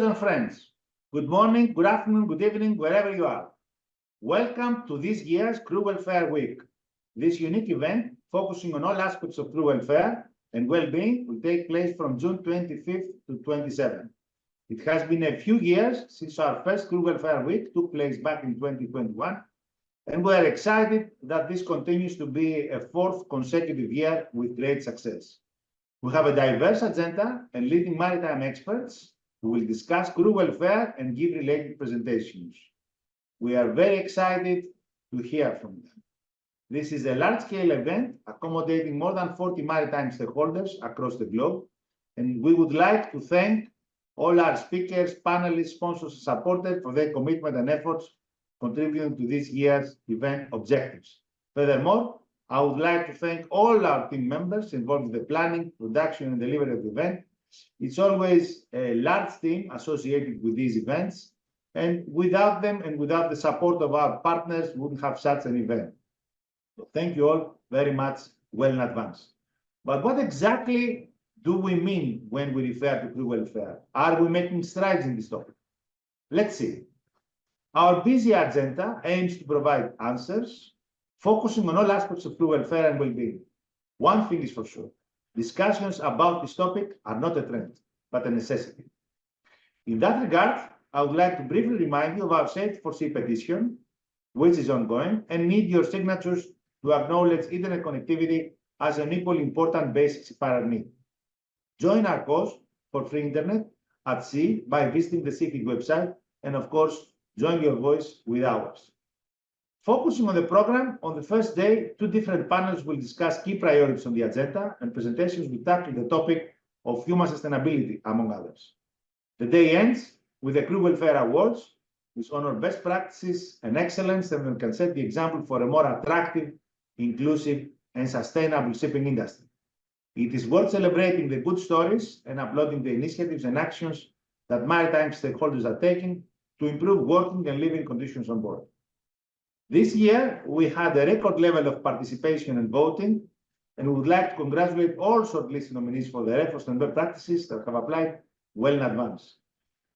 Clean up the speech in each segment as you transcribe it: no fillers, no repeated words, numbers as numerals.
and friends, good morning, good afternoon, good evening, wherever you are. Welcome to this year's Crew Welfare Week. This unique event, focusing on all aspects of crew welfare and well-being, will take place from June 25th to 27th. It has been a few years since our first Crew Welfare Week took place back in 2021, and we are excited that this continues to be a fourth consecutive year with great success. We have a diverse agenda and leading maritime experts who will discuss crew welfare and give related presentations. We are very excited to hear from them. This is a large-scale event accommodating more than 40 maritime stakeholders across the globe, and we would like to thank all our speakers, panelists, sponsors, and supporters for their commitment and efforts contributing to this year's event objectives. Furthermore, I would like to thank all our team members involved in the planning, production, and delivery of the event. It's always a large team associated with these events, and without them and without the support of our partners, we wouldn't have such an event. So thank you all very much well in advance. But what exactly do we mean when we refer to crew welfare? Are we making strides in this topic? Let's see. Our busy agenda aims to provide answers, focusing on all aspects of crew welfare and well-being. One thing is for sure, discussions about this topic are not a trend, but a necessity. In that regard, I would like to briefly remind you of our Safety for Sea petition, which is ongoing, and need your signatures to acknowledge internet connectivity as an equally important basic seafarer need. Join our cause for free internet at sea by visiting the CIFIC website, and of course, join your voice with ours. Focusing on the program, on the first day, two different panels will discuss key priorities on the agenda, and presentations will tackle the topic of human sustainability, among others. The day ends with the Crew Welfare Awards, which honor best practices and excellence and can set the example for a more attractive, inclusive, and sustainable shipping industry. It is worth celebrating the good stories and applauding the initiatives and actions that maritime stakeholders are taking to improve working and living conditions on board. This year, we had a record level of participation and voting, and we would like to congratulate all shortlisted nominees for their efforts and best practices that have applied well in advance.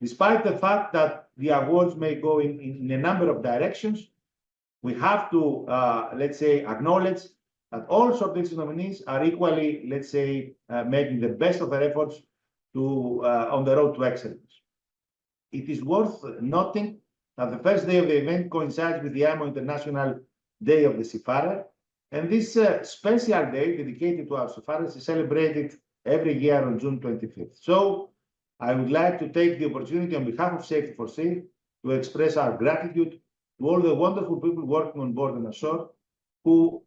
Despite the fact that the awards may go in a number of directions, we have to, acknowledge that all shortlisted nominees are equally, making the best of their efforts on the road to excellence. It is worth noting that the first day of the event coincides with the IMO International Day of the Seafarer, and this special day dedicated to our seafarers is celebrated every year on June 25th. So I would like to take the opportunity on behalf of Safety for Sea to express our gratitude to all the wonderful people working on board and ashore who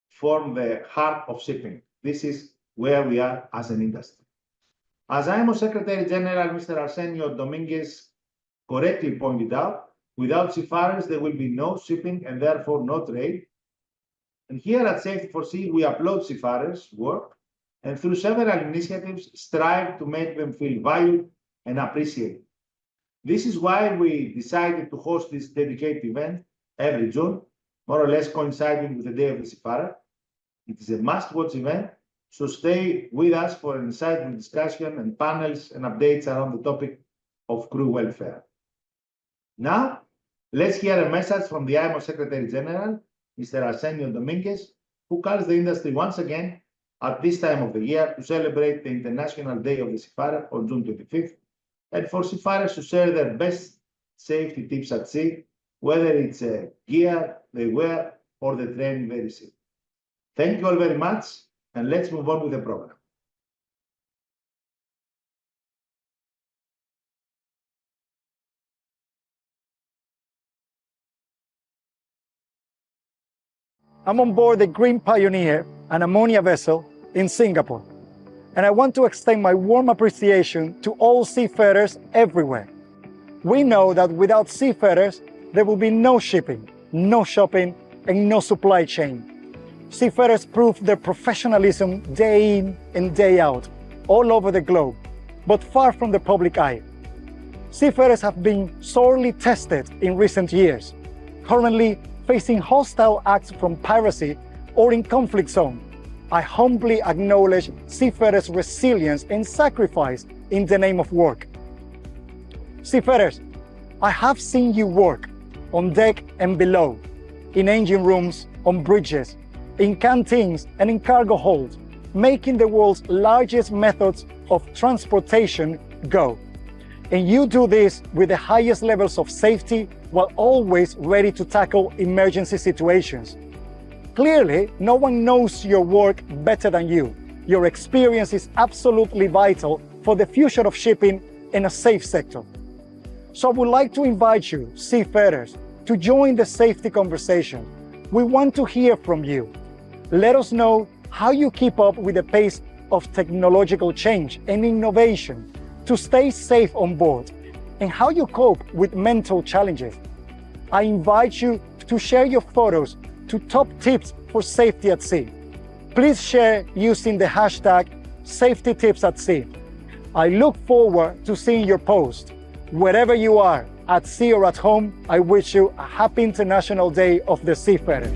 form the heart of shipping. This is where we are as an industry. As IMO Secretary General Mr. Arsenio Dominguez correctly pointed out, without seafarers there will be no shipping and therefore no trade. And here at Safety for Sea, we applaud seafarers' work and through several initiatives strive to make them feel valued and appreciated. This is why we decided to host this dedicated event every June, more or less coinciding with the Day of the Seafarer. It is a must-watch event, so stay with us for an insightful discussion and panels and updates around the topic of crew welfare. Now, let's hear a message from the IMO Secretary General, Mr. Arsenio Dominguez, who calls the industry once again at this time of the year to celebrate the International Day of the Seafarer on June 25th, and for seafarers to share their best safety tips at sea, whether it's gear they wear or the training they receive. Thank you all very much, and let's move on with the program. I'm on board the Green Pioneer, an ammonia vessel in Singapore, and I want to extend my warm appreciation to all seafarers everywhere. We know that without seafarers, there will be no shipping, no shopping, and no supply chain. Seafarers prove their professionalism day in and day out, all over the globe, but far from the public eye. Seafarers have been sorely tested in recent years, currently facing hostile acts from piracy or in conflict zone. I humbly acknowledge seafarers' resilience and sacrifice in the name of work. Seafarers, I have seen you work on deck and below, in engine rooms, on bridges, in canteens and in cargo holds, making the world's largest methods of transportation go. And you do this with the highest levels of safety while always ready to tackle emergency situations. Clearly, no one knows your work better than you. Your experience is absolutely vital for the future of shipping in a safe sector. So I would like to invite you, seafarers, to join the safety conversation. We want to hear from you. Let us know how you keep up with the pace of technological change and innovation to stay safe on board, and how you cope with mental challenges. I invite you to share your photos to top tips for safety at sea. Please share using the hashtag #SafetyTipsAtSea. I look forward to seeing your post. Wherever you are, at sea or at home, I wish you a happy International Day of the Seafarer.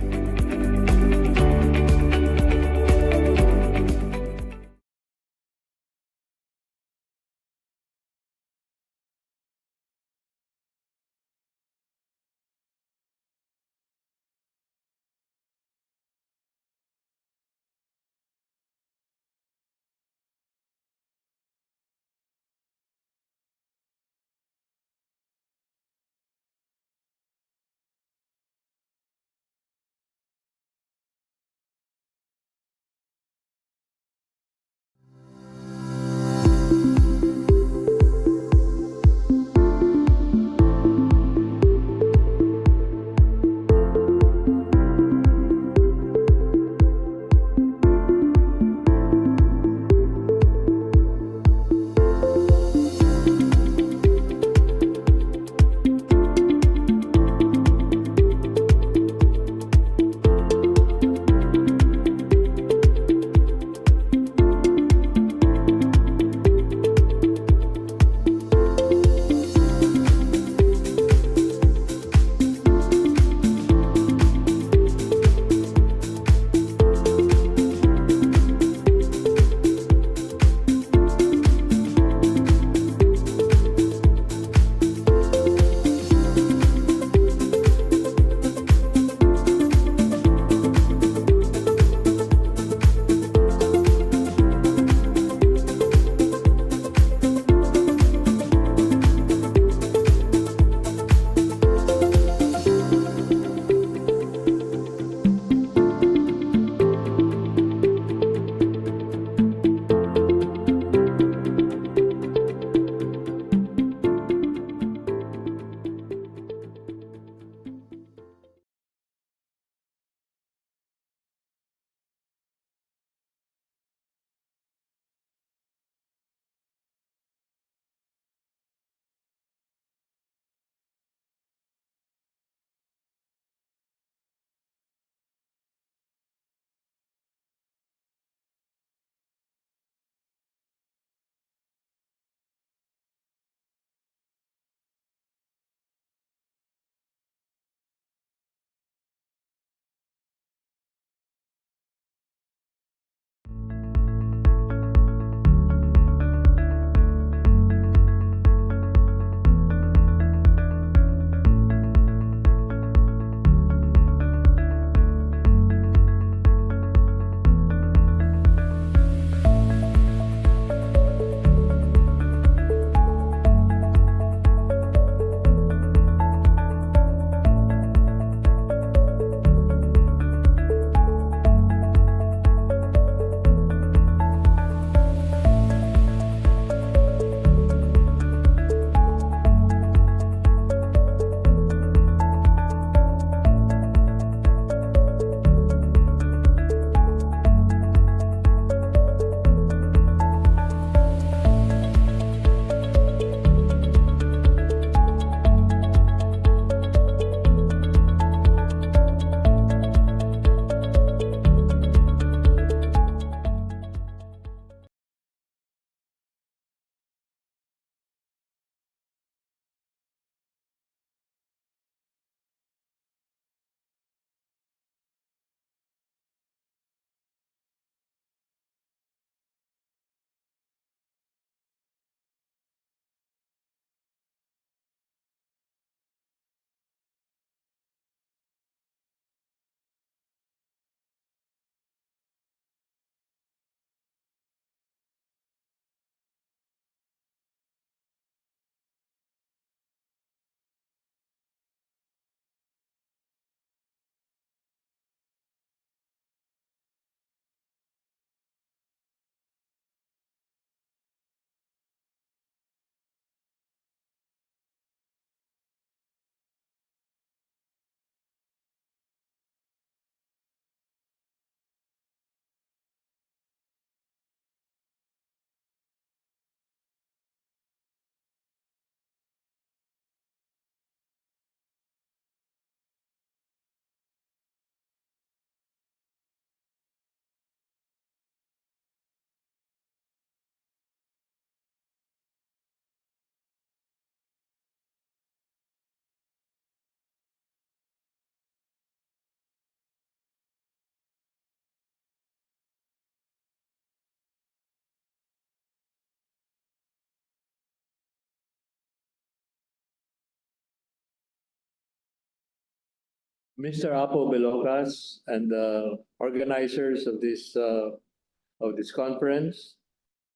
Mr. Apo Belokas and the organizers of this conference,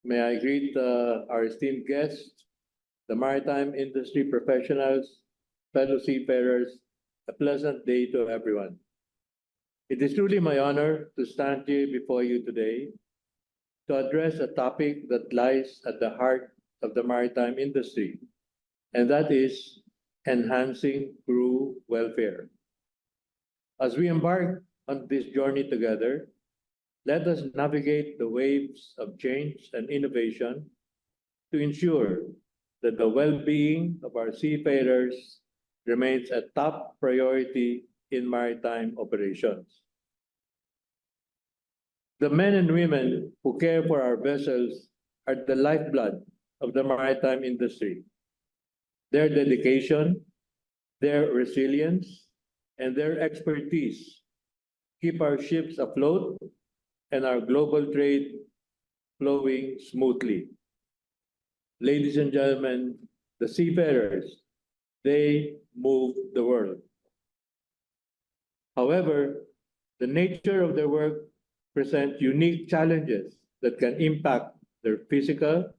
may I greet our esteemed guests, the maritime industry professionals, fellow seafarers. A pleasant day to everyone. It is truly my honor to stand here before you today to address a topic that lies at the heart of the maritime industry, and that is enhancing crew welfare. As we embark on this journey together, let us navigate the waves of change and innovation to ensure that the well-being of our seafarers remains a top priority in maritime operations. The men and women who care for our vessels are the lifeblood of the maritime industry. Their dedication, their resilience, and their expertise keep our ships afloat and our global trade flowing smoothly. Ladies and gentlemen, the seafarers, they move the world. However, the nature of their work presents unique challenges that can impact their physical,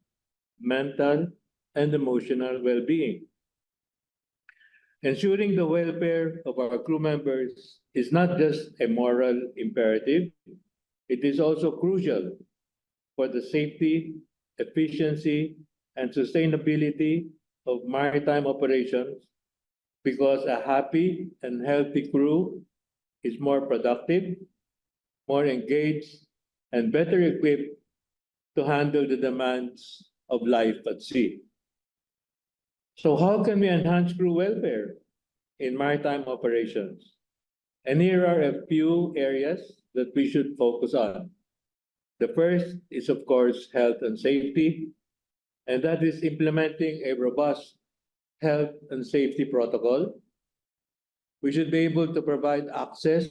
mental, and emotional well-being. Ensuring the welfare of our crew members is not just a moral imperative, it is also crucial for the safety, efficiency, and sustainability of maritime operations, because a happy and healthy crew is more productive, more engaged, and better equipped to handle the demands of life at sea. So how can we enhance crew welfare in maritime operations? And here are a few areas that we should focus on. The first is, of course, health and safety, and that is implementing a robust health and safety protocol. We should be able to provide access,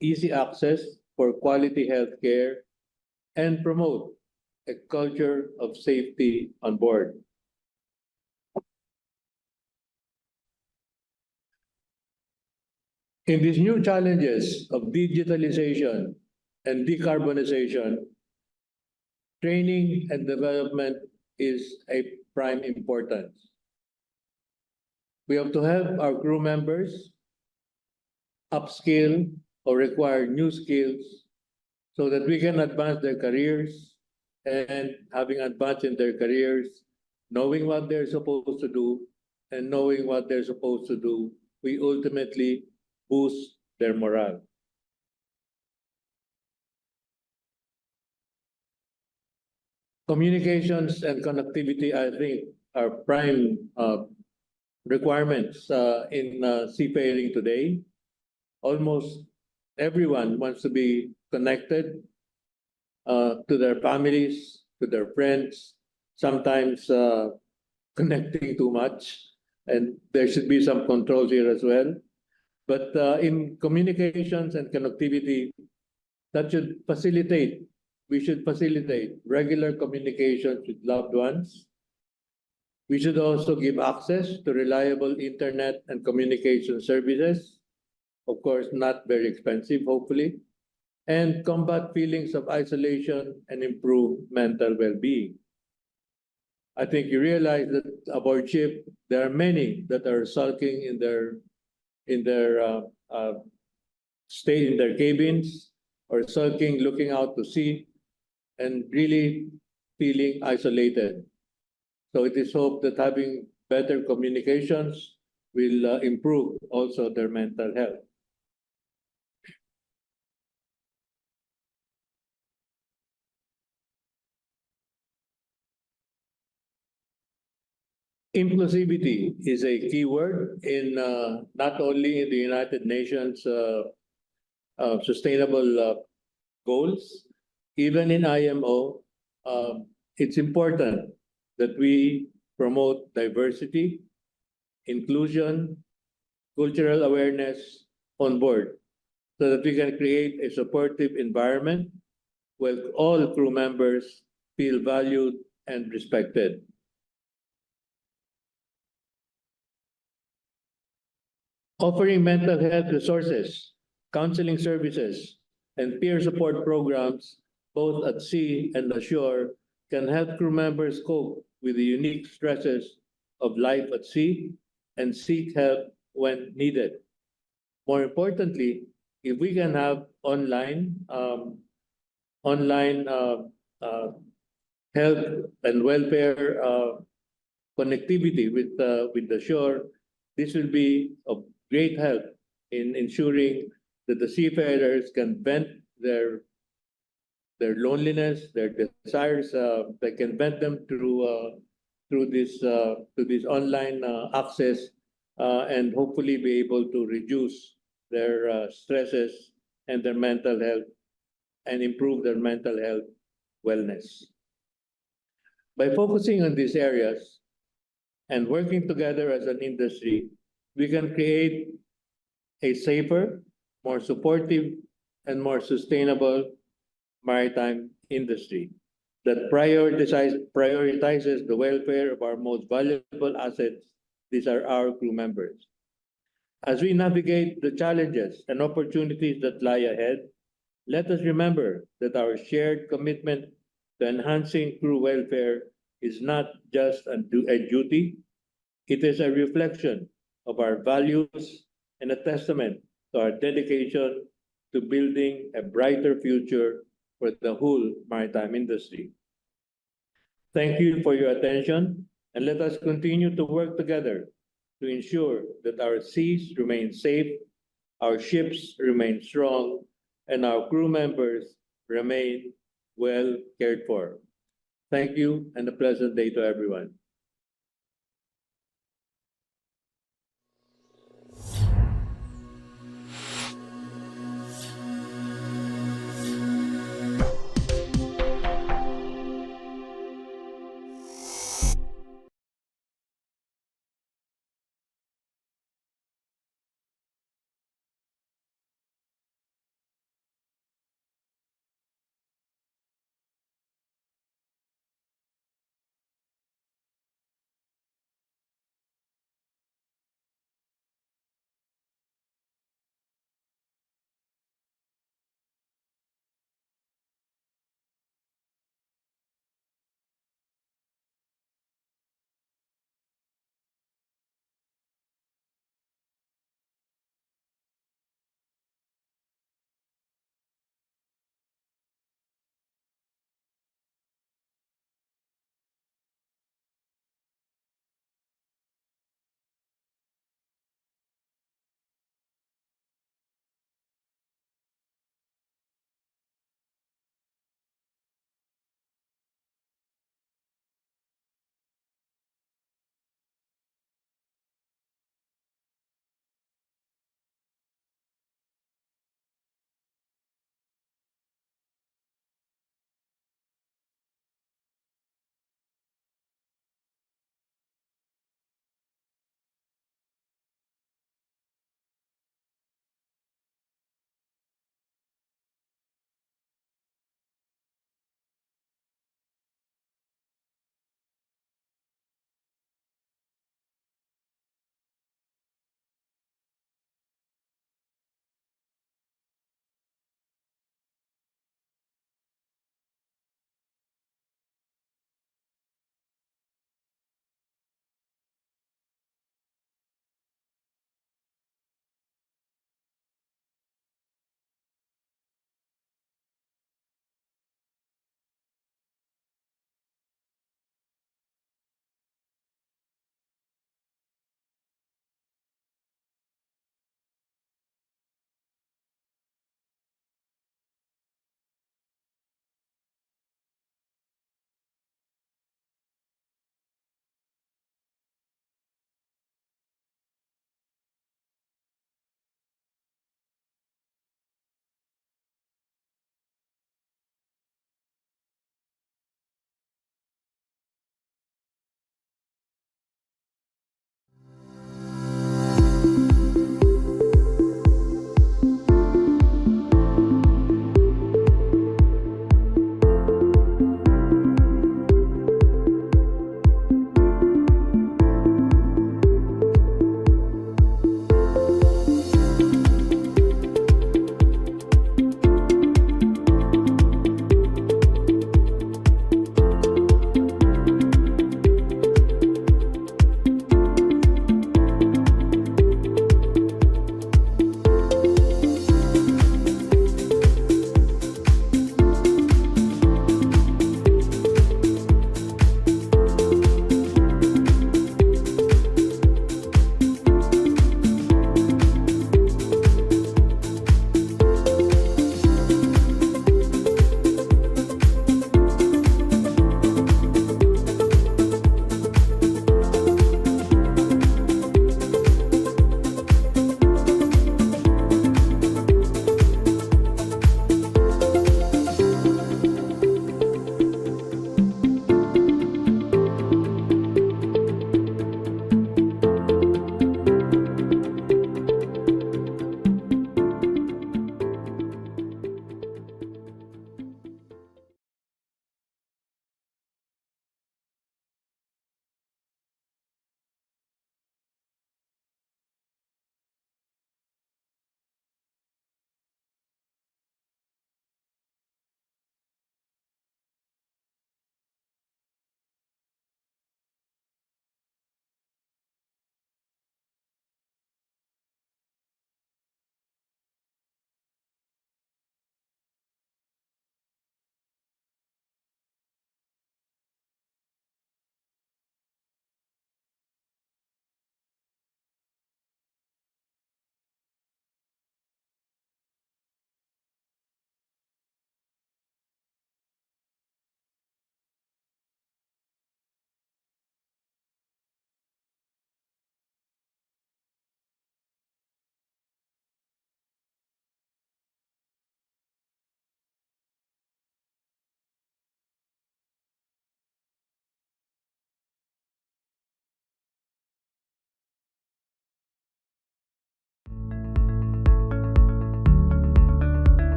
easy access for quality health care, and promote a culture of safety on board. In these new challenges of digitalization and decarbonization, training and development is a prime importance. We have to help our crew members upskill or acquire new skills so that we can advance their careers, and having advanced in their careers, knowing what they're supposed to do and knowing what they're supposed to do, we ultimately boost their morale. Communications and connectivity, I think, are prime requirements in seafaring today. Almost everyone wants to be connected to their families, to their friends, sometimes connecting too much, and there should be some controls here as well. But in communications and connectivity, that should facilitate, we should facilitate regular communications with loved ones. We should also give access to reliable internet and communication services, of course, not very expensive, hopefully, and combat feelings of isolation and improve mental well-being. I think you realize that aboard ship, there are many that are sulking in their stay in their cabins, or sulking, looking out to sea, and really feeling isolated. So it is hoped that having better communications will improve also their mental health. Inclusivity is a key word in not only in the United Nations sustainable goals, even in IMO. It's important that we promote diversity, inclusion, cultural awareness on board, so that we can create a supportive environment where all crew members feel valued and respected. Offering mental health resources, counseling services, and peer support programs, both at sea and ashore, can help crew members cope with the unique stresses of life at sea and seek help when needed. More importantly, if we can have online health and welfare connectivity with the shore, this will be of great help in ensuring that the seafarers can vent their loneliness, their desires. They can vent them through this online access, and hopefully be able to reduce their stresses and their mental health and improve their mental health wellness. By focusing on these areas and working together as an industry, we can create a safer, more supportive, and more sustainable maritime industry that prioritizes the welfare of our most valuable assets. These are our crew members. As we navigate the challenges and opportunities that lie ahead, let us remember that our shared commitment to enhancing crew welfare is not just a duty, it is a reflection of our values and a testament to our dedication to building a brighter future for the whole maritime industry. Thank you for your attention, and let us continue to work together to ensure that our seas remain safe, our ships remain strong, and our crew members remain well cared for. Thank you, and a pleasant day to everyone.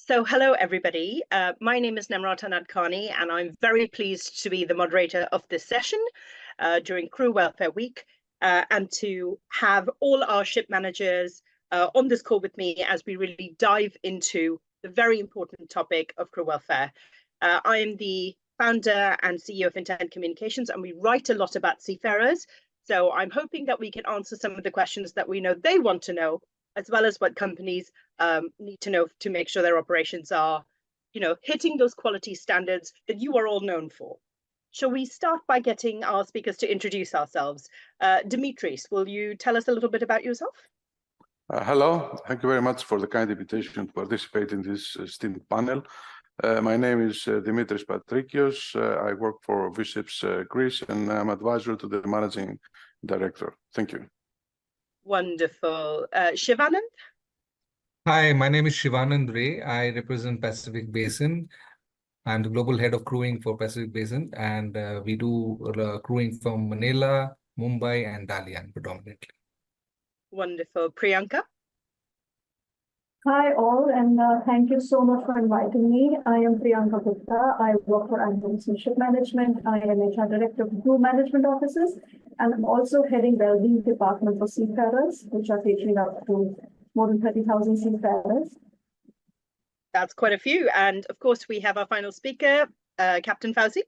So hello, everybody. My name is Namrata Nadkani, and I'm very pleased to be the moderator of this session during Crew Welfare Week and to have all our ship managers on this call with me as we really dive into the very important topic of crew welfare. I am the founder and CEO of Intent Communications, and we write a lot about seafarers. So I'm hoping that we can answer some of the questions that we know they want to know, as well as what companies need to know to make sure their operations are, hitting those quality standards that you are all known for. Shall we start by getting our speakers to introduce ourselves? Dimitris, will you tell us a little bit about yourself? Hello, thank you very much for the kind invitation to participate in this esteemed panel. My name is Dimitris Patrikios. I work for V-Ships Greece, and I'm advisor to the managing director. Thank you. Wonderful. Shivanand? Hi, my name is Shivanand Ray. I represent Pacific Basin. I'm the global head of crewing for Pacific Basin, and we do crewing from Manila, Mumbai, and Dalian predominantly. Wonderful. Priyanka? Hi all, and thank you so much for inviting me. I am Priyanka Gupta. I work for Ship Management. I am HR Director of Crew Management Offices, and I'm also heading Wellbeing Department for Seafarers, which are catering up to more than 30,000 seafarers. That's quite a few. And of course, we have our final speaker, Captain Fauzi.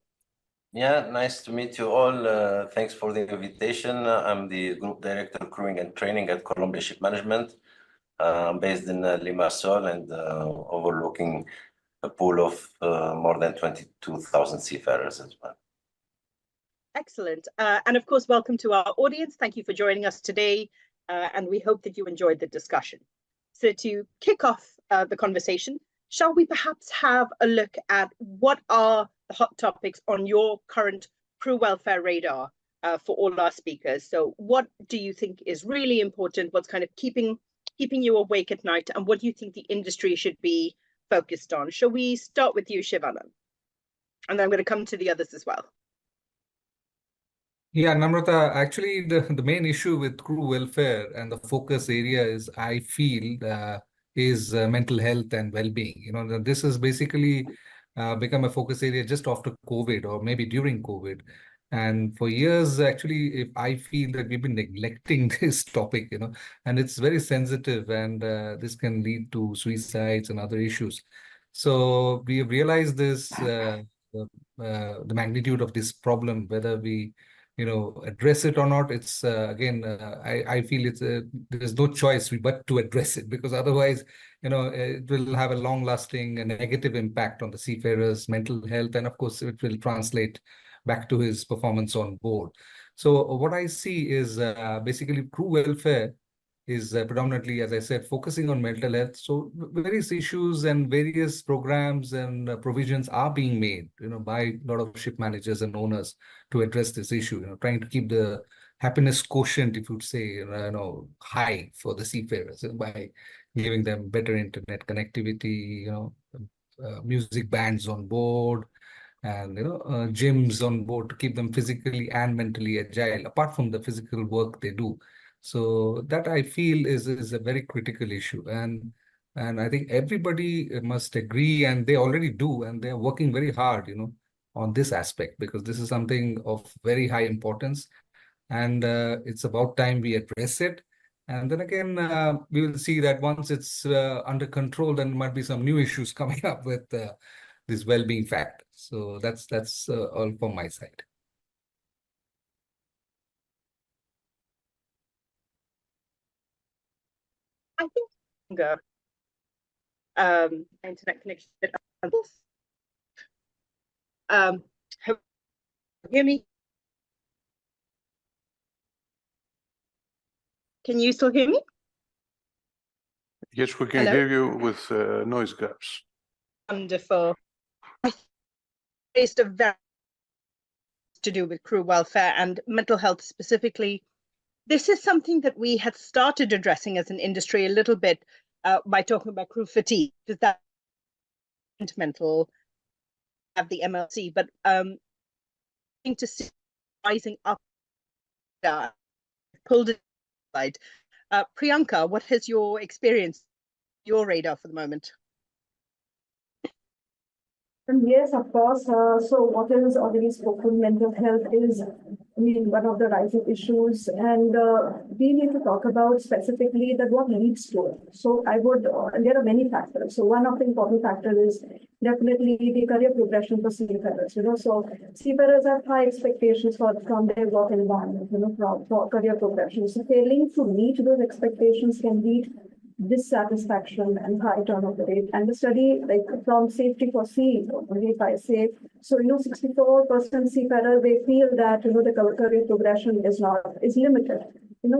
Yeah, nice to meet you all. Thanks for the invitation. I'm the Group Director of Crewing and Training at Columbia Ship Management. I'm based in Limassol and overlooking a pool of more than 22,000 seafarers as well. Excellent. And of course, welcome to our audience. Thank you for joining us today. And we hope that you enjoyed the discussion. So to kick off the conversation, shall we perhaps have a look at what are the hot topics on your current crew welfare radar for all our speakers? So what do you think is really important? What's kind of keeping you awake at night? And what do you think the industry should be focused on? Shall we start with you, Shivanand? And then I'm going to come to the others as well. Yeah, Namrata, actually, the main issue with crew welfare and the focus area is, I feel, is mental health and well-being. This has basically become a focus area just after COVID or maybe during COVID. And for years, actually, I feel that we've been neglecting this topic, and it's very sensitive, and this can lead to suicides and other issues. So we have realized this, the magnitude of this problem, whether we address it or not. It's again, I feel there's no choice but to address it, because otherwise, it will have a long-lasting negative impact on the seafarer's mental health, and of course, it will translate back to his performance on board. So what I see is basically crew welfare is predominantly, as I said, focusing on mental health. So various issues and various programs and provisions are being made, by a lot of ship managers and owners to address this issue, trying to keep the happiness quotient, if you'd say, high for the seafarers by giving them better internet connectivity, music bands on board, and gyms on board to keep them physically and mentally agile, apart from the physical work they do. So that, I feel, is a very critical issue, and I think everybody must agree, and they already do, and they're working very hard, on this aspect, because this is something of very high importance, and it's about time we address it. And then again, we will see that once it's under control, then there might be some new issues coming up with this well-being factor. So that's all from my side. I think internet connection. Hear me? Can you still hear me? Yes, we can Hello? hear you with noise gaps. Wonderful. I faced a very to do with crew welfare and mental health specifically. This is something that we had started addressing as an industry a little bit by talking about crew fatigue, because that mental have the MLC, but to see rising up, pulled it aside. Priyanka, what has your experience, your radar for the moment? And yes, of course. So what is already spoken, mental health is, one of the rising issues, and we need to talk about specifically that what leads to it. So I would, and there are many factors. So one of the important factors is definitely the career progression for seafarers. So seafarers have high expectations from their work environment, for career progression. So failing to meet those expectations can lead dissatisfaction and high turnover rate. And the study, like from Safety for Sea, if I say, so 64% seafarers, they feel that the career progression is limited.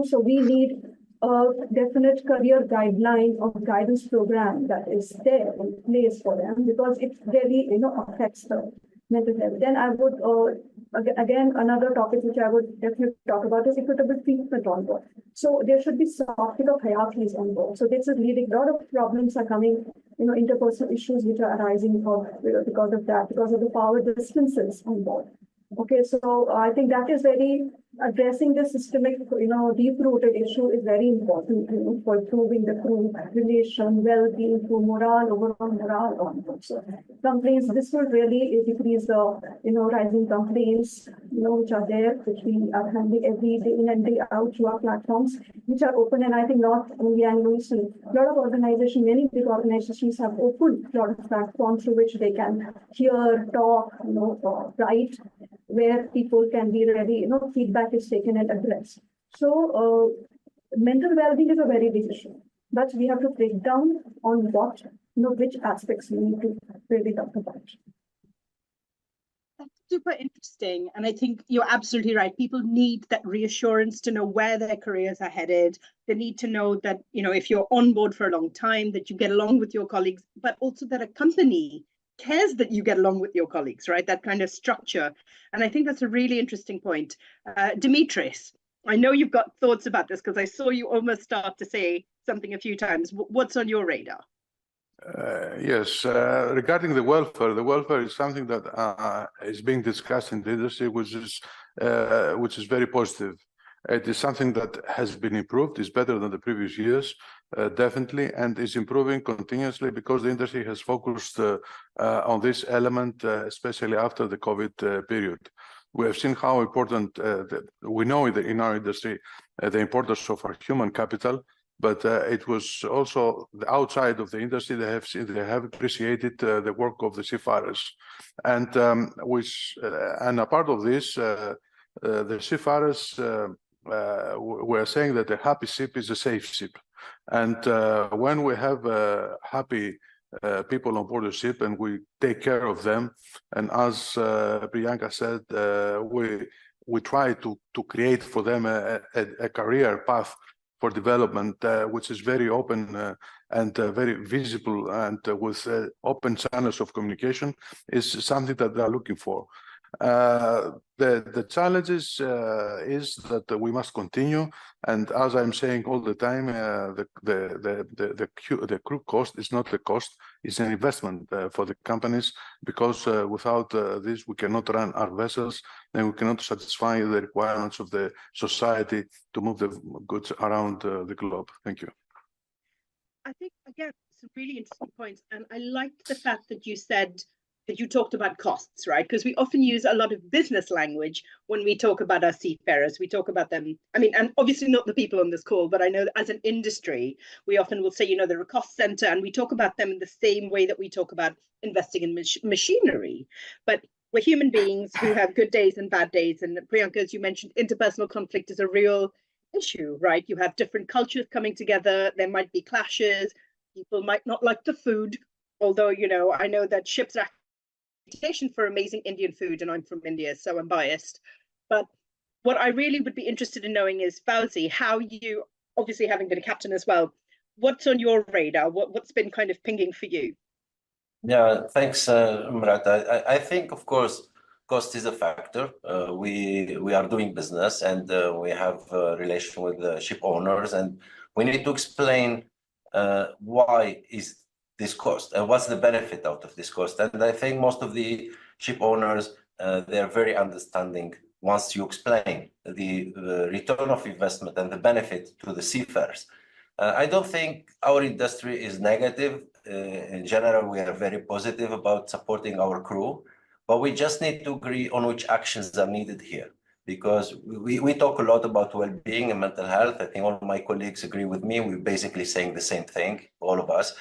So we need a definite career guideline or guidance program that is there in place for them, because it really affects the mental health. Then I would again, another topic which I would definitely talk about is equitable treatment on board. So there should be softening of hierarchies on board. So this is leading, a lot of problems are coming, interpersonal issues which are arising because of that, because of the power distances on board. Okay, so I think that is very, addressing the systemic, deep-rooted issue is very important, for improving the crew relation, well-being, through morale, overall morale on board. So complaints, this will really decrease the, rising complaints, which are there, which we are handling every day in and day out through our platforms, which are open. And I think not only Anglo-Eastern, a lot of organizations, many big organizations have opened a lot of platforms through which they can hear, talk, write, where people can be ready, feedback is taken and addressed. So mental well-being is a very big issue, but we have to break down on what, which aspects we need to really talk about. That's super interesting. And I think you're absolutely right. People need that reassurance to know where their careers are headed. They need to know that, if you're on board for a long time, that you get along with your colleagues, but also that a company cares that you get along with your colleagues, right? That kind of structure. And I think that's a really interesting point. Dimitris, I know you've got thoughts about this because I saw you almost start to say something a few times. What's on your radar? Yes, regarding the welfare is something that is being discussed in the industry, which is very positive. It is something that has been improved. It's better than the previous years, definitely, and is improving continuously because the industry has focused on this element, especially after the COVID period. We have seen how important, we know in our industry, the importance of our human capital, but it was also the outside of the industry. They have appreciated the work of the seafarers, and a part of this, the seafarers were saying that a happy ship is a safe ship, and when we have happy people on board the ship and we take care of them, and as Priyanka said, we try to create for them a career path for development, which is very open and very visible, and with open channels of communication, is something that they are looking for. The challenges is that we must continue, and as I'm saying all the time, the crew cost is not the cost; it's an investment for the companies, because without this we cannot run our vessels, and we cannot satisfy the requirements of the society to move the goods around the globe. Thank you. I think, again, some really interesting points, and I liked the fact that you said that you talked about costs, right? Because we often use a lot of business language when we talk about our seafarers. We talk about them, and obviously not the people on this call, but I know that as an industry, we often will say, they're a cost center, and we talk about them in the same way that we talk about investing in machinery. But we're human beings who have good days and bad days. And Priyanka, as you mentioned, interpersonal conflict is a real issue, right? You have different cultures coming together. There might be clashes. People might not like the food, although, I know that ships are for amazing Indian food, and I'm from India, so I'm biased. But what I really would be interested in knowing is, Fauzi, how you, obviously having been a captain as well, what's on your radar? What's been kind of pinging for you? Yeah, thanks, Murat. I think, of course, cost is a factor. We are doing business, and we have a relation with the ship owners, and we need to explain why is this cost and what's the benefit out of this cost. And I think most of the ship owners, they're very understanding once you explain the return of investment and the benefit to the seafarers. I don't think our industry is negative in general, we are very positive about supporting our crew, but we just need to agree on which actions are needed here. Because we talk a lot about well-being and mental health. I think all my colleagues agree with me. We're basically saying the same thing, all of us.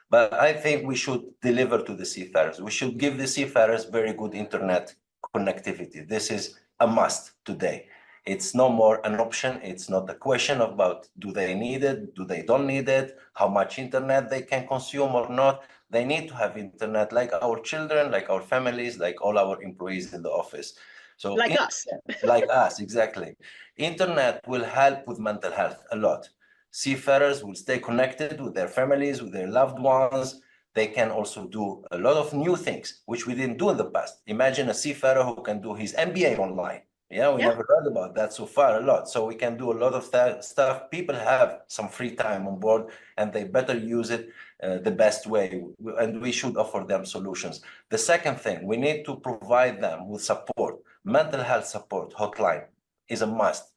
But I think we should deliver to the seafarers. We should give the seafarers very good internet connectivity. This is a must today. It's no more an option. It's not a question about do they need it, do they don't need it, how much internet they can consume or not. They need to have internet like our children, like our families, like all our employees in the office. So like us. Like us, exactly. Internet will help with mental health a lot. Seafarers will stay connected with their families, with their loved ones. They can also do a lot of new things, which we didn't do in the past. Imagine a seafarer who can do his MBA online. Yeah, we never heard about that so far a lot. So we can do a lot of that stuff. People have some free time on board and they better use it the best way. And we should offer them solutions. The second thing, we need to provide them with support. Mental health support hotline is a must.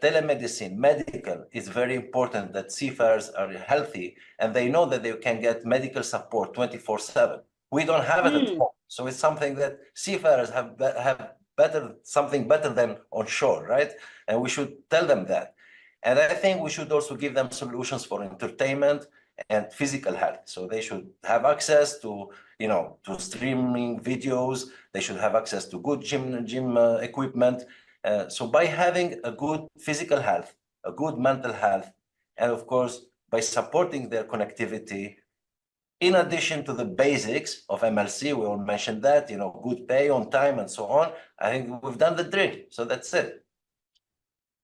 Telemedicine, medical is very important that seafarers are healthy and they know that they can get medical support 24/7. We don't have it at home. So it's something that seafarers have something better than on shore, right? And we should tell them that. And I think we should also give them solutions for entertainment and physical health. So they should have access to, to streaming videos. They should have access to good gym equipment. So by having a good physical health, a good mental health, and of course, by supporting their connectivity, in addition to the basics of MLC, we all mentioned that, good pay on time and so on, I think we've done the drill. So that's it.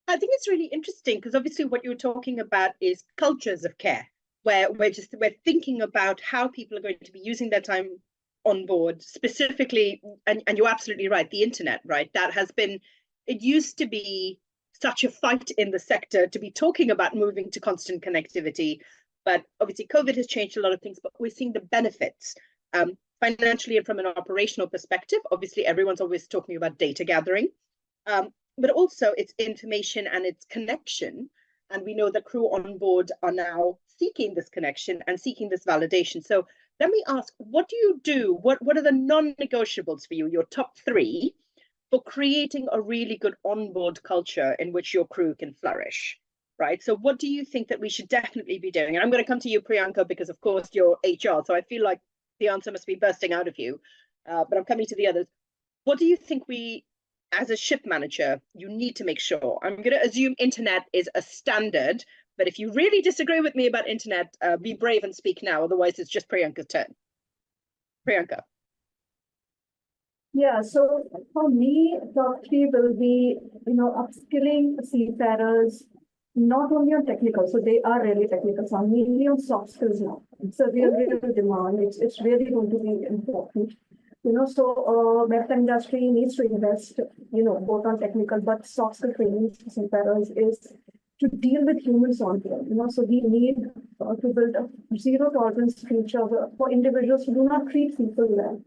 I think it's really interesting because obviously what you're talking about is cultures of care, where we're thinking about how people are going to be using their time on board specifically. And you're absolutely right. The internet, right? That has been, it used to be such a fight in the sector to be talking about moving to constant connectivity. But obviously COVID has changed a lot of things, but we're seeing the benefits financially and from an operational perspective. Obviously, everyone's always talking about data gathering, but also it's information and it's connection. And we know that crew on board are now seeking this connection and seeking this validation. So let me ask, what do you do? What are the non-negotiables for you, your top 3, for creating a really good onboard culture in which your crew can flourish? Right. So what do you think that we should definitely be doing? And I'm going to come to you, Priyanka, because of course you're HR. So I feel like the answer must be bursting out of you. But I'm coming to the others. What do you think we, as a ship manager, you need to make sure? I'm going to assume internet is a standard. But if you really disagree with me about internet, be brave and speak now. Otherwise, it's just Priyanka's turn. Priyanka. Yeah, so for me, top 3 will be, upskilling seafarers, not only on technical, so they are really technical, so mainly on soft skills now. It's a real demand. It's really going to be important. So vessel industry needs to invest, both on technical but soft skill training for seafarers is to deal with humans on board. So we need to build a zero tolerance future for individuals who do not treat people well.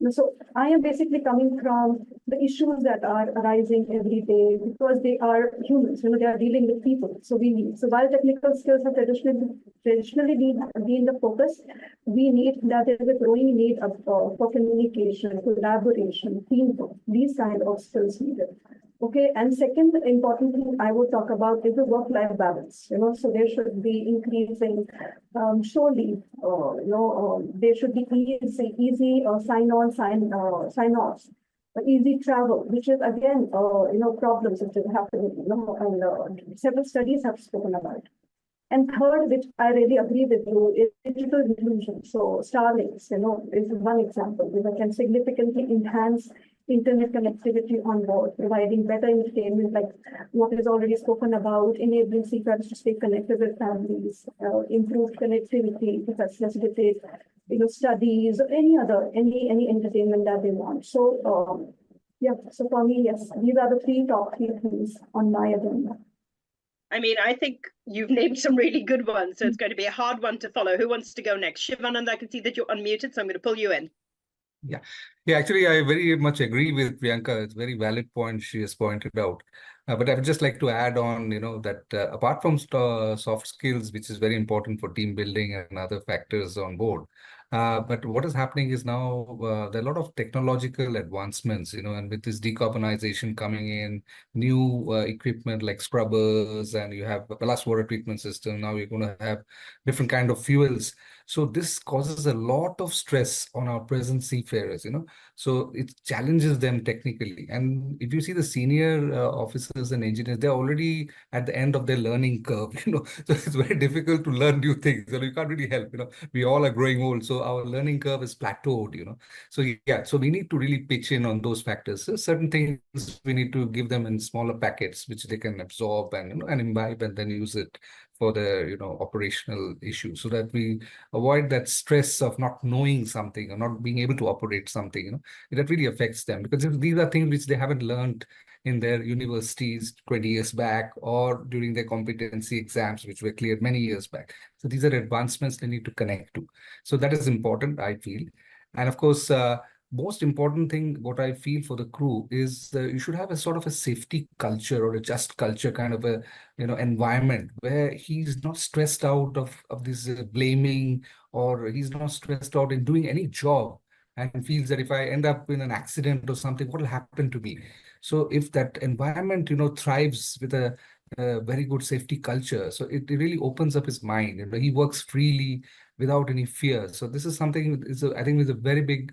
So I am basically coming from the issues that are arising every day because they are humans, they are dealing with people. So while technical skills have traditionally been the focus, we need, that is a growing need for communication, collaboration, teamwork, these kind of skills needed. Okay, and second important thing I would talk about is the work-life balance. So there should be increasing surely. There should be easy sign-on, sign-offs, easy travel, which is again problems that is happening. And several studies have spoken about. And third, which I really agree with you, is digital inclusion. So Starlinks, is one example that can significantly enhance internet connectivity on board, providing better entertainment, like what is already spoken about, enabling seafarers to stay connected with families, improved connectivity to facilitate, studies or any entertainment that they want. So, so for me, yes, these are the top 3 things on my agenda. I mean, I think you've named some really good ones, so it's going to be a hard one to follow. Who wants to go next? Shivanand, I can see that you're unmuted, so I'm going to pull you in. Yeah, actually, I very much agree with Priyanka. It's a very valid point she has pointed out. But I would just like to add on, that apart from soft skills, which is very important for team building and other factors on board, but what is happening is now there are a lot of technological advancements, and with this decarbonization coming in, new equipment like scrubbers, and you have a ballast water treatment system. Now you're going to have different kind of fuels. So this causes a lot of stress on our present seafarers, So it challenges them technically. And if you see the senior officers and engineers, they're already at the end of their learning curve, So it's very difficult to learn new things. You can't really help, We all are growing old, so our learning curve is plateaued, So yeah, so we need to really pitch in on those factors. So certain things we need to give them in smaller packets, which they can absorb and and imbibe and then use it for the operational issues, so that we avoid that stress of not knowing something or not being able to operate something. That really affects them, because these are things which they haven't learned in their universities 20 years back or during their competency exams, which were cleared many years back. So these are advancements they need to connect to. So that is important, I feel. And of course, most important thing, what I feel for the crew is you should have a sort of a safety culture or a just culture kind of a environment where he's not stressed out of this blaming, or he's not stressed out in doing any job and feels that if I end up in an accident or something, what will happen to me? So if that environment, thrives with a very good safety culture, so it really opens up his mind. He works freely without any fear. So this is something, I think, is a very big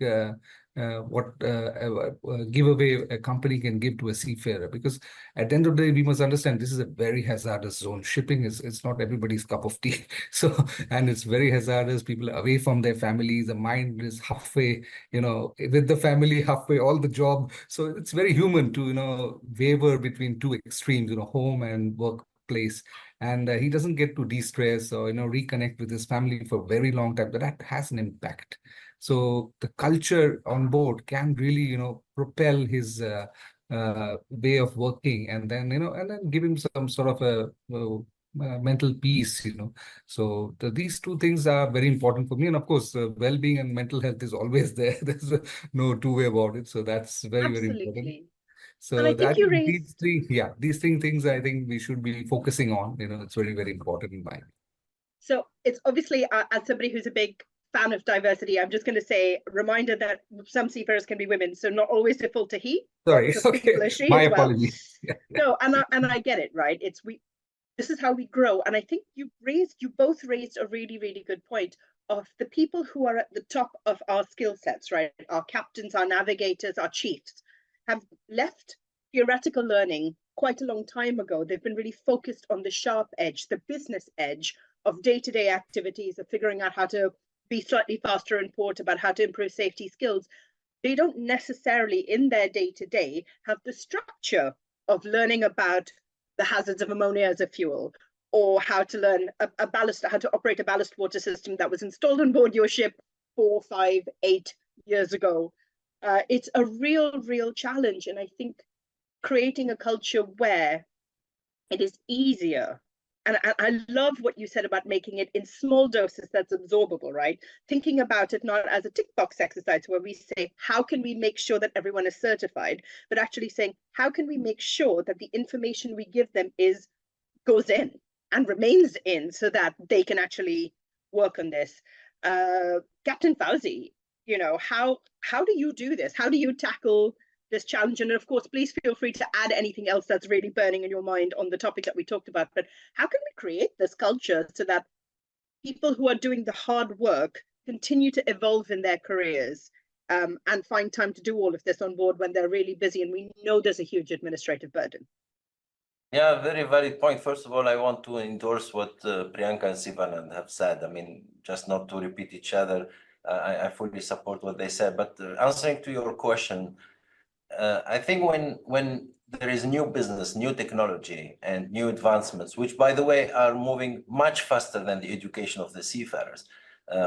giveaway a company can give to a seafarer, because at the end of the day, we must understand this is a very hazardous zone. Shipping is not everybody's cup of tea. So, and it's very hazardous. People are away from their families. The mind is halfway, with the family, halfway all the job. So it's very human to, waver between two extremes, home and workplace. And he doesn't get to de-stress or, reconnect with his family for a very long time. But that has an impact. So the culture on board can really, propel his way of working, and then, and then give him some sort of a mental peace, So these two things are very important for me. And of course, well-being and mental health is always there. There's no two way about it. So that's very, very important. So and I think you raised these three things I think we should be focusing on. It's very, very important in my opinion. So it's obviously, as somebody who's a big fan of diversity, I'm just going to say, reminder that some seafarers can be women, so not always default to he. Sorry, okay. My apologies. No, and I get it, right? This is how we grow, and I think you both raised a really, really good point of the people who are at the top of our skill sets, right? Our captains, our navigators, our chiefs have left theoretical learning quite a long time ago. They've been really focused on the sharp edge, the business edge of day-to-day activities, of figuring out how to be slightly faster in port, about how to improve safety skills. They don't necessarily in their day-to-day have the structure of learning about the hazards of ammonia as a fuel, or how to learn how to operate a ballast water system that was installed on board your ship 4, 5, 8 years ago. It's a real challenge. And I think creating a culture where it is easier. And I love what you said about making it in small doses that's absorbable, right? Thinking about it not as a tick box exercise where we say, how can we make sure that everyone is certified? But actually saying, how can we make sure that the information we give them goes in and remains in, so that they can actually work on this? Captain Fauzi, how do you do this? How do you tackle this challenge? And of course, please feel free to add anything else that's really burning in your mind on the topic that we talked about. But how can we create this culture so that people who are doing the hard work continue to evolve in their careers, and find time to do all of this on board when they're really busy and we know there's a huge administrative burden? Yeah, very valid point. First of all, I want to endorse what Priyanka and Sivanand have said. I mean, just not to repeat each other, I fully support what they said. But answering to your question, I think when there is new business, new technology, and new advancements, which, by the way, are moving much faster than the education of the seafarers,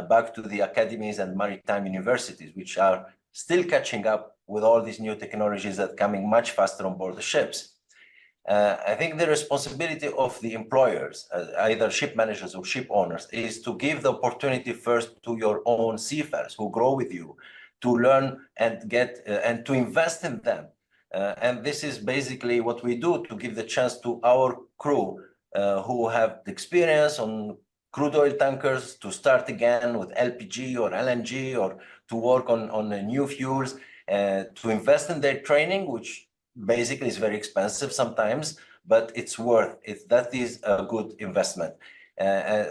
back to the academies and maritime universities, which are still catching up with all these new technologies that are coming much faster on board the ships. I think the responsibility of the employers, either ship managers or ship owners, is to give the opportunity first to your own seafarers who grow with you, to learn and get and to invest in them, And this is basically what we do to give the chance to our crew who have the experience on crude oil tankers to start again with LPG or LNG, or to work on new fuels, to invest in their training, which basically is very expensive sometimes, but it's worth it. That is a good investment.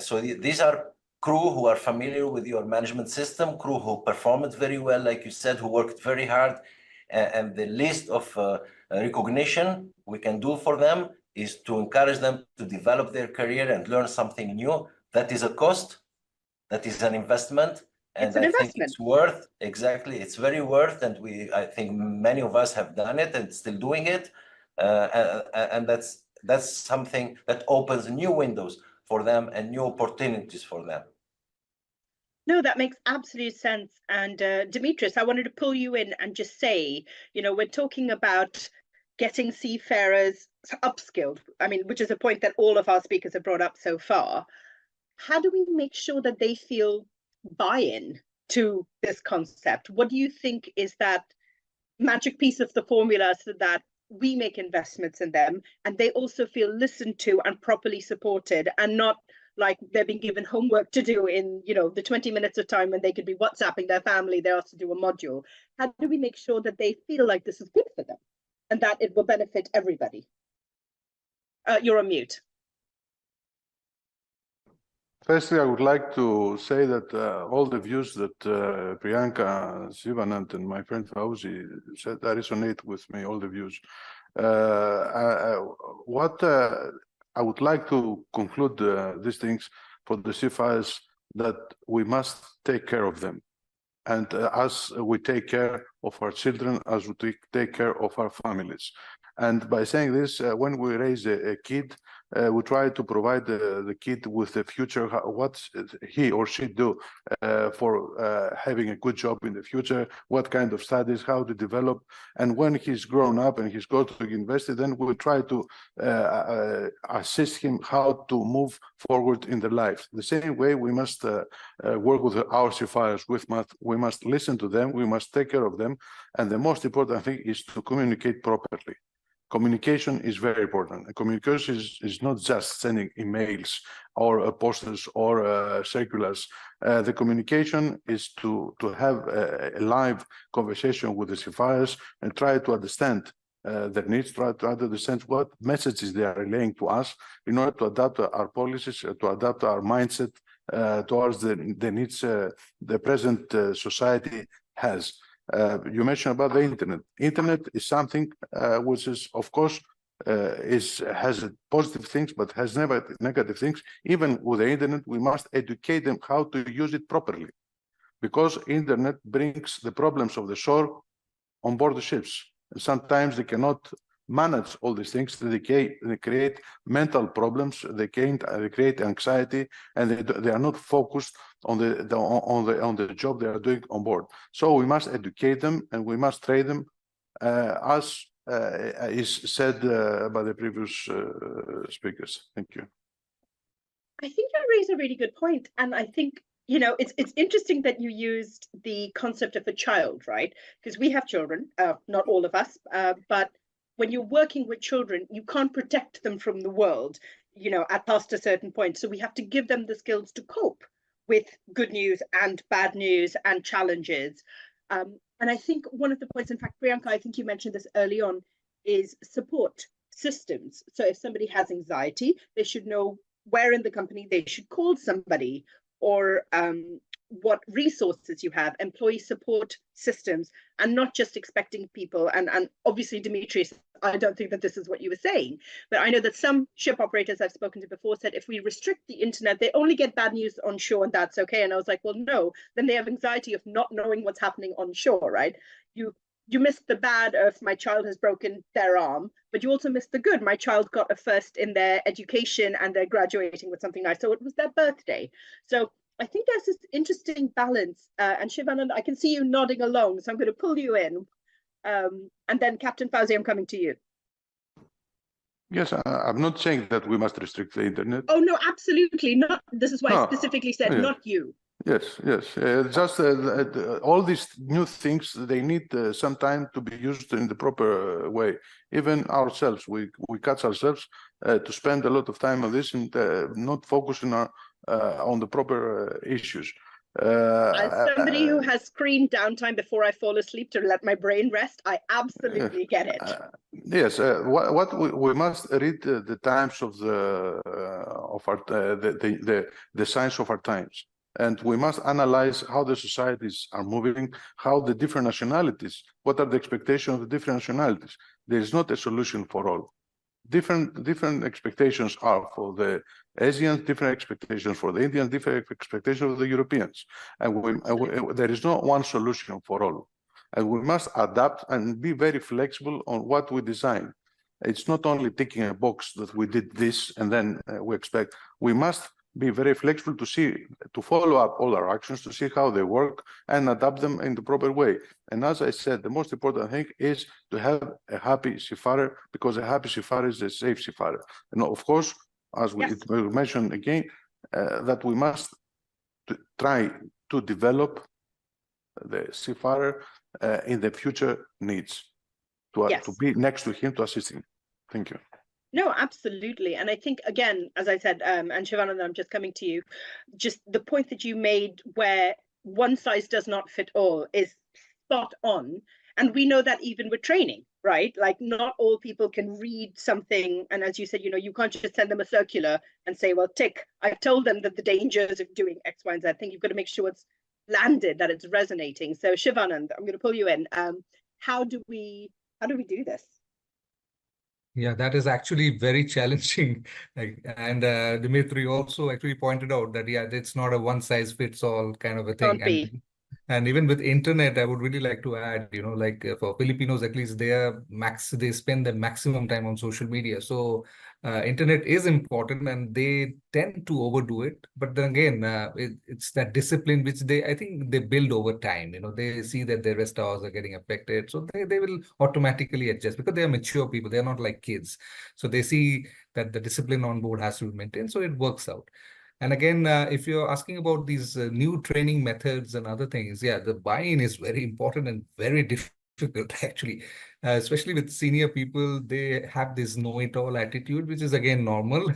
So these are crew who are familiar with your management system, crew who perform it very well, like you said, who worked very hard. And the list of recognition we can do for them is to encourage them to develop their career and learn something new. That is a cost, that is an investment, and I think it's worth, exactly, it's very worth, and I think many of us have done it and still doing it, and that's something that opens new windows for them and new opportunities for them. No, that makes absolute sense. And Dimitris, I wanted to pull you in and just say, we're talking about getting seafarers upskilled, which is a point that all of our speakers have brought up so far. How do we make sure that they feel buy-in to this concept? What do you think is that magic piece of the formula so that we make investments in them and they also feel listened to and properly supported, and not like they're being given homework to do in, the 20 minutes of time when they could be WhatsApping their family, they're asked to do a module? How do we make sure that they feel like this is good for them and that it will benefit everybody? You're on mute. Firstly, I would like to say that all the views that Priyanka, Sivanand, and my friend Fauzi said, that resonate with me, all the views. What I would like to conclude these things for the seafarers, that we must take care of them. And as we take care of our children, as we take care of our families. And by saying this, when we raise a kid, we try to provide the kid with the future, what he or she do for having a good job in the future, what kind of studies, how to develop. And when he's grown up and he's going to university, then we'll try to assist him how to move forward in the life. The same way we must work with our seafarers. We must listen to them, we must take care of them. And the most important thing is to communicate properly. Communication is very important. And communication is not just sending emails or posters or circulars. The communication is to have a live conversation with the seafarers and try to understand their needs, try to understand what messages they are relaying to us in order to adapt our policies, to adapt our mindset towards the needs the present society has. You mentioned about the internet. Internet is something which is, of course, has positive things, but has never negative things. Even with the internet, we must educate them how to use it properly, because internet brings the problems of the shore on board the ships. And sometimes they cannot manage all these things. They create mental problems. They create anxiety, and they are not focused on the job they are doing on board. So we must educate them and we must train them, as is said by the previous speakers. Thank you. I think you raise a really good point, and I think it's interesting that you used the concept of a child, right? Because we have children, not all of us, but when you're working with children, you can't protect them from the world, at past a certain point. So we have to give them the skills to cope with good news and bad news and challenges. And I think one of the points, in fact, Priyanka, I think you mentioned this early on, is support systems. So if somebody has anxiety, they should know where in the company they should call somebody, or what resources you have, employee support systems, and not just expecting people. And obviously, Dimitris, I don't think that this is what you were saying, but I know that some ship operators I've spoken to before said if we restrict the internet, they only get bad news on shore, and that's okay. And I was like, well, no, then they have anxiety of not knowing what's happening on shore, right? You missed the bad of my child has broken their arm, but you also missed the good. My child got a first in their education and they're graduating with something nice. So it was their birthday. So I think there's this interesting balance. And Sivanand, I can see you nodding along, so I'm going to pull you in. And then Captain Fauzi, I'm coming to you. Yes, I'm not saying that we must restrict the internet. Oh, no, absolutely not. This is why I specifically said not you. Yes, yes. All these new things, they need some time to be used in the proper way. Even ourselves, we catch ourselves to spend a lot of time on this and not focusing on the proper issues. As somebody who has screen downtime before I fall asleep to let my brain rest, I absolutely get it. Yes, what we must read the times of the signs of our times. And we must analyze how the societies are moving, how the different nationalities, what are the expectations of the different nationalities. There is not a solution for all. Different expectations are for the Asians, different expectations for the Indians, different expectations of the Europeans. And there is no one solution for all. And we must adapt and be very flexible on what we design. It's not only ticking a box that we did this and then we expect. We must be very flexible to follow up all our actions, to see how they work and adapt them in the proper way. And as I said, the most important thing is to have a happy seafarer, because a happy seafarer is a safe seafarer. And of course, as we mentioned again, that we must try to develop the seafarer in the future needs, to be next to him, to assist him. Thank you. No, absolutely. And I think, again, as I said, and Shivananda, I'm just coming to you, just the point that you made where one size does not fit all is spot on. And we know that even with training, right? Like not all people can read something. And as you said, you can't just send them a circular and say, well, tick, I've told them that the dangers of doing X, Y, and Z. I think you've got to make sure it's landed, that it's resonating. So Shivananda, I'm going to pull you in. How do we do this? Yeah, that is actually very challenging. And Dimitri also actually pointed out that, it's not a one size fits all kind of a thing. Can't be. And even with internet, I would really like to add, for Filipinos, at least they spend the maximum time on social media. So internet is important and they tend to overdo it. But then again, it's that discipline which I think they build over time. They see that their rest hours are getting affected. So they will automatically adjust because they are mature people. They're not like kids. So they see that the discipline on board has to be maintained. So it works out. And again, if you're asking about these new training methods and other things, the buy-in is very important and very difficult, actually. Especially with senior people, they have this know-it-all attitude, which is, again, normal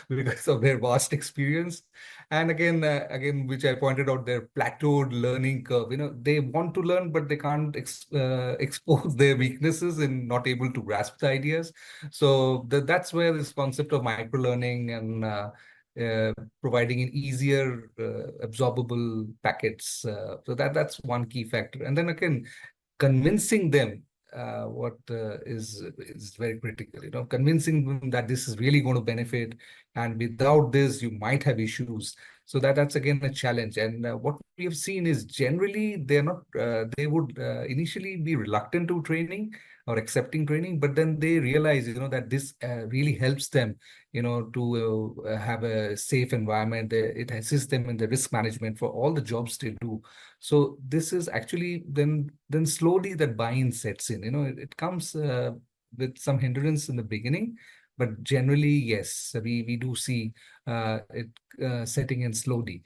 because of their vast experience. And again, which I pointed out, their plateaued learning curve. They want to learn, but they can't expose their weaknesses and not able to grasp the ideas. So that's where this concept of micro-learning and providing an easier absorbable packets. So that's one key factor. And then again, convincing them is very critical. Convincing them that this is really going to benefit, and without this, you might have issues. So that's again a challenge. And what we have seen is generally they're not. They would initially be reluctant to training or accepting training, but then they realize, that this really helps them, to have a safe environment. It assists them in the risk management for all the jobs they do. So this is actually then slowly that buy-in sets in. It comes with some hindrance in the beginning, but generally, yes, we do see it setting in slowly.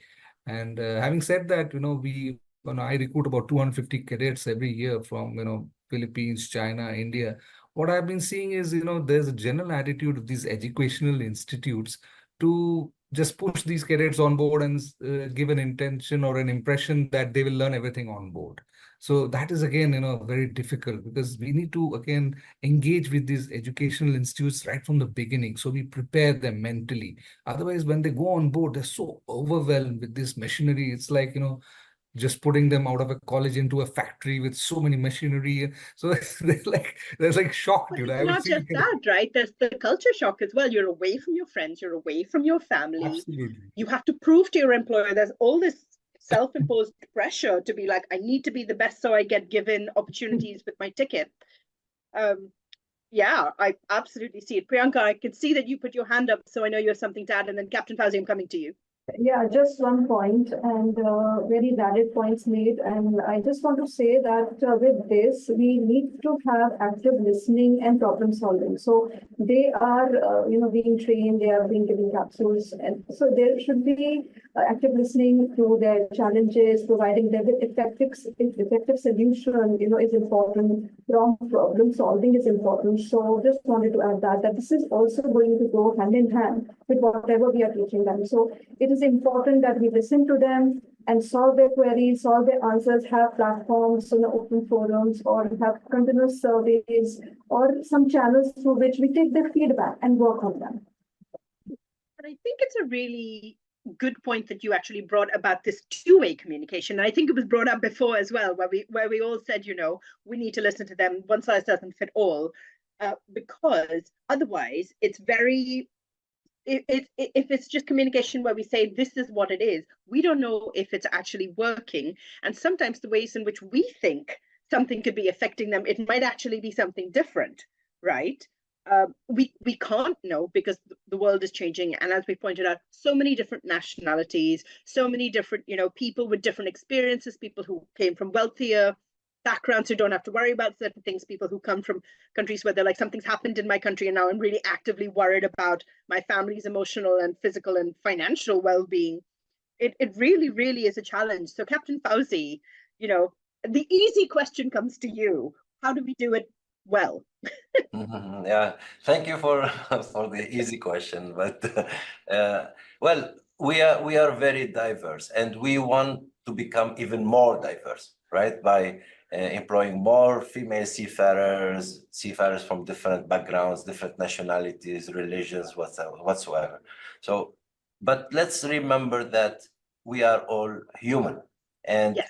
And having said that, I recruit about 250 cadets every year from, Philippines, China, India. What I've been seeing is, there's a general attitude of these educational institutes to just push these cadets on board and give an intention or an impression that they will learn everything on board. So that is, again, very difficult because we need to, again, engage with these educational institutes right from the beginning. So we prepare them mentally. Otherwise, when they go on board, they're so overwhelmed with this machinery. It's like, just putting them out of a college into a factory with so many machinery. So they're like shocked. But it's not just that, right? There's the culture shock as well. You're away from your friends, you're away from your family. Absolutely. You have to prove to your employer. There's all this self-imposed pressure to be like, I need to be the best so I get given opportunities with my ticket. Yeah, I absolutely see it. Priyanka, I can see that you put your hand up, so I know you have something to add. And then Captain Fauzi, I'm coming to you. Yeah, just one point and very valid points made. And I just want to say that with this, we need to have active listening and problem solving. So they are, being trained, they are being given capsules. And so there should be active listening to their challenges, providing them with effective solution, is important. Prompt problem solving is important. So just wanted to add that this is also going to go hand in hand with whatever we are teaching them. So it is important that we listen to them and solve their queries, solve their answers, have platforms, open forums, or have continuous surveys, or some channels through which we take their feedback and work on them. But I think it's a really good point that you actually brought about this two-way communication. And I think it was brought up before as well, where we all said, we need to listen to them. One size doesn't fit all, because otherwise it's very. If it's just communication where we say this is what it is, we don't know if it's actually working. And sometimes the ways in which we think something could be affecting them, it might actually be something different, right? We can't know because the world is changing. And as we pointed out, so many different nationalities, so many different, people with different experiences, people who came from wealthier backgrounds who don't have to worry about certain things, people who come from countries where they're like, something's happened in my country and now I'm really actively worried about my family's emotional and physical and financial well-being. It really, really is a challenge. So Captain Fauzi, the easy question comes to you. How do we do it well? Yeah, thank you for the easy question. But well, we are very diverse and we want to become even more diverse, right? By employing more female seafarers from different backgrounds, different nationalities, religions, whatsoever. So, but let's remember that we are all human, and yes,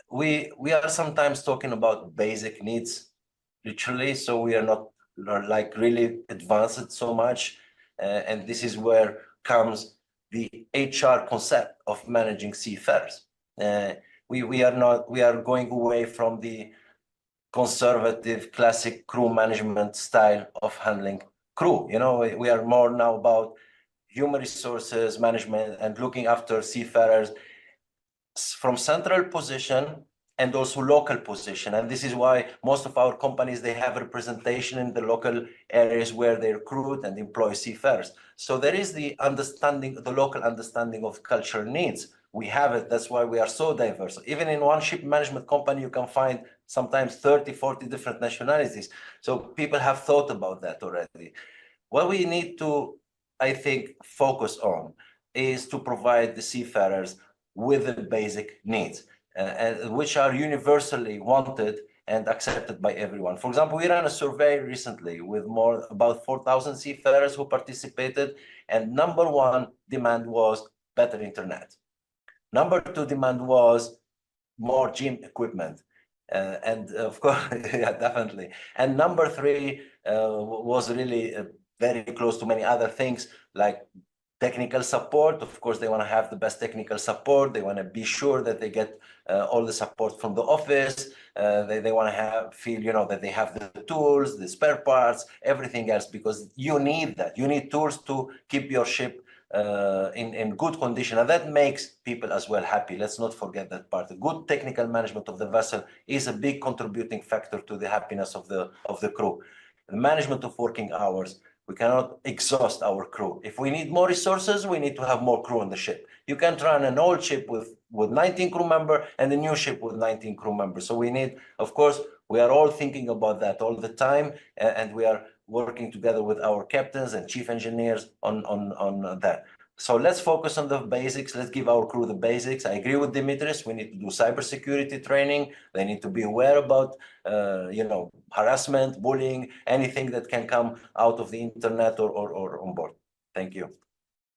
we are sometimes talking about basic needs, literally. So we are not like really advanced so much, and this is where comes the HR concept of managing seafarers. We are going away from the conservative classic crew management style of handling crew. We are more now about human resources management and looking after seafarers from central position and also local position. And this is why most of our companies, they have representation in the local areas where they recruit and employ seafarers. So there is the understanding, the local understanding of cultural needs. We have it. That's why we are so diverse. Even in one ship management company, you can find sometimes 30, 40 different nationalities. So people have thought about that already. What we need to, I think, focus on is to provide the seafarers with the basic needs, which are universally wanted and accepted by everyone. For example, we ran a survey recently with about 4,000 seafarers who participated, and number one demand was better internet. Number two demand was more gym equipment. And of course, yeah, definitely. And number three was really very close to many other things like technical support. Of course, they want to have the best technical support. They want to be sure that they get all the support from the office. They want to feel, that they have the tools, the spare parts, everything else, because you need that. You need tools to keep your ship in good condition, and that makes people as well happy. Let's not forget that part. The good technical management of the vessel is a big contributing factor to the happiness of the crew. The management of working hours. We cannot exhaust our crew. If we need more resources, we need to have more crew on the ship. You can't run an old ship with 19 crew members and a new ship with 19 crew members. So we need, of course, we are all thinking about that all the time, and we are working together with our captains and chief engineers on that. So let's focus on the basics. Let's give our crew the basics. I agree with Dimitris. We need to do cybersecurity training. They need to be aware about, harassment, bullying, anything that can come out of the internet or on board. Thank you.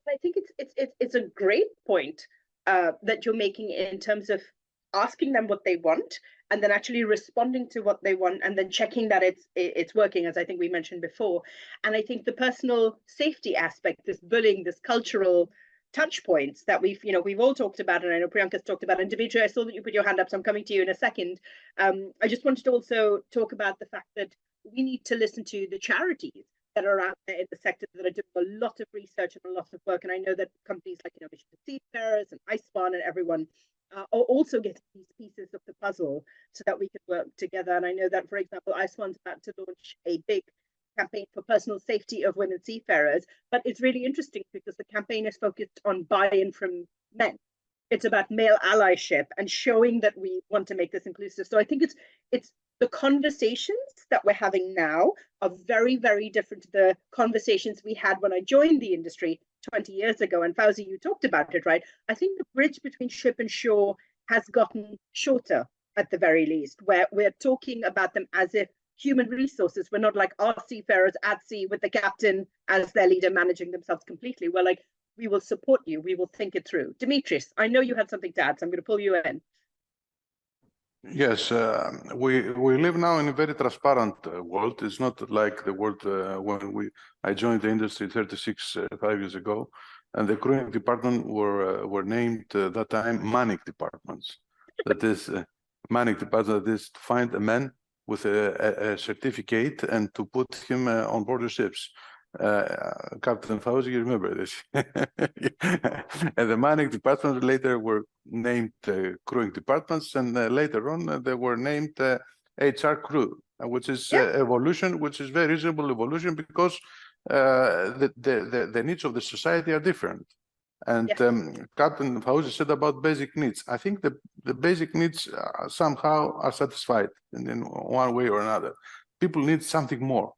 I think it's a great point that you're making in terms of asking them what they want and then actually responding to what they want and then checking that it's working, as I think we mentioned before. And I think the personal safety aspect, this bullying, this cultural touch points that we've all talked about, and I know Priyanka's talked about, and Dimitri, I saw that you put your hand up, so I'm coming to you in a second. I just wanted to also talk about the fact that we need to listen to the charities that are out there in the sector that are doing a lot of research and a lot of work. And I know that companies like Mission Seafarers and IceBond and everyone are also getting these pieces of the puzzle so that we can work together. And I know that, for example, IceBond's about to launch a big campaign for personal safety of women seafarers. But it's really interesting because the campaign is focused on buy-in from men. It's about male allyship and showing that we want to make this inclusive. So I think it's the conversations that we're having now are very, very different to the conversations we had when I joined the industry 20 years ago. And Fauzi, you talked about it, right? I think the bridge between ship and shore has gotten shorter at the very least, where we're talking about them as if human resources. We're not like our seafarers at sea with the captain as their leader managing themselves completely. We're like, we will support you. We will think it through. Dimitris, I know you had something to add, so I'm going to pull you in. Yes, we live now in a very transparent world. It's not like the world when I joined the industry 5 years ago, and the crewing department were named that time manic departments. That is manic department, that is to find a man with a certificate and to put him on board the ships. Captain Fauzi, you remember this. And the manic departments later were named crewing departments, and later on they were named HR crew, which is evolution, which is very reasonable evolution because the needs of the society are different. And Captain Fauzi said about basic needs. I think the basic needs somehow are satisfied in one way or another. People need something more.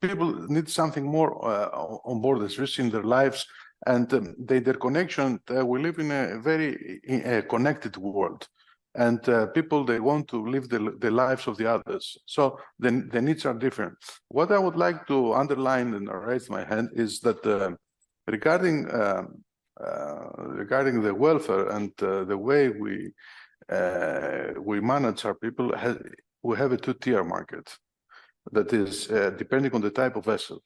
People need something more on board, especially in their lives, and the interconnection. We live in a very connected world, and people, they want to live the lives of the others. So the needs are different. What I would like to underline and raise my hand is that regarding the welfare and the way we manage our people, we have a two-tier market. That is depending on the type of vessel.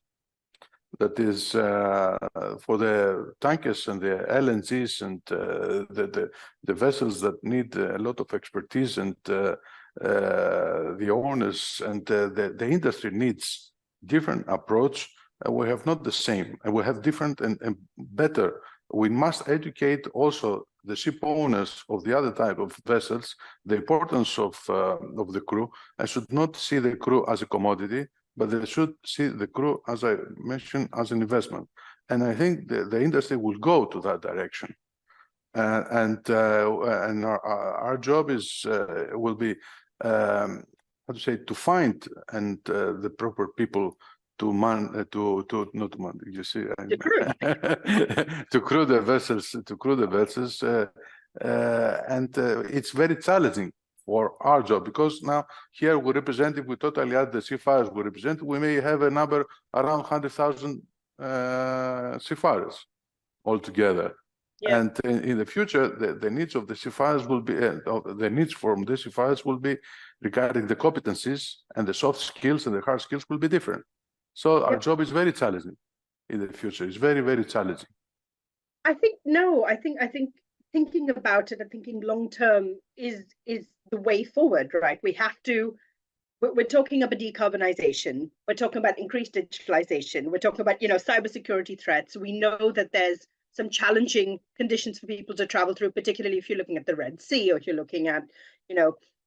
That is for the tankers and the LNGs and the vessels that need a lot of expertise, and the owners and the industry needs different approach. We have not the same, and we have different and better. We must educate also the ship owners of the other type of vessels, the importance of the crew. I should not see the crew as a commodity, but they should see the crew, as I mentioned, as an investment. And I think the industry will go to that direction. And our job will be to find and the proper people to crew the vessels, and it's very challenging for our job, because now here we represent, if we totally add the seafarers we represent, we may have a number around 100,000 seafarers altogether. And in the future, the needs of the seafarers will be, the needs from the seafarers will be regarding the competencies, and the soft skills and the hard skills will be different. So our job is very challenging in the future. It's very, very challenging. I think thinking about it and thinking long term is the way forward, right? We have to. We're talking about decarbonization. We're talking about increased digitalization. We're talking about cybersecurity threats. We know that there's some challenging conditions for people to travel through, particularly if you're looking at the Red Sea, or if you're looking at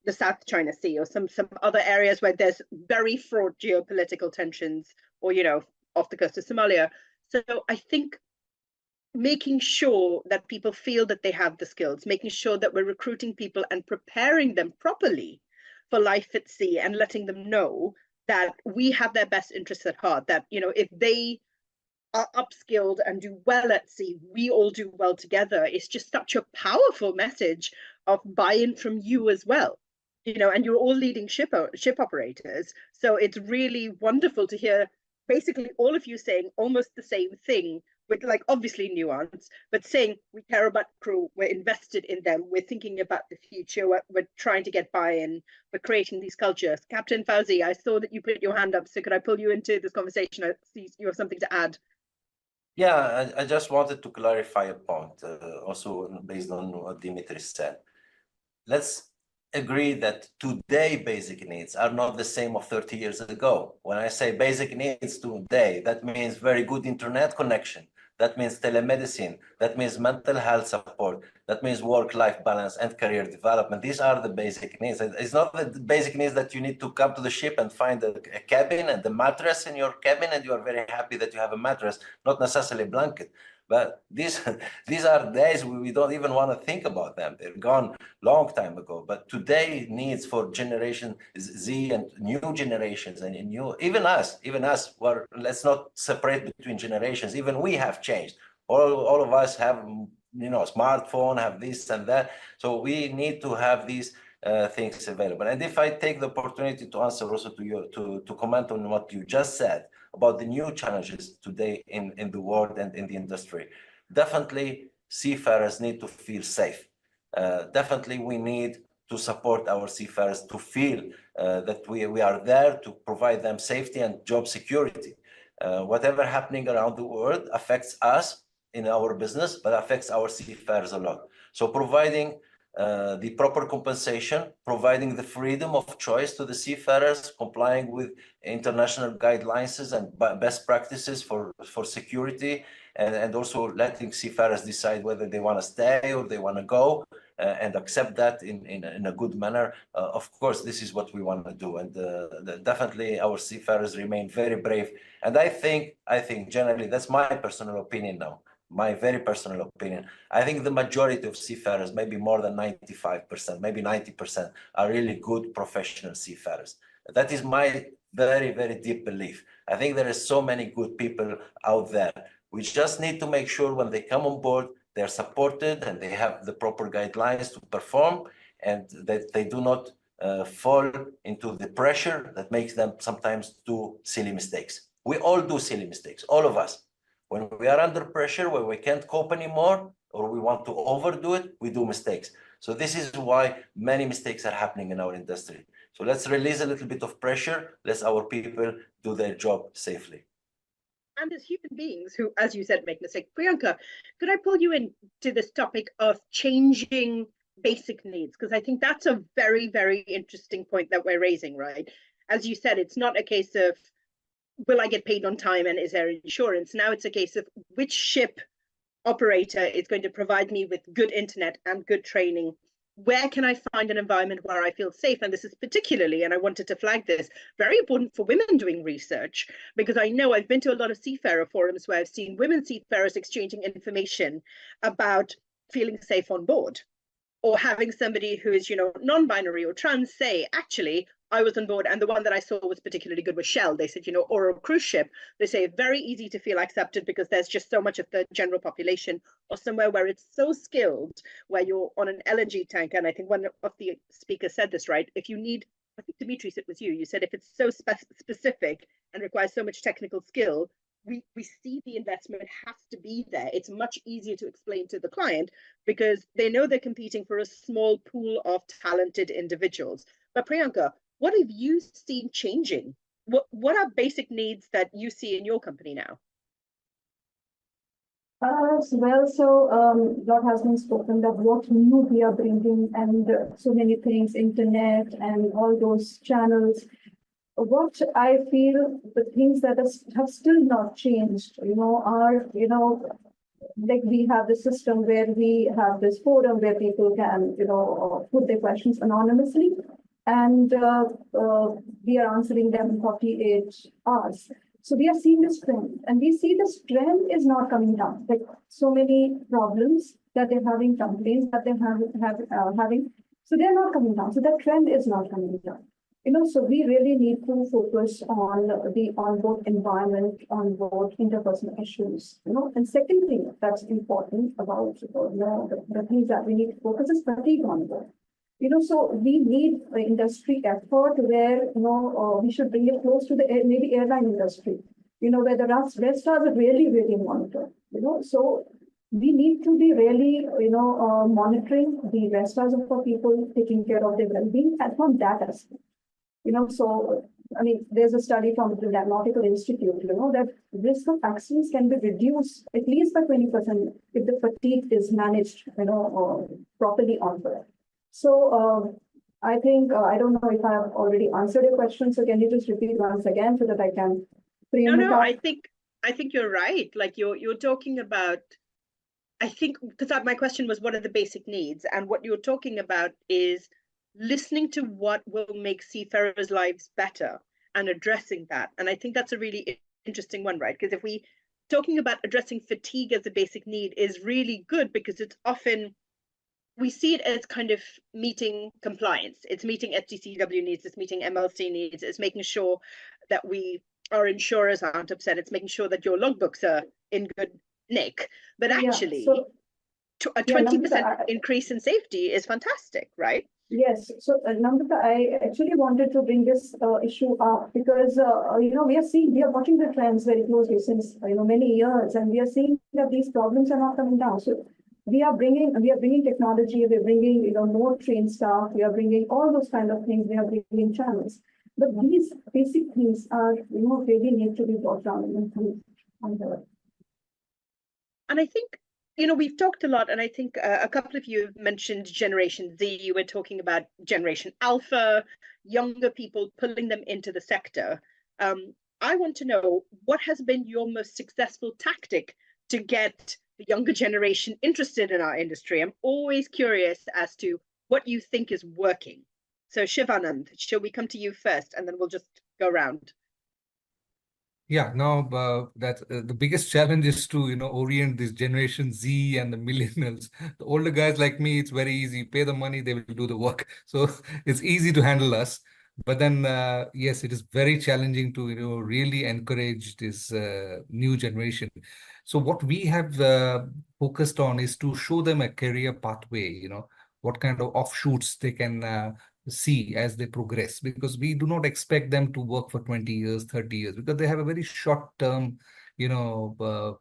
the South China Sea, or some other areas where there's very fraught geopolitical tensions, or off the coast of Somalia. So I think making sure that people feel that they have the skills, making sure that we're recruiting people and preparing them properly for life at sea, and letting them know that we have their best interests at heart, that if they are upskilled and do well at sea, we all do well together. It's just such a powerful message of buy-in from you as well. And you're all leading ship operators. So it's really wonderful to hear basically all of you saying almost the same thing, with obviously nuance, but saying we care about crew, we're invested in them, we're thinking about the future, we're trying to get buy-in, we're creating these cultures. Captain Fauzi, I saw that you put your hand up, so could I pull you into this conversation? I see you have something to add. Yeah, I just wanted to clarify a point, also based on what Dimitris said. Let's agree that today basic needs are not the same of 30 years ago. When I say basic needs today, that means very good internet connection. That means telemedicine. That means mental health support. That means work-life balance and career development. These are the basic needs. It's not the basic needs that you need to come to the ship and find a cabin and the mattress in your cabin and you are very happy that you have a mattress, not necessarily a blanket. But these are days we don't even want to think about them. They're gone long time ago. But today needs for Generation Z and new generations and even us, let's not separate between generations. Even we have changed. All of us have, smartphone, have this and that. So we need to have these things available. And if I take the opportunity to answer also to you, to comment on what you just said about the new challenges today in the world and in the industry, definitely seafarers need to feel safe. Definitely we need to support our seafarers to feel that we are there to provide them safety and job security. Whatever happening around the world affects us in our business, but affects our seafarers a lot. So providing the proper compensation, providing the freedom of choice to the seafarers, complying with international guidelines and best practices for security, and also letting seafarers decide whether they want to stay or they want to go, and accept that in a good manner. Of course, this is what we want to do, and definitely our seafarers remain very brave. And I think generally, that's my personal opinion now. My very personal opinion, I think the majority of seafarers, maybe more than 95%, maybe 90%, are really good professional seafarers. That is my very, very deep belief. I think there are so many good people out there. We just need to make sure when they come on board, they're supported and they have the proper guidelines to perform, and that they do not fall into the pressure that makes them sometimes do silly mistakes. We all do silly mistakes, all of us. When we are under pressure, where we can't cope anymore, or we want to overdo it, we do mistakes. So this is why many mistakes are happening in our industry. So let's release a little bit of pressure. Let our people do their job safely. And as human beings who, as you said, make mistakes, Priyanka, could I pull you into this topic of changing basic needs? Because I think that's a very, very interesting point that we're raising, right? As you said, it's not a case of, will I get paid on time and is there insurance? Now it's a case of which ship operator is going to provide me with good internet and good training. Where can I find an environment where I feel safe? And this is particularly, and I wanted to flag this, very important for women doing research, because I know I've been to a lot of seafarer forums where I've seen women seafarers exchanging information about feeling safe on board, or having somebody who is, non-binary or trans say, actually, I was on board, and the one that I saw was particularly good was Shell. They said, or a cruise ship, they say it's very easy to feel accepted because there's just so much of the general population, or somewhere where it's so skilled, where you're on an LNG tanker. And I think one of the speakers said this, right? If you need, I think Dimitris, it was you said if it's so specific and requires so much technical skill, we see the investment has to be there. It's much easier to explain to the client because they know they're competing for a small pool of talented individuals. But Priyanka, what have you seen changing? What are basic needs that you see in your company now? Lot has been spoken that what new we are bringing, and so many things, internet and all those channels. What I feel, the things that have still not changed, are, like we have the system where we have this forum where people can, put their questions anonymously, and we are answering them in 48 hours. So we are seeing this trend, and we see this trend is not coming down. Like so many problems that they're having, complaints that they're having, so they're not coming down. So that trend is not coming down. So we really need to focus on the onboard environment, onboard interpersonal issues, And second thing that's important about the things that we need to focus is fatigue on board. So we need the industry effort where, we should bring it close to the maybe airline industry, where the rest are really, really monitored, So we need to be really, monitoring the rest of the people, taking care of their well-being, and from that aspect. So, there's a study from the Nautical Institute, that risk of accidents can be reduced at least by 20% if the fatigue is managed, properly on board. So, I think, I don't know if I have already answered your question, so can you just repeat once again so that I can frame it No, up? I think you're right. Like you're talking about, I think, because my question was, what are the basic needs? And what you're talking about is listening to what will make seafarers' lives better and addressing that. And I think that's a really interesting one, right? Because if we talking about addressing fatigue as a basic need is really good, because it's often, we see it as kind of meeting compliance. It's meeting FGCW needs, it's meeting MLC needs, it's making sure that our insurers aren't upset, it's making sure that your logbooks are in good nick. But actually, a 20% increase in safety is fantastic, right? Yes. So, Namrata, I actually wanted to bring this issue up because, we are watching the trends very closely since, many years, and we are seeing that these problems are not coming down. So we are bringing technology, we're bringing, more trained staff, we are bringing all those kind of things, we are bringing channels. But these basic things are, really need to be brought down and improved on the. And I think, we've talked a lot, and I think a couple of you have mentioned Generation Z. You were talking about Generation Alpha, younger people, pulling them into the sector. I want to know, what has been your most successful tactic to get the younger generation interested in our industry? I'm always curious as to what you think is working. So Shivanand, shall we come to you first, and then we'll just go around? Yeah, now that the biggest challenge is to orient this Generation Z and the millennials. The older guys like me, it's very easy. Pay the money, they will do the work. So it's easy to handle us. But then, yes, it is very challenging to really encourage this new generation. So what we have focused on is to show them a career pathway. What kind of offshoots they can see as they progress, because we do not expect them to work for 20 years, 30 years, because they have a very short-term, career.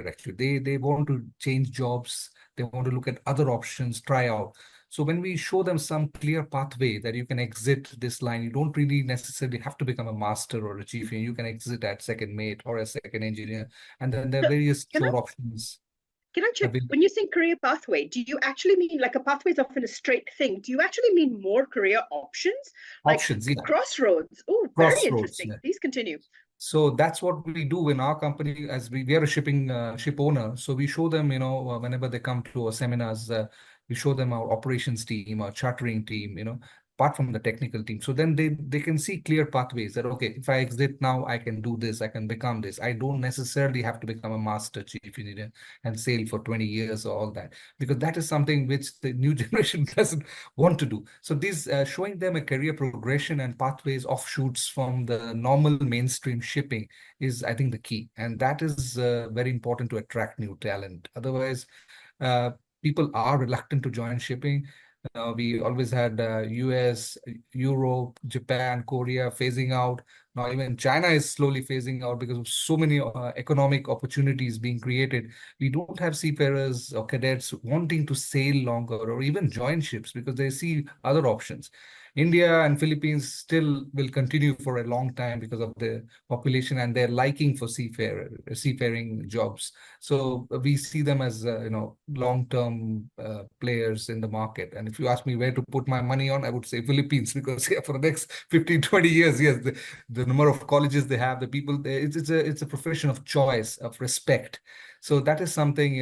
Actually, they want to change jobs, they want to look at other options, try out. So when we show them some clear pathway that you can exit this line, you don't really necessarily have to become a master or a chief engineer. You can exit at second mate or a second engineer, and then there are various short options. Can I check, when you say career pathway, do you actually mean, like, a pathway is often a straight thing? Do you actually mean more career options? Like options, yeah. Crossroads. Oh, very interesting. Yeah. Please continue. So that's what we do in our company, as we are a ship owner. So we show them, whenever they come to our seminars, we show them our operations team, our chartering team, apart from the technical team. So then they can see clear pathways that, okay, if I exit now, I can do this, I can become this. I don't necessarily have to become a master chief engineer and sail for 20 years or all that, because that is something which the new generation doesn't want to do. So these showing them a career progression and pathways, offshoots from the normal mainstream shipping is, I think, the key. And that is very important to attract new talent. Otherwise, people are reluctant to join shipping. We always had US, Europe, Japan, Korea phasing out. Now even China is slowly phasing out because of so many economic opportunities being created. We don't have seafarers or cadets wanting to sail longer or even join ships because they see other options. India and Philippines still will continue for a long time because of the population and their liking for seafaring jobs. So we see them as long-term players in the market. And if you ask me where to put my money on, I would say Philippines, because for the next 15, 20 years, yes, the number of colleges they have, the people, it's a profession of choice, of respect. So that is something,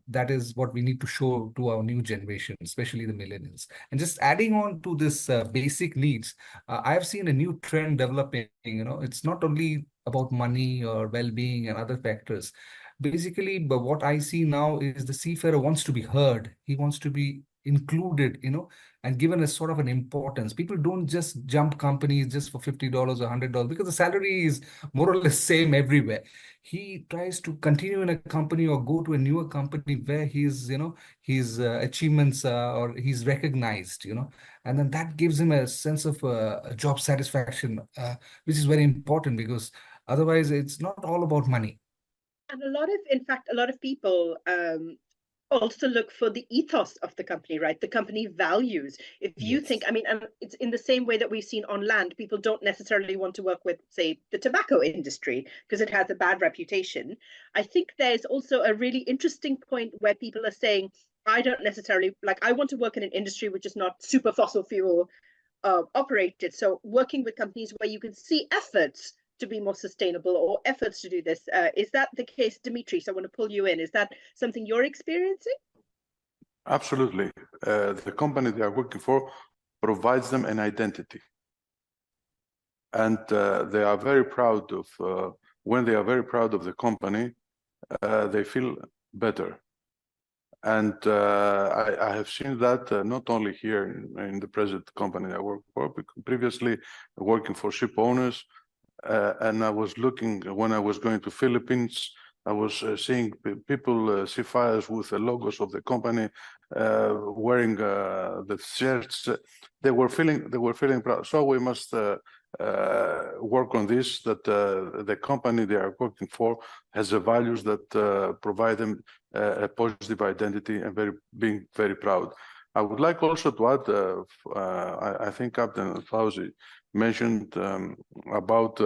that is what we need to show to our new generation, especially the millennials. And just adding on to this basic needs, I've seen a new trend developing. It's not only about money or well-being and other factors. Basically, but what I see now is the seafarer wants to be heard. He wants to be included, and given a sort of an importance. People don't just jump companies just for $50 or $100 because the salary is more or less same everywhere. He tries to continue in a company or go to a newer company where his achievements or he's recognized, and then that gives him a sense of job satisfaction, which is very important, because otherwise it's not all about money. And in fact, a lot of people also look for the ethos of the company, right? The company values. If you think, and it's in the same way that we've seen on land, people don't necessarily want to work with, say, the tobacco industry because it has a bad reputation. I think there's also a really interesting point where people are saying, I don't necessarily like, I want to work in an industry which is not super fossil fuel operated. So working with companies where you can see efforts to be more sustainable or efforts to do this. Is that the case, Dimitris? I want to pull you in. Is that something you're experiencing? Absolutely. The company they are working for provides them an identity. And they are very proud of, when they are very proud of the company, they feel better. And I have seen that not only here in the present company I work for, but previously working for ship owners. And I was looking, when I was going to Philippines, I was seeing people, seafarers with the logos of the company, wearing the shirts. They were feeling proud. So we must work on this, that the company they are working for has the values that provide them a positive identity and being very proud. I would like also to add, I think Captain Fauzi mentioned about,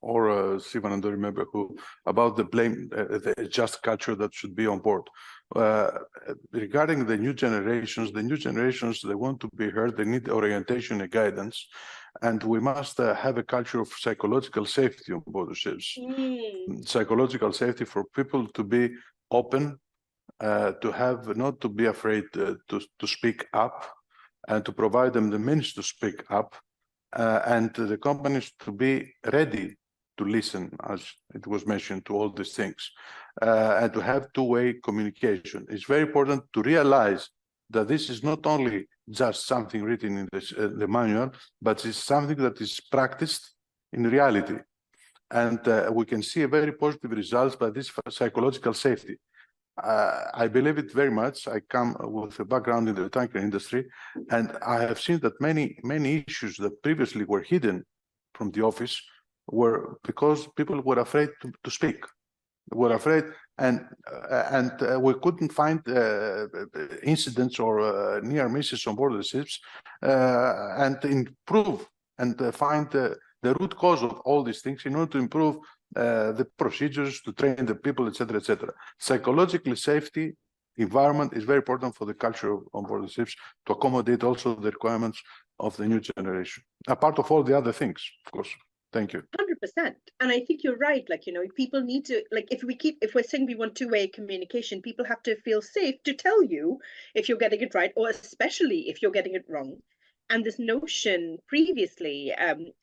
or Stephen, I don't remember who, about the blame, the just culture that should be on board. Regarding the new generations, they want to be heard, they need orientation and guidance, and we must have a culture of psychological safety on board the ships. Psychological safety for people to be open, to have, not to be afraid to speak up, and to provide them the means to speak up, and the companies to be ready to listen, as it was mentioned, to all these things, and to have two-way communication. It's very important to realize that this is not only just something written in the manual, but it's something that is practiced in reality. And we can see a very positive results by this psychological safety. I believe it very much. I come with a background in the tanker industry, and I have seen that many issues that previously were hidden from the office were because people were afraid to speak. Were afraid, and we couldn't find incidents or near misses on board the ships, and improve and find the root cause of all these things in order to improve the procedures, to train the people, etc., etc. Psychologically, safety environment is very important for the culture on board the ships to accommodate also the requirements of the new generation, apart of all the other things, of course. Thank you. 100%. And I think you're right. Like, you know, people need to, like, if we're saying we want two-way communication, people have to feel safe to tell you if you're getting it right, or especially if you're getting it wrong. And this notion previously,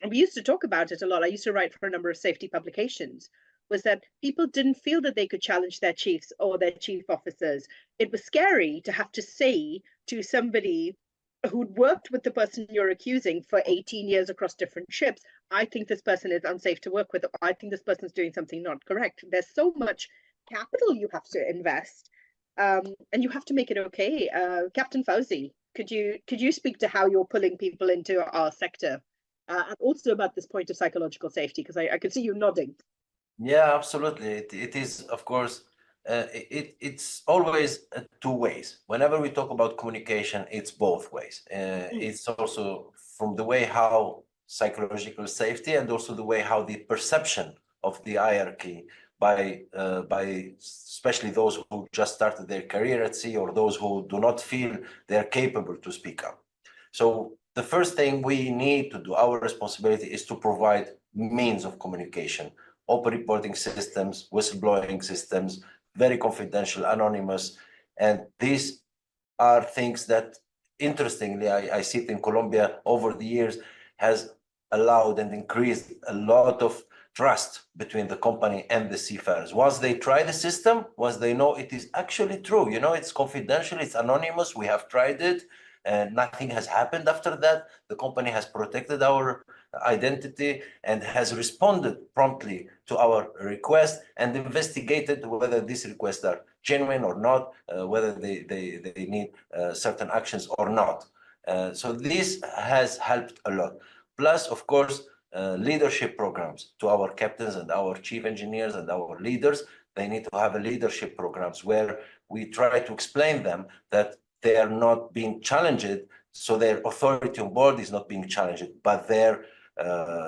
we used to talk about it a lot. I used to write for a number of safety publications, was that people didn't feel that they could challenge their chiefs or their chief officers. It was scary to have to say to somebody who'd worked with the person you're accusing for 18 years across different ships, I think this person is unsafe to work with. I think this person's doing something not correct. There's so much capital you have to invest, and you have to make it okay. Captain Fauzi, could you speak to how you're pulling people into our sector, and also about this point of psychological safety? Because I could see you nodding. Yeah, absolutely. It is, of course, it's always two ways. Whenever we talk about communication, it's both ways. It's also from the way how psychological safety, and also the way how the perception of the hierarchy by especially those who just started their career at sea, or those who do not feel they're capable to speak up. So the first thing we need to do, our responsibility, is to provide means of communication, open reporting systems, whistleblowing systems, very confidential, anonymous. And these are things that, interestingly, I see it in Colombia over the years, has allowed and increased a lot of trust between the company and the seafarers. Once they try the system, once they know it is actually true, you know, it's confidential, it's anonymous, we have tried it, and nothing has happened after that. The company has protected our identity and has responded promptly to our request and investigated whether these requests are genuine or not, whether they need certain actions or not. So this has helped a lot. Plus, of course, leadership programs to our captains and our chief engineers and our leaders. They need to have a leadership programs where we try to explain them that they are not being challenged, so their authority on board is not being challenged, but their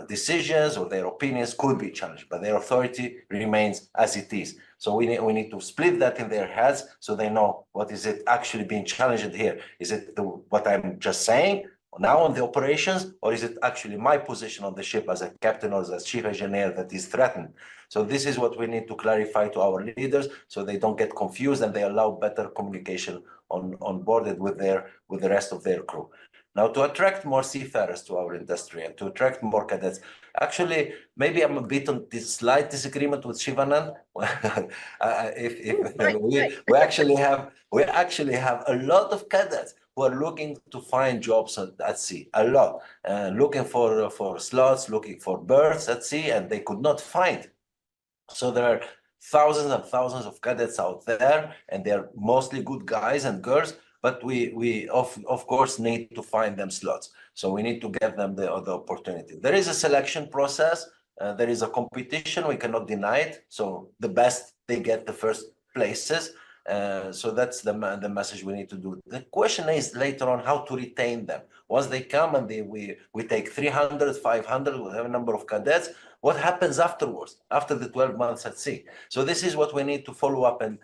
decisions or their opinions could be challenged, but their authority remains as it is. So we need to split that in their heads so they know what is it actually being challenged here. Is it what I'm just saying now on the operations, or is it actually my position on the ship as a captain or as a chief engineer that is threatened? So this is what we need to clarify to our leaders so they don't get confused and they allow better communication on board with the rest of their crew. Now, to attract more seafarers to our industry and to attract more cadets, actually, maybe I'm a bit on this slight disagreement with Shivanand. We actually have a lot of cadets who are looking to find jobs at sea, a lot, looking for slots, looking for berths at sea, and they could not find. So there are thousands and thousands of cadets out there, and they're mostly good guys and girls, but we of course need to find them slots. So we need to give them the opportunity. There is a selection process, there is a competition, we cannot deny it. So the best, they get the first places. So that's the message we need to do. The question is later on how to retain them. Once they come and we take 300, 500, whatever number of cadets, what happens afterwards, after the 12 months at sea? So this is what we need to follow up and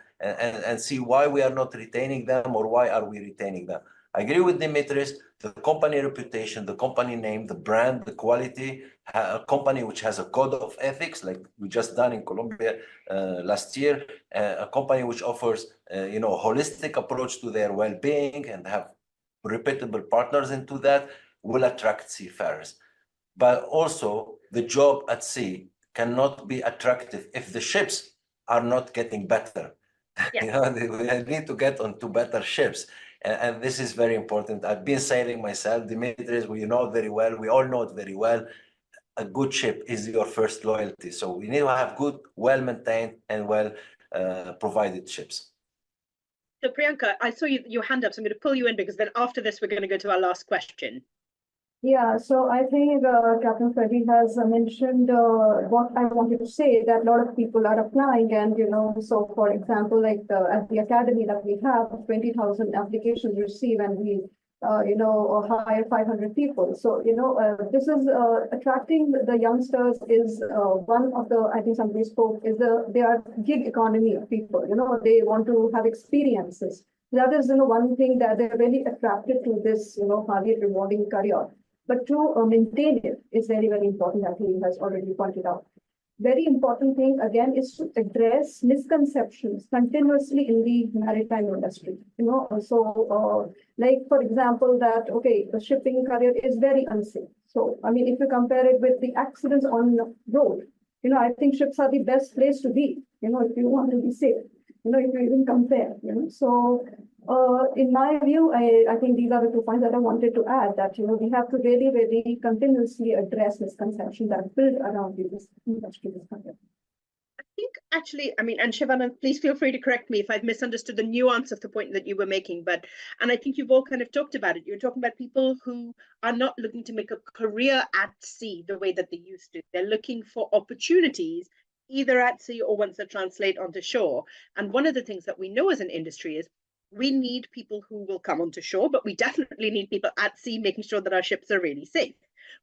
see why we are not retaining them or why are we retaining them. I agree with Dimitris, the company reputation, the company name, the brand, the quality, a company which has a code of ethics, like we just done in Colombia last year, a company which offers, a holistic approach to their well-being and have reputable partners into that, will attract seafarers. But also, the job at sea cannot be attractive if the ships are not getting better. Yeah. They need to get onto better ships. And this is very important. I've been sailing myself, Dimitris, we know it very well. We all know it very well. A good ship is your first loyalty. So we need to have good, well-maintained and well-provided ships. So Priyanka, I saw your hand up, so I'm going to pull you in because then after this, we're going to go to our last question. Yeah, so I think Captain Freddy has mentioned what I wanted to say, that a lot of people are applying, and so for example, like at the academy that we have, 20,000 applications received, and we hire 500 people. So this is attracting the youngsters is one of the, I think somebody spoke, is they are gig economy people. They want to have experiences. That is one thing that they're really attracted to this highly rewarding career. But to maintain it is very, very important, as he has already pointed out. Very important thing, again, is to address misconceptions continuously in the maritime industry. Like, for example, that, okay, the shipping career is very unsafe. So, I mean, if you compare it with the accidents on the road, I think ships are the best place to be, if you want to be safe, if you even compare, So, in my view, I think these are the 2 points that I wanted to add, that, we have to really, really continuously address misconceptions that are built around this industry. I think actually, I mean, and Shivana, please feel free to correct me if I've misunderstood the nuance of the point that you were making, and I think you've all kind of talked about it. You're talking about people who are not looking to make a career at sea the way that they used to. They're looking for opportunities either at sea or once they translate onto shore. And one of the things that we know as an industry is we need people who will come onto shore, but we definitely need people at sea making sure that our ships are really safe.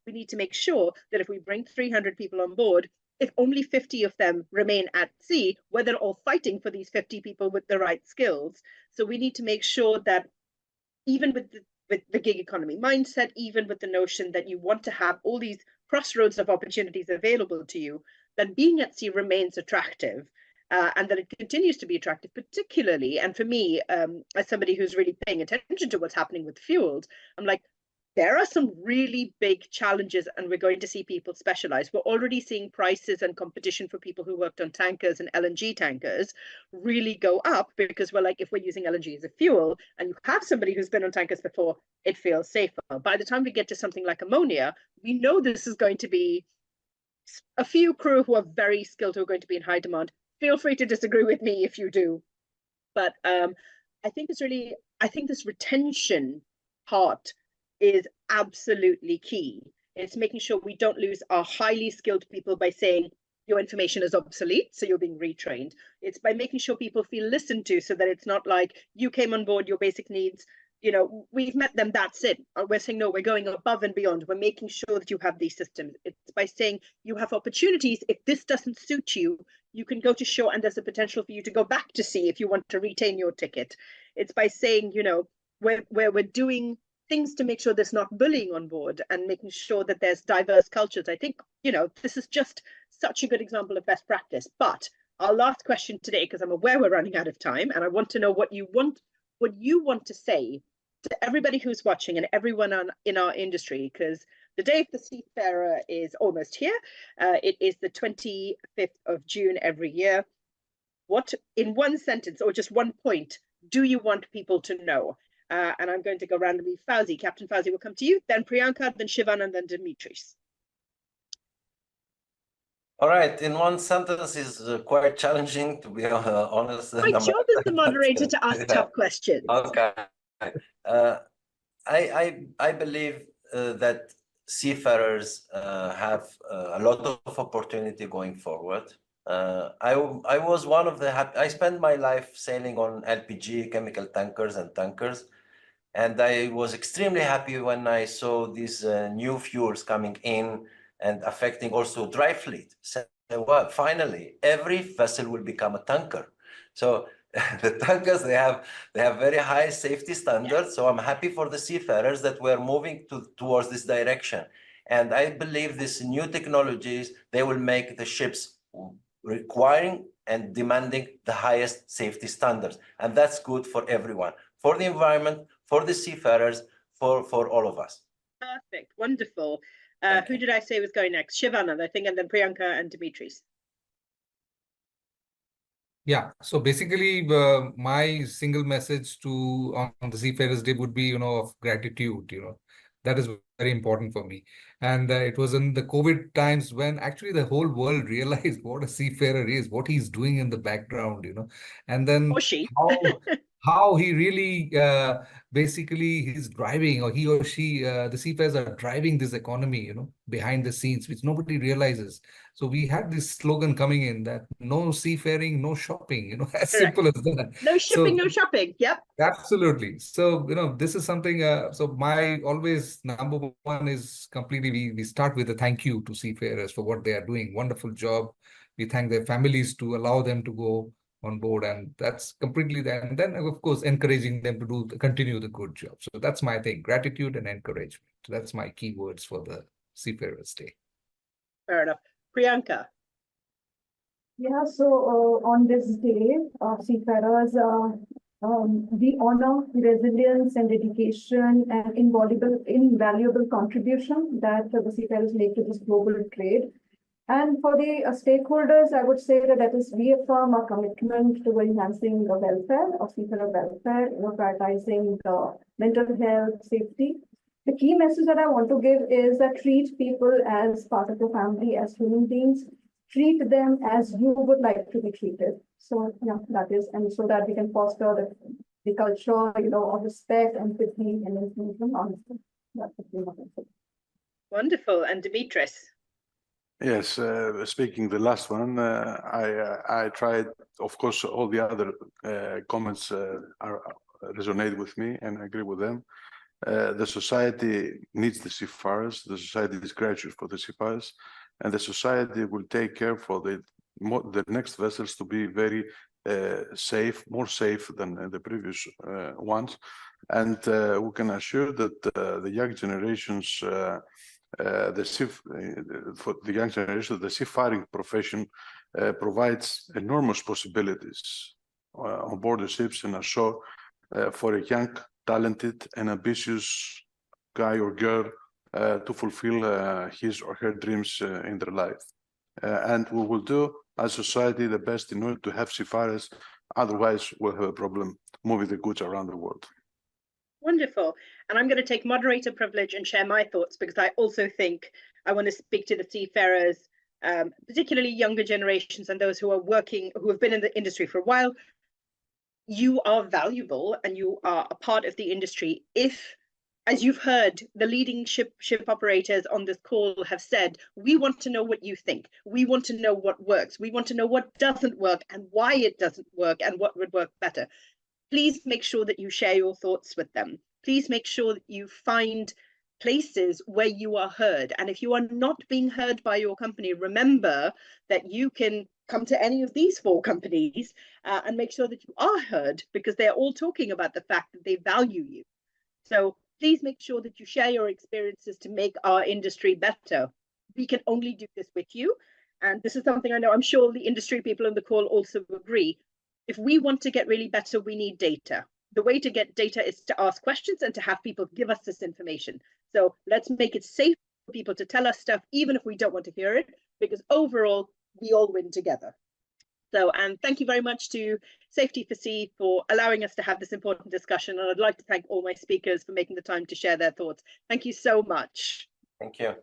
We need to make sure that if we bring 300 people on board, if only 50 of them remain at sea, where they're all fighting for these 50 people with the right skills. So we need to make sure that even with the gig economy mindset, even with the notion that you want to have all these crossroads of opportunities available to you, that being at sea remains attractive. And that it continues to be attractive, particularly, and for me, as somebody who's really paying attention to what's happening with fuels, I'm like, there are some really big challenges, and we're going to see people specialize. We're already seeing prices and competition for people who worked on tankers and LNG tankers really go up, because we're like, if we're using LNG as a fuel and you have somebody who's been on tankers before, it feels safer. By the time we get to something like ammonia, we know this is going to be a few crew who are very skilled, who are going to be in high demand. Feel free to disagree with me if you do. But I think this retention part is absolutely key. It's making sure we don't lose our highly skilled people by saying your information is obsolete, so you're being retrained. It's by making sure people feel listened to, so that it's not like you came on board, your basic needs we've met them, that's it. We're saying, no, we're going above and beyond. We're making sure that you have these systems. It's by saying you have opportunities. If this doesn't suit you, you can go to shore and there's a potential for you to go back to sea if you want to retain your ticket. It's by saying, we're doing things to make sure there's not bullying on board and making sure that there's diverse cultures. I think, this is just such a good example of best practice. But our last question today, because I'm aware we're running out of time, and I want to know what you want to say to everybody who's watching and everyone in our industry, because the Day of the Seafarer is almost here. It is the 25th of June every year. What, in one sentence or just one point, do you want people to know? And I'm going to go randomly. Fauzi, Captain Fauzi will come to you, then Priyanka, then Shivan, and then Dimitris. All right, in one sentence is quite challenging, to be honest. My job as the moderator to ask tough questions. Okay. I believe that seafarers have a lot of opportunity going forward. I was one of the I spent my life sailing on LPG, chemical tankers and tankers. And I was extremely happy when I saw these new fuels coming in and affecting also dry fleet. So, well, finally, every vessel will become a tanker. So the tankers, they have very high safety standards. So I'm happy for the seafarers that we're moving towards this direction. And I believe these new technologies, they will make the ships requiring and demanding the highest safety standards. And that's good for everyone, for the environment, for the seafarers, for all of us. Perfect, wonderful. Who did I say was going next? Shivanand, I think, and then Priyanka and Dimitris. Yeah, so basically, my single message on the Seafarers Day would be, of gratitude. That is very important for me. And it was in the COVID times when actually the whole world realized what a seafarer is, what he's doing in the background, and then how he really basically he's driving, or he or she, the seafarers are driving this economy, behind the scenes, which nobody realizes. So we had this slogan coming in that no seafaring, no shopping, as simple as that. No shipping, no shopping. Yep. Absolutely. So, this is something, so my always number one is completely, we start with a thank you to seafarers for what they are doing. Wonderful job. We thank their families to allow them to go on board, and that's completely that. And then, of course, encouraging them to continue the good job. So that's my thing, gratitude and encouragement. So that's my key words for the Seafarers Day. Fair enough. Priyanka. Yeah, so on this day, seafarers, we honor resilience and dedication and invaluable contribution that the seafarers make to this global trade. And for the stakeholders, I would say that is we affirm our commitment to enhancing the welfare of seafarer welfare, prioritizing the mental health, safety. The key message that I want to give is that treat people as part of the family, as human beings. Treat them as you would like to be treated. So yeah, that is, and so that we can foster the culture, of respect, empathy, and honesty. That's the thing. Wonderful. And Dimitris. Yes, speaking the last one, I tried, of course, all the other comments resonate with me and I agree with them. The society needs the seafarers, the society is grateful for the seafarers, and the society will take care for the next vessels to be very safe, more safe than the previous ones. And we can assure that the young generations, for the young generation, the seafaring profession provides enormous possibilities on board the ships and ashore for a young, talented and ambitious guy or girl to fulfill his or her dreams in their life. And we will do as society the best in order to have seafarers, otherwise we'll have a problem moving the goods around the world. Wonderful. And I'm going to take moderator privilege and share my thoughts, because I also think I want to speak to the seafarers, particularly younger generations and those who are working, who have been in the industry for a while. You are valuable and you are a part of the industry if, as you've heard, the leading ship operators on this call have said, we want to know what you think. We want to know what works. We want to know what doesn't work and why it doesn't work and what would work better. Please make sure that you share your thoughts with them. please make sure that you find places where you are heard. And if you are not being heard by your company, remember that you can come to any of these 4 companies and make sure that you are heard, because they're all talking about the fact that they value you. So please make sure that you share your experiences to make our industry better. We can only do this with you. And this is something I know, I'm sure the industry people on the call also agree. If we want to get really better, we need data. The way to get data is to ask questions and to have people give us this information. So let's make it safe for people to tell us stuff, even if we don't want to hear it, because overall, we all win together. So, and thank you very much to Safety for Sea for allowing us to have this important discussion. And I'd like to thank all my speakers for making the time to share their thoughts. Thank you so much. Thank you.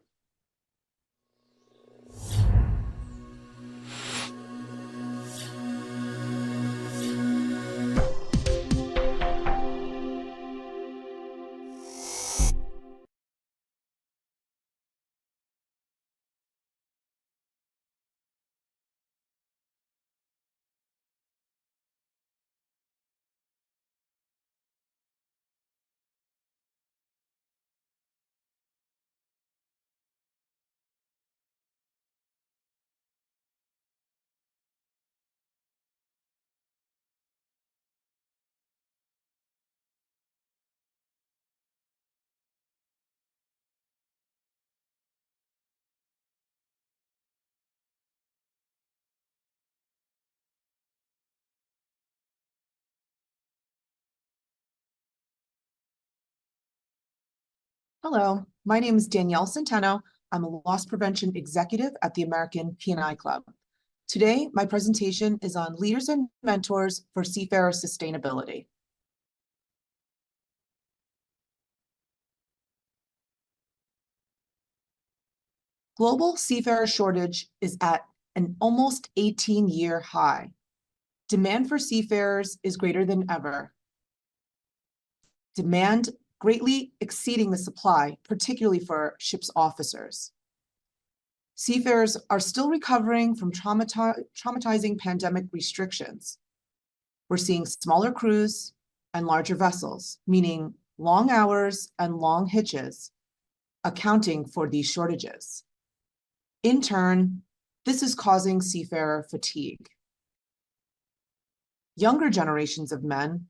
Hello, my name is Danielle Centeno. I'm a loss prevention executive at the American P&I Club. Today, my presentation is on leaders and mentors for seafarer sustainability. Global seafarer shortage is at an almost 18-year high. Demand for seafarers is greater than ever. Demand greatly exceeding the supply, particularly for ships' officers. Seafarers are still recovering from traumatizing pandemic restrictions. We're seeing smaller crews and larger vessels, meaning long hours and long hitches, accounting for these shortages. In turn, this is causing seafarer fatigue. Younger generations of men,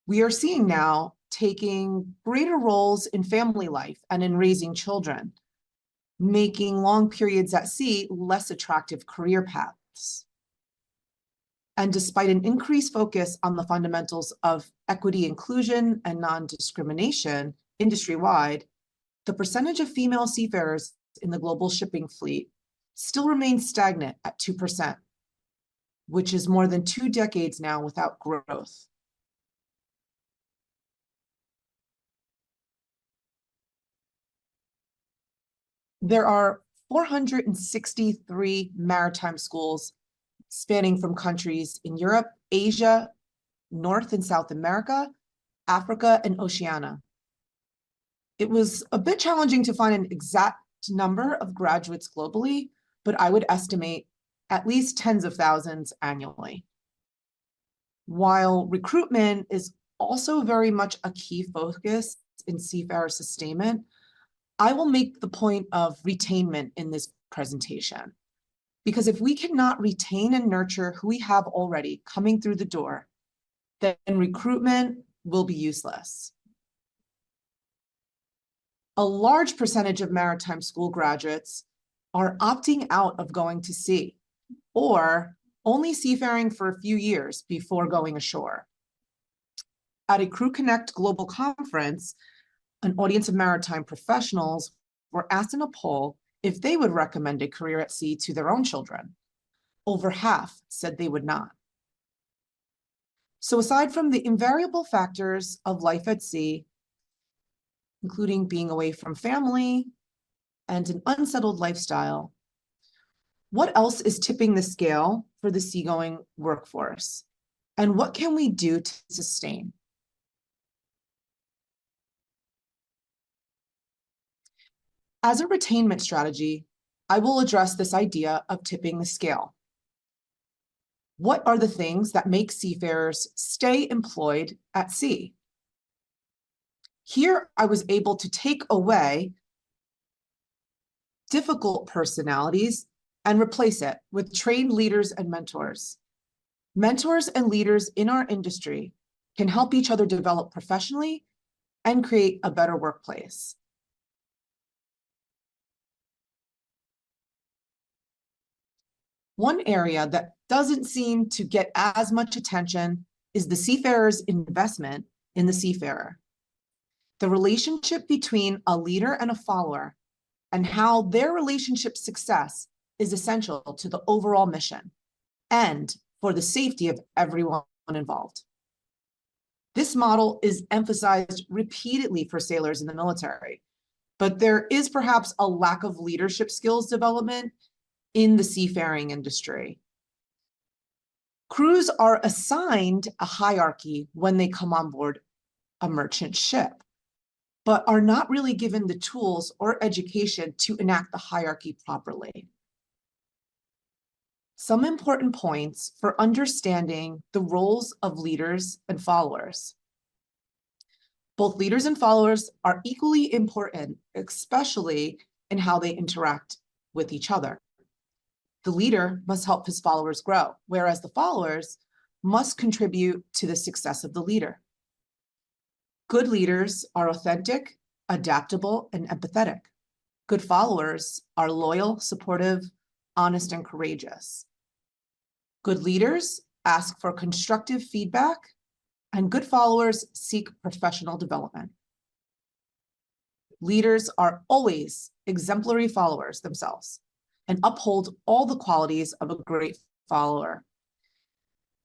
we are seeing now, taking greater roles in family life and in raising children, making long periods at sea less attractive career paths. And despite an increased focus on the fundamentals of equity, inclusion, and non-discrimination industry-wide, the percentage of female seafarers in the global shipping fleet still remains stagnant at 2%, which is more than 2 decades now without growth. There are 463 maritime schools spanning from countries in Europe, Asia, North and South America, Africa, and Oceania. It was a bit challenging to find an exact number of graduates globally, but I would estimate at least tens of thousands annually. While recruitment is also very much a key focus in seafarer sustainment, I will make the point of retainment in this presentation, because if we cannot retain and nurture who we have already coming through the door, then recruitment will be useless. A large percentage of maritime school graduates are opting out of going to sea, or only seafaring for a few years before going ashore. At a Crew Connect Global Conference, an audience of maritime professionals were asked in a poll if they would recommend a career at sea to their own children. Over half said they would not. So aside from the invariable factors of life at sea, including being away from family and an unsettled lifestyle, what else is tipping the scale for the seagoing workforce? And what can we do to sustain? As a retainment strategy, I will address this idea of tipping the scale. What are the things that make seafarers stay employed at sea? Here, I was able to take away difficult personalities and replace it with trained leaders and mentors. Mentors and leaders in our industry can help each other develop professionally and create a better workplace. One area that doesn't seem to get as much attention is the seafarer's investment in the seafarer. The relationship between a leader and a follower and how their relationship success is essential to the overall mission and for the safety of everyone involved. This model is emphasized repeatedly for sailors in the military, but there is perhaps a lack of leadership skills development in the seafaring industry. Crews are assigned a hierarchy when they come on board a merchant ship, but are not really given the tools or education to enact the hierarchy properly. Some important points for understanding the roles of leaders and followers. Both leaders and followers are equally important, especially in how they interact with each other. The leader must help his followers grow, whereas the followers must contribute to the success of the leader. Good leaders are authentic, adaptable, and empathetic. Good followers are loyal, supportive, honest, and courageous. Good leaders ask for constructive feedback, and good followers seek professional development. Leaders are always exemplary followers themselves and uphold all the qualities of a great follower,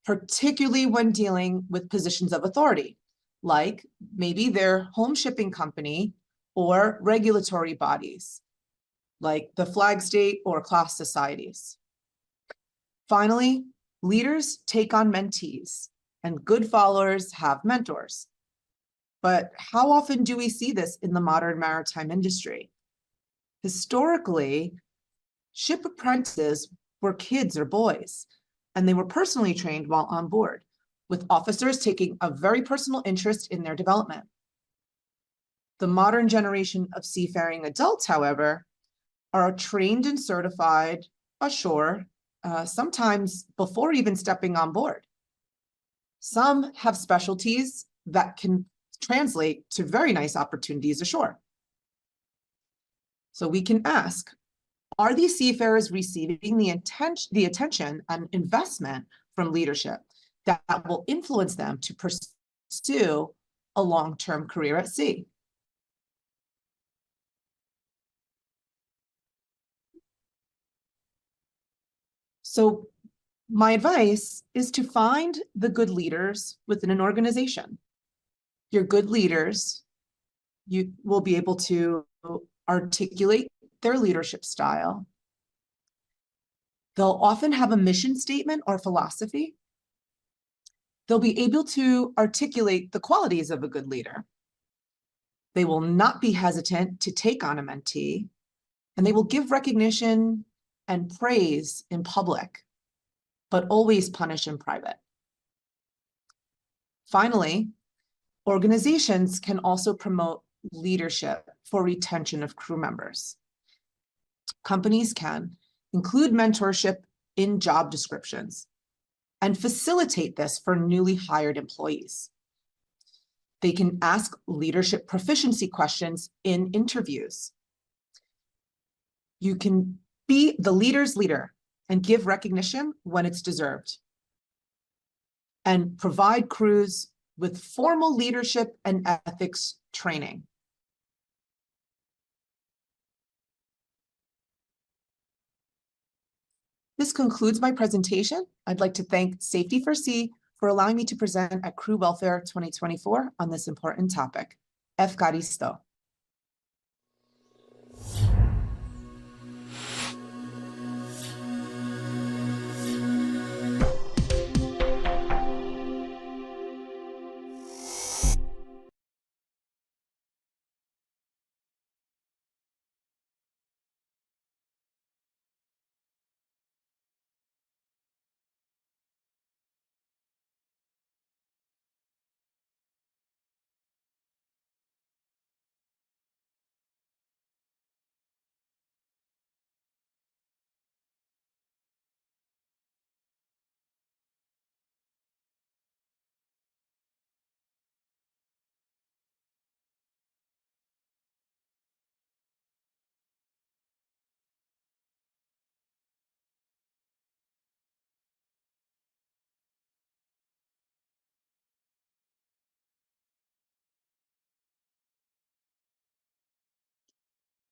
particularly when dealing with positions of authority, like maybe their home shipping company or regulatory bodies, like the flag state or class societies. Finally, leaders take on mentees, and good followers have mentors. But how often do we see this in the modern maritime industry? Historically, ship apprentices were kids or boys, and they were personally trained while on board, with officers taking a very personal interest in their development. The modern generation of seafaring adults, however, are trained and certified ashore, sometimes before even stepping on board. Some have specialties that can translate to very nice opportunities ashore. So we can ask, are these seafarers receiving the attention and investment from leadership that will influence them to pursue a long-term career at sea? So my advice is to find the good leaders within an organization. Your good leaders, you will be able to articulate their leadership style. They'll often have a mission statement or philosophy. They'll be able to articulate the qualities of a good leader. They will not be hesitant to take on a mentee, and they will give recognition and praise in public, but always punish in private. Finally, organizations can also promote leadership for retention of crew members. Companies can include mentorship in job descriptions and facilitate this for newly hired employees. They can ask leadership proficiency questions in interviews. You can be the leader's leader and give recognition when it's deserved, and provide crews with formal leadership and ethics training. This concludes my presentation. I'd like to thank Safety for Sea for allowing me to present at Crew Welfare 2024 on this important topic. Efkaristo.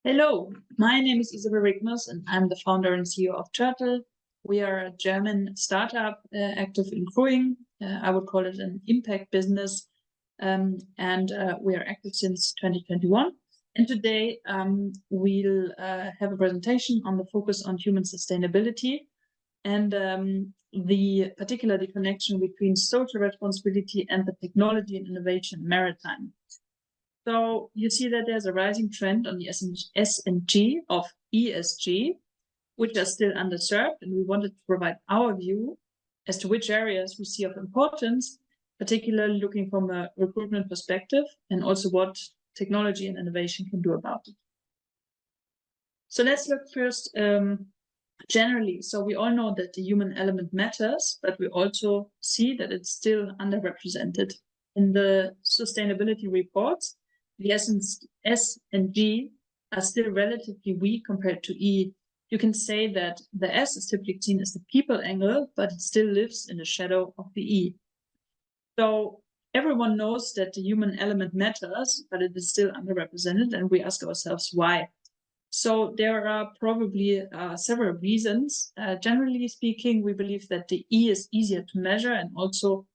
Hello, my name is Isabel Rigmus and I'm the founder and CEO of Turtle. We are a German startup active in crewing. I would call it an impact business. And we are active since 2021. And today we'll have a presentation on the focus on human sustainability and particularly the connection between social responsibility and the technology and innovation in maritime. So you see that there's a rising trend on the S and G of ESG, which are still underserved, and we wanted to provide our view as to which areas we see of importance, particularly looking from a recruitment perspective, and also what technology and innovation can do about it. So let's look first generally. So we all know that the human element matters, but we also see that it's still underrepresented. In the sustainability reports, the S and G are still relatively weak compared to E. You can say that the S is typically seen as the people angle, but it still lives in the shadow of the E. So everyone knows that the human element matters, but it is still underrepresented, and we ask ourselves why. So there are probably several reasons. Generally speaking, we believe that the E is easier to measure, and also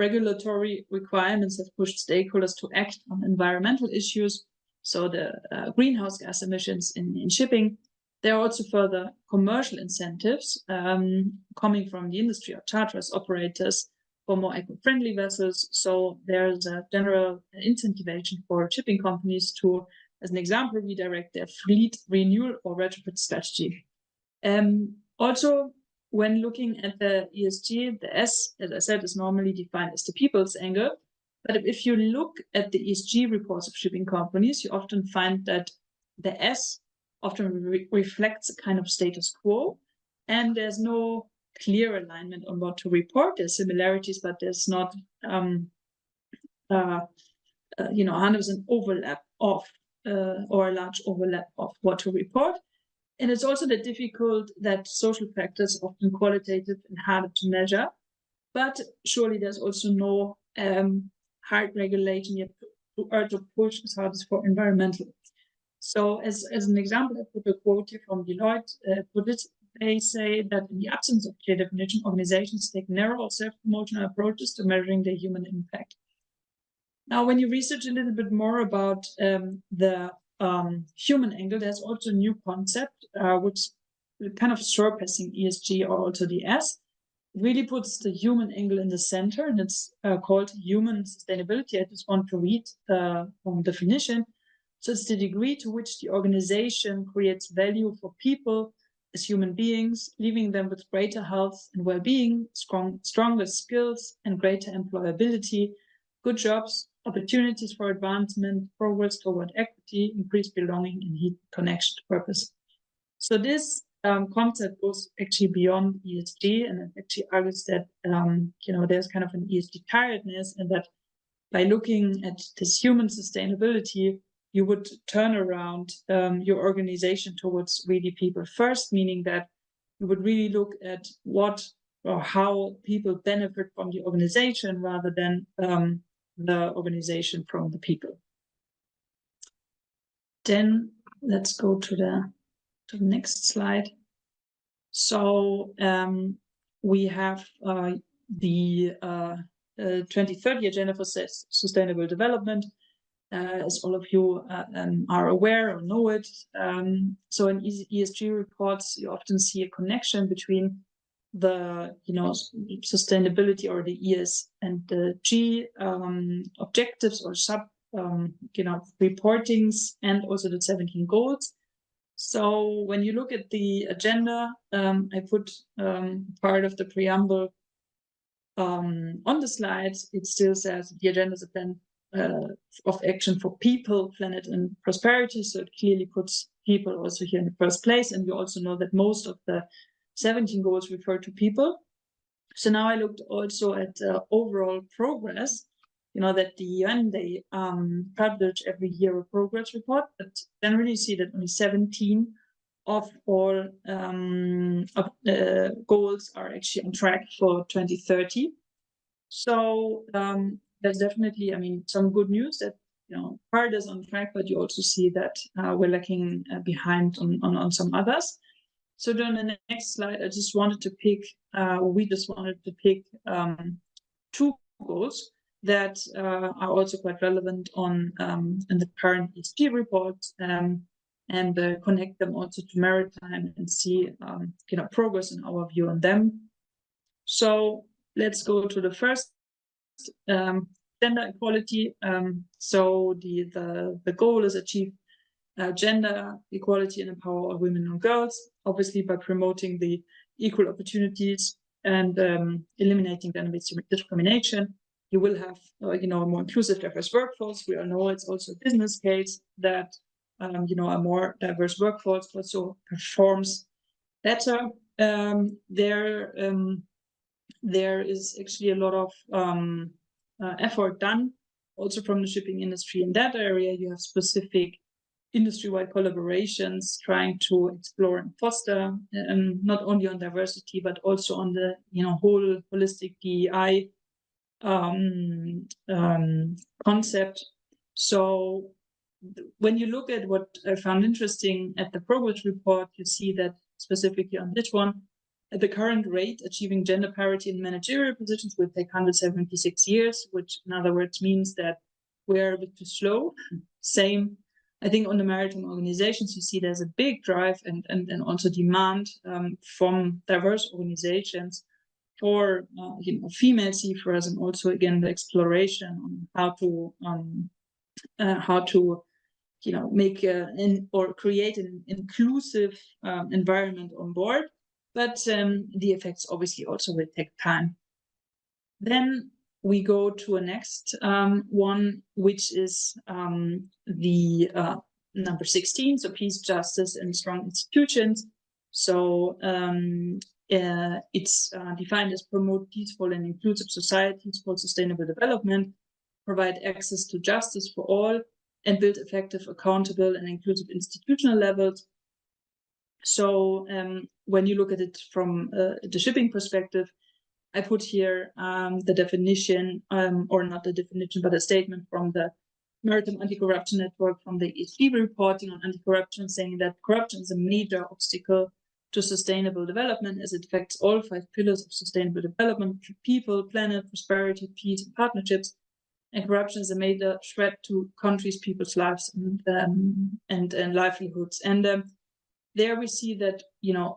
regulatory requirements have pushed stakeholders to act on environmental issues. So the greenhouse gas emissions in shipping. There are also further commercial incentives coming from the industry or charterers, operators for more eco-friendly vessels. So there's a general incentivization for shipping companies to, as an example, redirect their fleet renewal or retrofit strategy. Also, when looking at the ESG, the S, as I said, is normally defined as the people's angle. But if you look at the ESG reports of shipping companies, you often find that the S often reflects a kind of status quo, and there's no clear alignment on what to report. There's similarities, but there's not 100% overlap of or a large overlap of what to report. And it's also that difficult that social factors are often qualitative and harder to measure. But surely there's also no hard regulation yet to urge or push as hard as for environmental. So as an example, I put a quote here from Deloitte. They say that in the absence of clear definition, organizations take narrow or self-promotional approaches to measuring their human impact. Now, when you research a little bit more about the human angle, there's also a new concept, which is kind of surpassing ESG or also the S. It really puts the human angle in the center, and it's called human sustainability. I just want to read from definition. So it's the degree to which the organization creates value for people as human beings, leaving them with greater health and well-being, stronger skills and greater employability, good jobs, opportunities for advancement, progress toward equity, increased belonging, and heat connection to purpose. So this concept goes actually beyond ESG, and it actually argues that there's kind of an ESG tiredness, and that by looking at this human sustainability, you would turn around your organization towards really people first, meaning that you would really look at what or how people benefit from the organization rather than the organization from the people. Then let's go to the next slide. So we have the 2030 Agenda for Sustainable Development. As all of you are aware or know it. So in ESG reports, you often see a connection between the sustainability or the ES and the G objectives or sub reportings, and also the 17 goals. So when you look at the agenda, I put part of the preamble on the slides. It still says the agenda is a plan of action for people, planet, and prosperity. So it clearly puts people also here in the first place. And we also know that most of the 17 goals refer to people. So now I looked also at overall progress. You know that the UN, they publish every year a progress report, but generally you see that only 17 of all goals are actually on track for 2030. So there's definitely, some good news that part is on track, but you also see that we're lacking behind on some others. So on the next slide, we just wanted to pick 2 goals that are also quite relevant in the current EEST report, and connect them also to maritime and see progress in our view on them. So let's go to the first, gender equality. So the goal is achieve gender equality and empower all women and girls, obviously by promoting the equal opportunities and eliminating gender-based discrimination. You will have a more inclusive, diverse workforce. We all know it's also a business case that a more diverse workforce also performs better. There is actually a lot of effort done also from the shipping industry in that area. You have specific industry-wide collaborations trying to explore and foster not only on diversity but also on the whole holistic DEI concept. So when you look at what I found interesting at the progress report, you see that specifically on this one, at the current rate, achieving gender parity in managerial positions will take 176 years, which in other words means that we're a bit too slow. Same, I think, on the maritime organizations, you see there's a big drive and also demand from diverse organizations for female seafarers, and also again the exploration on how to make or create an inclusive environment on board. But the effects obviously also will take time. Then we go to a next one, which is the number 16, so peace, justice, and strong institutions. So it's defined as promote peaceful and inclusive societies for sustainable development, provide access to justice for all, and build effective, accountable, and inclusive institutional levels. So when you look at it from the shipping perspective, I put here the definition, or not the definition, but a statement from the Maritime Anti-Corruption Network from the EEST reporting on anti-corruption, saying that corruption is a major obstacle to sustainable development as it affects all 5 pillars of sustainable development: people, planet, prosperity, peace, and partnerships. And corruption is a major threat to countries, people's lives, and livelihoods. And there we see that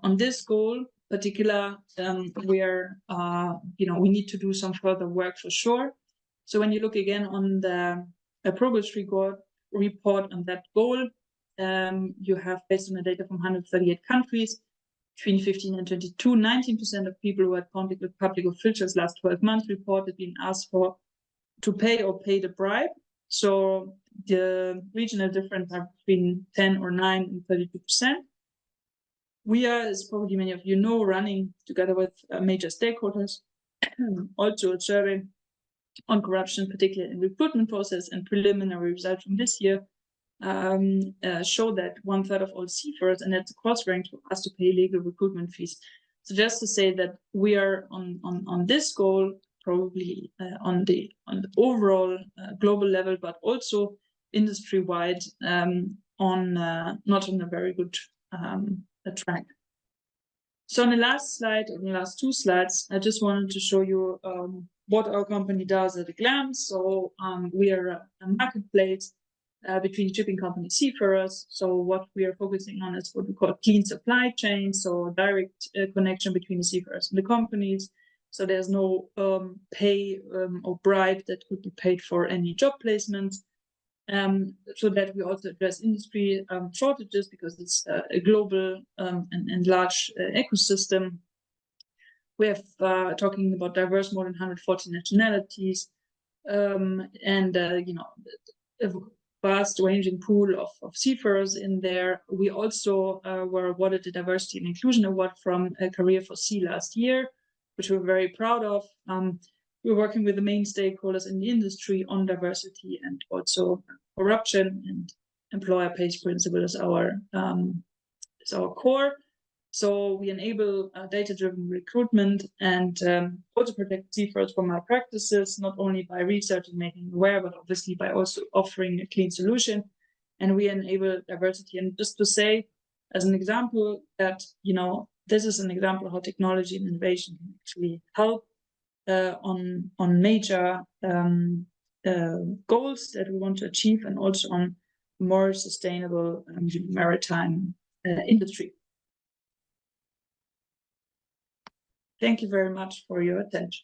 on this goal particular, where we need to do some further work for sure. So when you look again on the progress report on that goal, you have, based on the data from 138 countries, between 15 and 22, 19% of people who had contact with public officials last 12 months reported being asked to pay or paid a bribe. So the regional difference are between 10 or 9 and 32%. We are, as probably many of you know, running together with major stakeholders also a survey on corruption, particularly in recruitment process, and preliminary results from this year show that 1/3 of all seafarers, and that's a cross range, were asked to pay legal recruitment fees. So just to say that we are on this goal, probably on the overall global level, but also industry-wide, not on a very good track. So on the last slide, on the last 2 slides, I just wanted to show you what our company does at a glance. So we are a marketplace between shipping companies, seafarers. So what we are focusing on is what we call clean supply chain, so direct connection between the seafarers and the companies. So there's no pay or bribe that could be paid for any job placements. So that we also address industry shortages, because it's a global and large ecosystem. We have talking about diverse, more than 140 nationalities, and a vast ranging pool of seafarers in there. We also were awarded the Diversity and Inclusion Award from Career for Sea last year, which we're very proud of. We're working with the main stakeholders in the industry on diversity and also corruption, and employer pays principle is our core. So we enable data-driven recruitment and also protect seafarers from malpractices, not only by research and making aware, but obviously by also offering a clean solution. And we enable diversity. And just to say, as an example, that this is an example of how technology and innovation can actually help on major goals that we want to achieve, and also on more sustainable maritime industry. Thank you very much for your attention.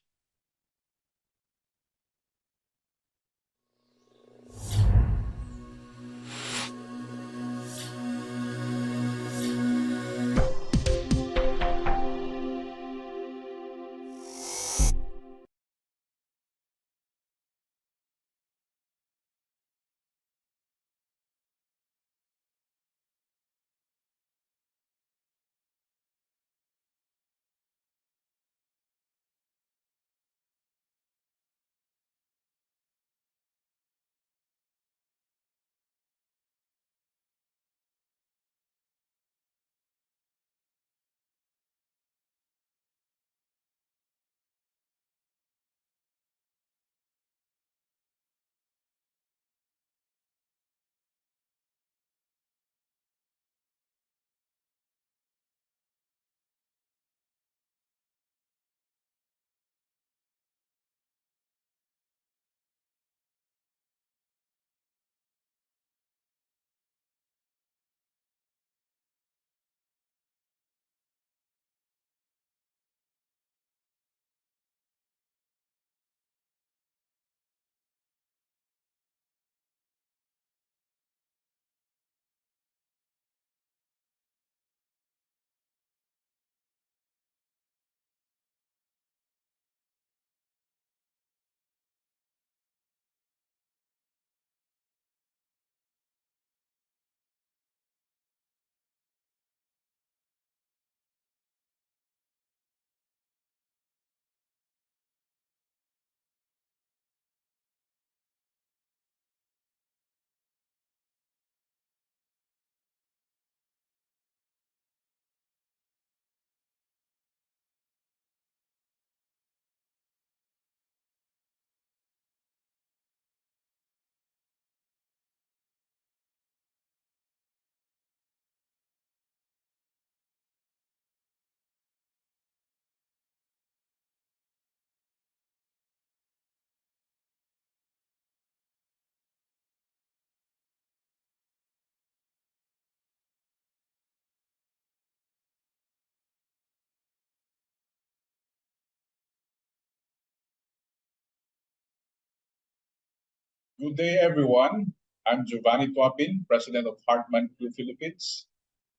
Good day, everyone. I'm Giovanni Tuapin, President of Hartman Crew Philippines.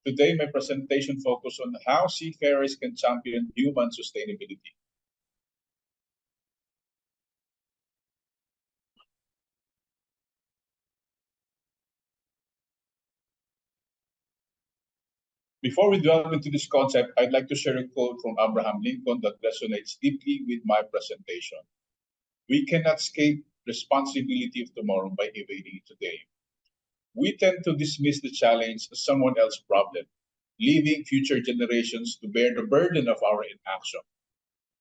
Today, my presentation focuses on how seafarers can champion human sustainability. Before we delve into this concept, I'd like to share a quote from Abraham Lincoln that resonates deeply with my presentation. We cannot escape responsibility of tomorrow by evading it today. We tend to dismiss the challenge as someone else's problem, leaving future generations to bear the burden of our inaction.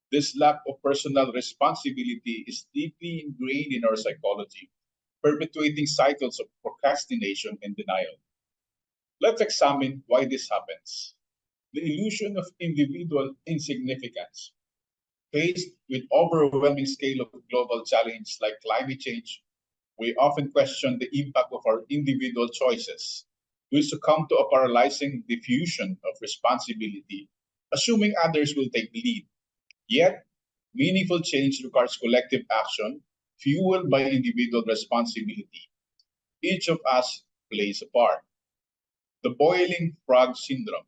This lack of personal responsibility is deeply ingrained in our psychology, perpetuating cycles of procrastination and denial. Let's examine why this happens. The illusion of individual insignificance. Faced with overwhelming scale of global challenge like climate change, we often question the impact of our individual choices. We succumb to a paralyzing diffusion of responsibility, assuming others will take the lead. Yet, meaningful change requires collective action, fueled by individual responsibility. Each of us plays a part. The boiling frog syndrome.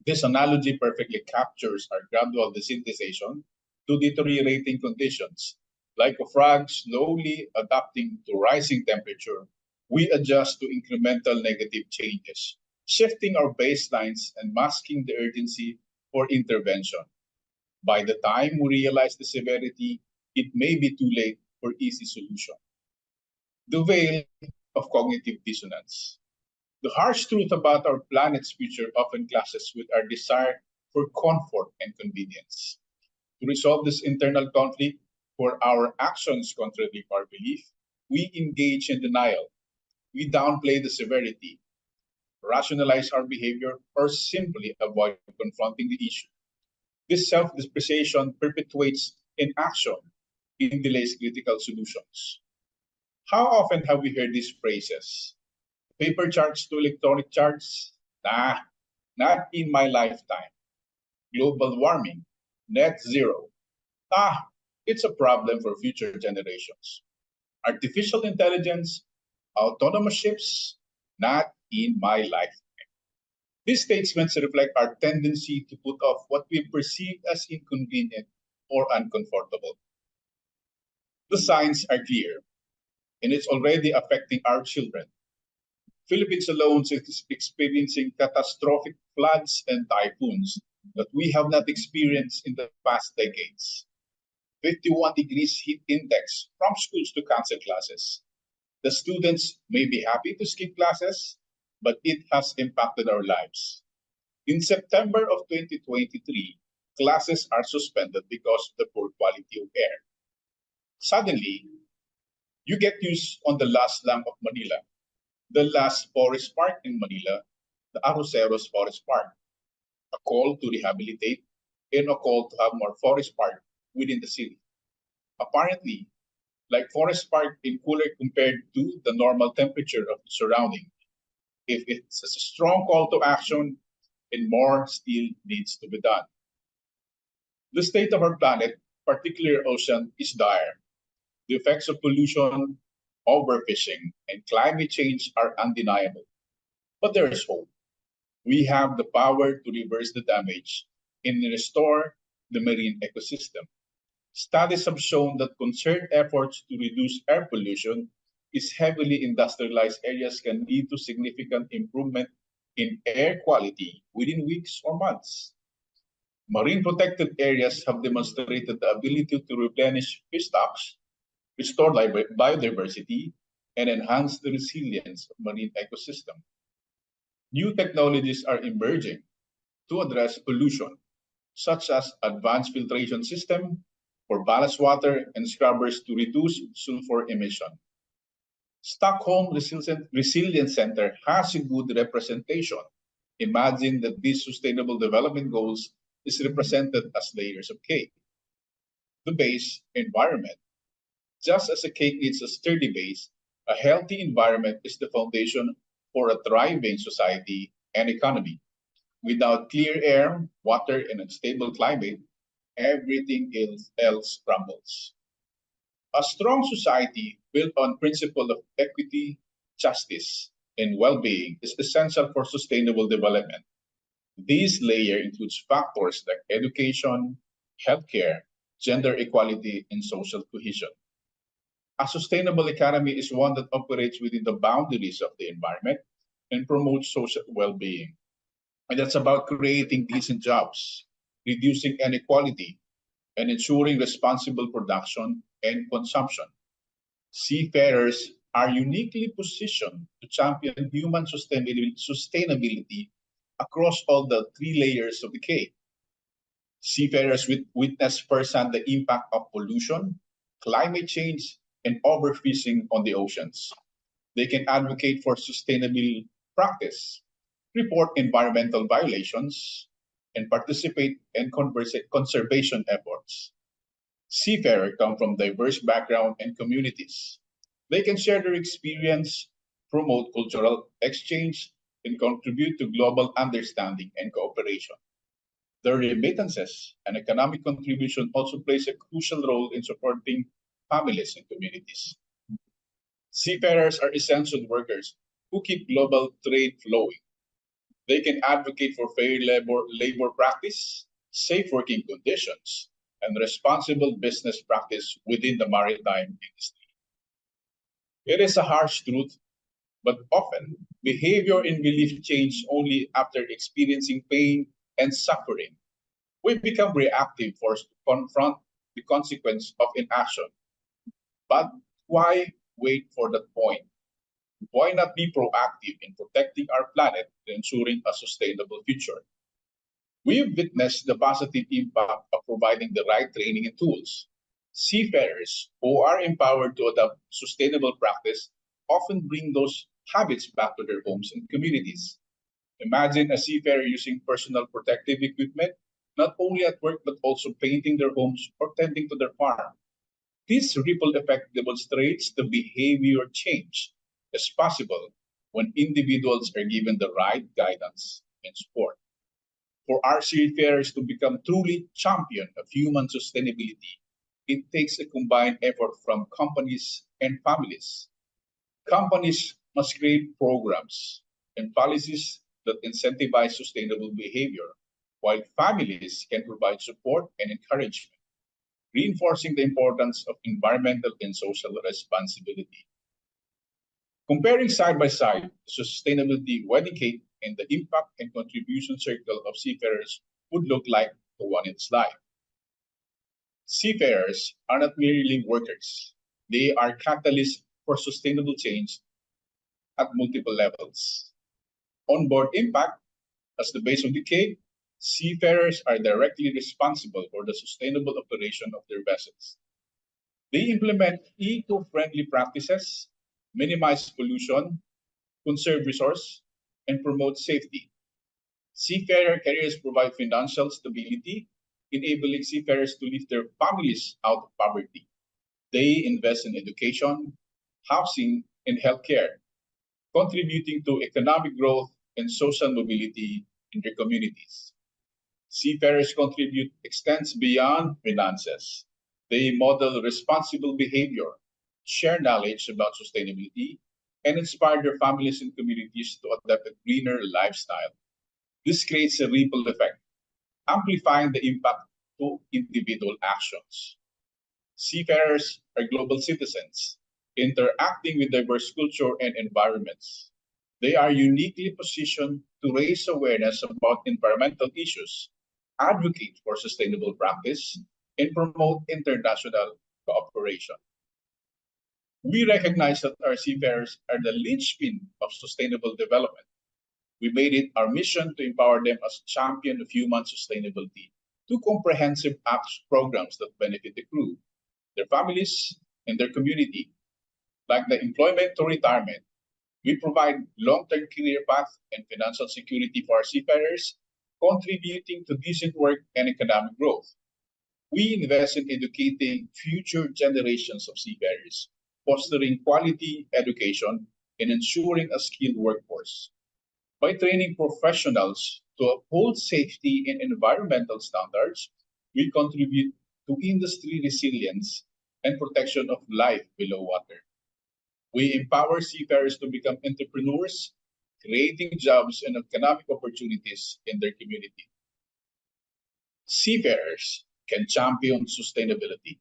This analogy perfectly captures our gradual desynthesization to deteriorating conditions. Like a frog slowly adapting to rising temperature, we adjust to incremental negative changes, shifting our baselines and masking the urgency for intervention. By the time we realize the severity, it may be too late for easy solution. The veil of cognitive dissonance. The harsh truth about our planet's future often clashes with our desire for comfort and convenience. To resolve this internal conflict, where our actions contradict our belief, we engage in denial. We downplay the severity, rationalize our behavior, or simply avoid confronting the issue. This self-depreciation perpetuates inaction and delays critical solutions. How often have we heard these phrases? Paper charts to electronic charts? Nah, not in my lifetime. Global warming, net zero. It's a problem for future generations. Artificial intelligence, autonomous ships, not in my lifetime. These statements reflect our tendency to put off what we perceive as inconvenient or uncomfortable. The signs are clear, and it's already affecting our children. Philippines alone is experiencing catastrophic floods and typhoons that we have not experienced in the past decades. 51 degrees heat index from schools to cancel classes. The students may be happy to skip classes, but it has impacted our lives. In September of 2023, classes are suspended because of the poor quality of air. Suddenly, you get news on the last slum of Manila, the last forest park in Manila, the Arroceros Forest Park, a call to rehabilitate, and a call to have more forest park within the city. Apparently, like forest park in cooler compared to the normal temperature of the surrounding. If it's a strong call to action, and more still needs to be done. The state of our planet, particularly our ocean, is dire. The effects of pollution, overfishing, and climate change are undeniable. But there is hope. We have the power to reverse the damage and restore the marine ecosystem. Studies have shown that concerted efforts to reduce air pollution in heavily industrialized areas can lead to significant improvement in air quality within weeks or months. Marine protected areas have demonstrated the ability to replenish fish stocks, restore biodiversity, and enhance the resilience of marine ecosystem. New technologies are emerging to address pollution, such as advanced filtration system for ballast water and scrubbers to reduce sulfur emission. Stockholm Resilience Center has a good representation. Imagine that these sustainable development goals is represented as layers of cake. The base, environment. Just as a cake needs a sturdy base, a healthy environment is the foundation for a thriving society and economy. Without clear air, water, and a stable climate, everything else crumbles. A strong society built on principle of equity, justice, and well-being is essential for sustainable development. This layer includes factors like education, healthcare, gender equality, and social cohesion. A sustainable economy is one that operates within the boundaries of the environment and promotes social well-being. And that's about creating decent jobs, reducing inequality, and ensuring responsible production and consumption. Seafarers are uniquely positioned to champion human sustainability across all the three layers of the cake. Seafarers witness firsthand the impact of pollution, climate change, and overfishing on the oceans. They can advocate for sustainable practice, report environmental violations, and participate in conservation efforts. Seafarers come from diverse backgrounds and communities. They can share their experience, promote cultural exchange, and contribute to global understanding and cooperation. Their remittances and economic contribution also plays a crucial role in supporting families and communities. Seafarers are essential workers who keep global trade flowing. They can advocate for fair labor practice, safe working conditions, and responsible business practice within the maritime industry. It is a harsh truth, but often behavior and belief change only after experiencing pain and suffering. We become reactive, forced to confront the consequence of inaction. But why wait for that point? why not be proactive in protecting our planet and ensuring a sustainable future? We've witnessed the positive impact of providing the right training and tools. Seafarers who are empowered to adopt sustainable practice often bring those habits back to their homes and communities. Imagine a seafarer using personal protective equipment, not only at work, but also painting their homes or tending to their farm. This ripple effect demonstrates the behavior change is possible when individuals are given the right guidance and support. For our seafarers to become truly champion of human sustainability, it takes a combined effort from companies and families. Companies must create programs and policies that incentivize sustainable behavior, while families can provide support and encouragement, reinforcing the importance of environmental and social responsibility. Comparing side by side the sustainability Wedicate and the impact and contribution circle of seafarers would look like the one in slide. Seafarers are not merely workers. They are catalysts for sustainable change at multiple levels. Onboard impact, as the base of the cake, seafarers are directly responsible for the sustainable operation of their vessels. They implement eco-friendly practices, minimize pollution, conserve resource, and promote safety. Seafarer carriers provide financial stability, enabling seafarers to lift their families out of poverty. They invest in education, housing, and healthcare, contributing to economic growth and social mobility in their communities. Seafarers' contribute extends beyond finances. They model responsible behavior, share knowledge about sustainability, and inspire their families and communities to adopt a greener lifestyle. This creates a ripple effect, amplifying the impact to individual actions. Seafarers are global citizens, interacting with diverse culture and environments. They are uniquely positioned to raise awareness about environmental issues, advocate for sustainable practice, and promote international cooperation. We recognize that our seafarers are the linchpin of sustainable development. We made it our mission to empower them as champion of human sustainability through comprehensive programs that benefit the crew, their families, and their community. Like the employment to retirement, we provide long-term career path and financial security for our seafarers, contributing to decent work and economic growth. We invest in educating future generations of seafarers, fostering quality education, and ensuring a skilled workforce. By training professionals to uphold safety and environmental standards, we contribute to industry resilience and protection of life below water. We empower seafarers to become entrepreneurs, creating jobs and economic opportunities in their community. Seafarers can champion sustainability.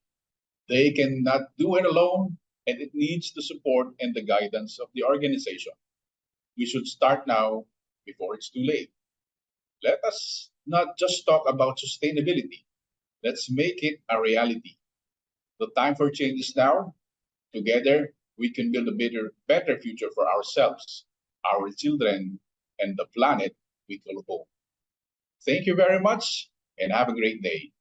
They cannot do it alone, and it needs the support and the guidance of the organization. We should start now before it's too late. Let us not just talk about sustainability. Let's make it a reality. The time for change is now. Together, we can build a better future for ourselves, our children, and the planet we call home. Thank you very much, and have a great day.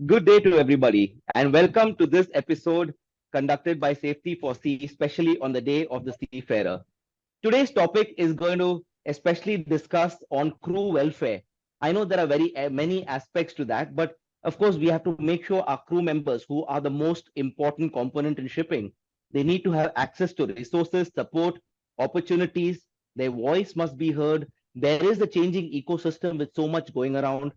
Good day to everybody, and welcome to this episode conducted by Safety for Sea, especially on the day of the seafarer. Today's topic is going to especially discuss on crew welfare. I know there are very many aspects to that, but of course we have to make sure our crew members, who are the most important component in shipping, they need to have access to resources, support, opportunities. Their voice must be heard. There is a changing ecosystem with so much going around.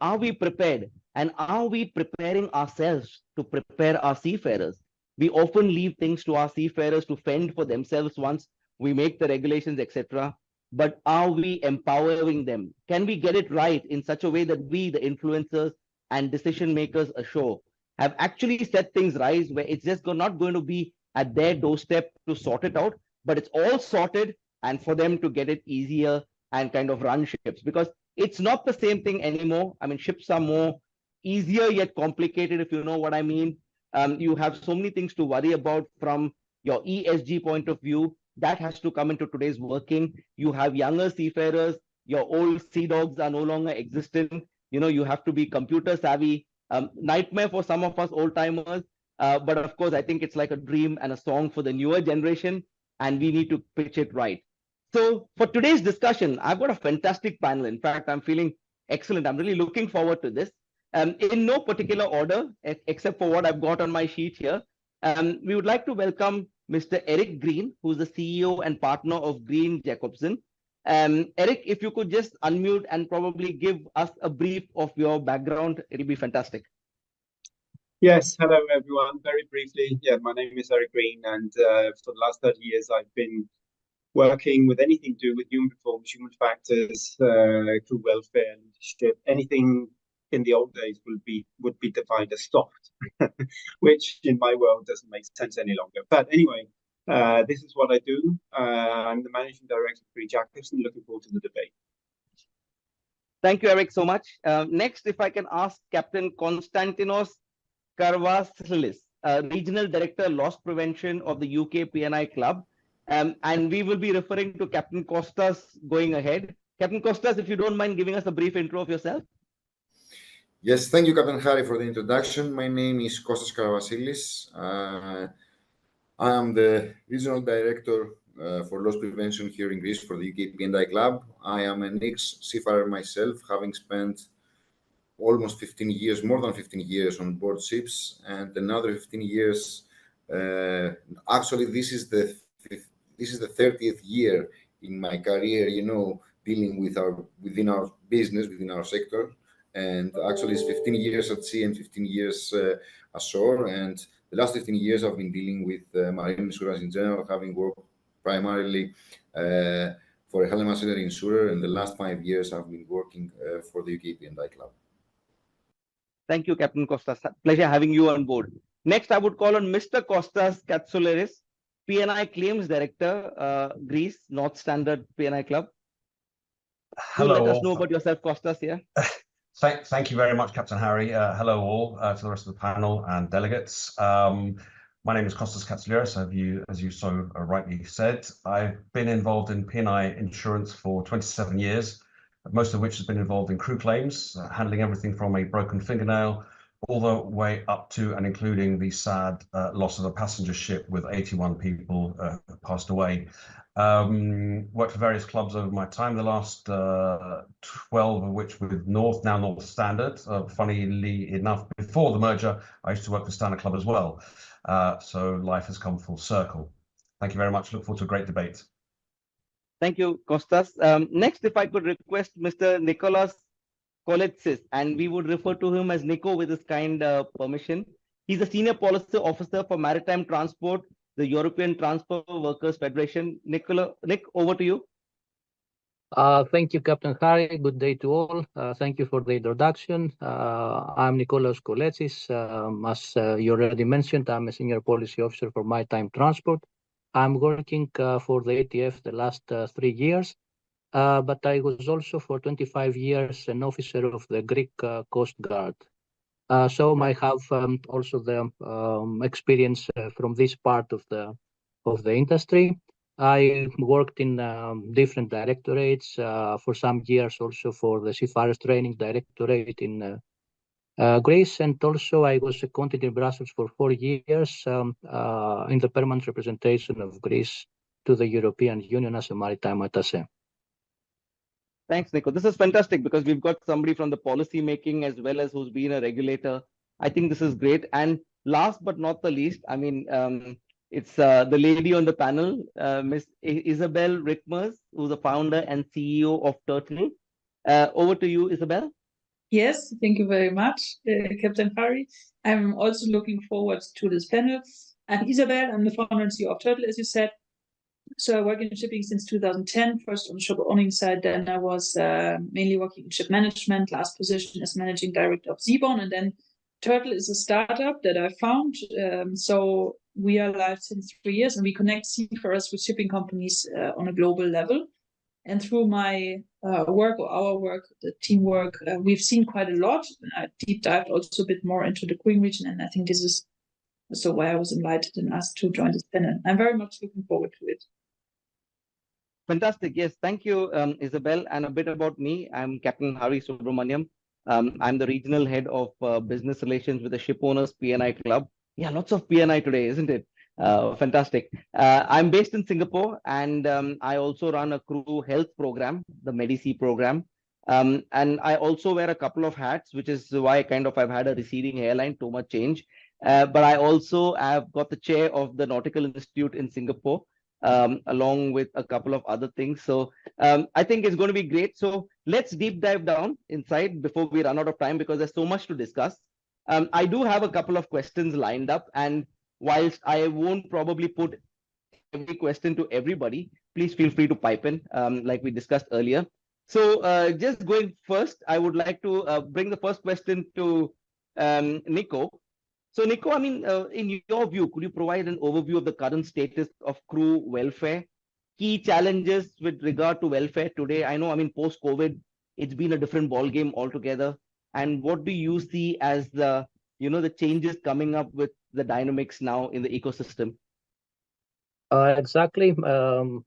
Are we prepared? And are we preparing ourselves to prepare our seafarers? We often leave things to our seafarers to fend for themselves once we make the regulations, etc. But are we empowering them? Can we get it right in such a way that we, the influencers and decision makers ashore, have actually set things right where it's just not going to be at their doorstep to sort it out, but it's all sorted and for them to get it easier and kind of run ships? Because it's not the same thing anymore. I mean, ships are more easier yet complicated, if you know what I mean. You have so many things to worry about from your ESG point of view. That has to come into today's working. You have younger seafarers. Your old sea dogs are no longer existent. You have to be computer savvy. Nightmare for some of us old timers. But of course, I think it's like a dream and a song for the newer generation, and we need to pitch it right. So for today's discussion, I've got a fantastic panel. In fact, I'm feeling excellent. I'm really looking forward to this. In no particular order, except for what I've got on my sheet here, we would like to welcome Mr. Eric Green, who's the CEO and partner of Green Jacobson. Eric, if you could just unmute and probably give us a brief of your background, it'll be fantastic. Yes, hello everyone. Very briefly, my name is Eric Green, and for the last 30 years I've been working with anything to do with human performance, human factors, crew welfare, leadership. Anything in the old days would be defined as soft, which in my world doesn't make sense any longer. But anyway, this is what I do. I'm the managing director of Green Jacobson. Looking forward to the debate. Thank you, Eric, so much. Next, if I can ask Captain Konstantinos Karvasilis, Regional Director, Loss Prevention of the UK P&I Club. And we will be referring to Captain Kostas going ahead. Captain Kostas, if you don't mind giving us a brief intro of yourself. Yes, thank you, Captain Harry, for the introduction. My name is Kostas Karvasilis. I am the Regional Director for Loss Prevention here in Greece for the UK P&I Club. I am an ex-seafarer myself, having spent almost 15 years, more than 15 years on board ships, and another 15 years. Actually, this is the 30th year in my career, dealing with within our business, within our sector. And actually, it's 15 years at sea and 15 years ashore. And the last 15 years, I've been dealing with marine insurance in general, having worked primarily for a Hellman Center insurer. And the last 5 years, I've been working for the UK P&I Club. Thank you, Captain Kostas. Pleasure having you on board. Next, I would call on Mr. Kostas Katsouleris, P&I Claims Director, Greece, North Standard P&I Club. Hello. Let us know about yourself, Kostas, here. Thank you very much, Captain Harry. Hello all to the rest of the panel and delegates. My name is Kostas Katsouleris, as you so rightly said. I've been involved in P&I insurance for 27 years, most of which has been involved in crew claims, handling everything from a broken fingernail all the way up to and including the sad loss of a passenger ship with 81 people passed away. Worked for various clubs over my time, the last 12 of which with now North Standard. Funnily enough, before the merger, I used to work for Standard Club as well. So life has come full circle. Thank you very much. Look forward to a great debate. Thank you, Kostas. Next, if I could request Mr. Nicholas Koletsis, and we would refer to him as Nico with his kind permission. He's a Senior Policy Officer for Maritime Transport, the European Transport Workers Federation. Nick, over to you. Thank you, Captain Harry. Good day to all. Thank you for the introduction. I'm Nicholas Koletsis. As you already mentioned, I'm a Senior Policy Officer for Maritime Transport. I'm working for the ATF the last 3 years, but I was also for 25 years an officer of the Greek Coast Guard. So I have also the experience from this part of the industry. I worked in different directorates for some years, also for the Seafarers Training Directorate in Greece, and also I was seconded in Brussels for 4 years in the permanent representation of Greece to the European Union as a maritime attaché. Thanks, Nico. This is fantastic because we've got somebody from the policy making as well as who's been a regulator. I think this is great. And last but not the least, I mean, it's the lady on the panel, Miss Isabel Rickmers, who's the founder and CEO of Turtle. Over to you, Isabel. Yes, thank you very much, Captain Harry. I'm also looking forward to this panel. I'm Isabel, I'm the founder and CEO of Turtle, as you said. So I work in shipping since 2010, first on the ship owning side, then I was mainly working in ship management, last position as managing director of Seaborn, and then Turtle is a startup that I found. So we are live since 3 years, and we connect seafarers with shipping companies on a global level. And through my work or our work, the teamwork, we've seen quite a lot. I deep dived also a bit more into the crewing region, and I think this is also why I was invited and asked to join this panel. I'm very much looking forward to it. Fantastic. Yes, thank you, Isabel. And a bit about me. I'm Captain Hari Subramaniam. I'm the regional head of business relations with the Ship Owners P&I Club. Yeah, lots of P&I today, isn't it? Fantastic. I'm based in Singapore, and I also run a crew health program, the Medici program. And I also wear a couple of hats, which is why I've had a receding hairline, too much change. But I also have got the chair of the Nautical Institute in Singapore, along with a couple of other things. So I think it's going to be great. So let's deep dive down inside before we run out of time, because there's so much to discuss. I do have a couple of questions lined up, and whilst I won't probably put every question to everybody, please feel free to pipe in, like we discussed earlier. So just going first, I would like to bring the first question to Nico. So Nico, I mean, in your view, could you provide an overview of the current status of crew welfare, key challenges with regard to welfare today? I know, I mean, post-COVID, it's been a different ballgame altogether. And what do you see as the, the changes coming up with the dynamics now in the ecosystem? Exactly.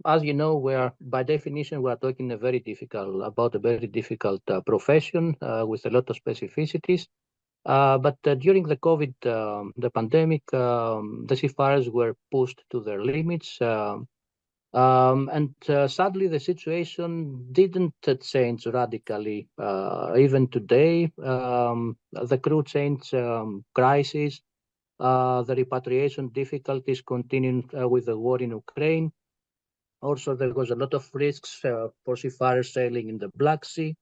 As you know, by definition, we are talking about a very difficult profession with a lot of specificities. But during the COVID, the pandemic, the seafarers were pushed to their limits. And sadly, the situation didn't change radically. Even today, the crew change crisis, the repatriation difficulties continuing with the war in Ukraine. Also, there was a lot of risks for seafarers sailing in the Black Sea.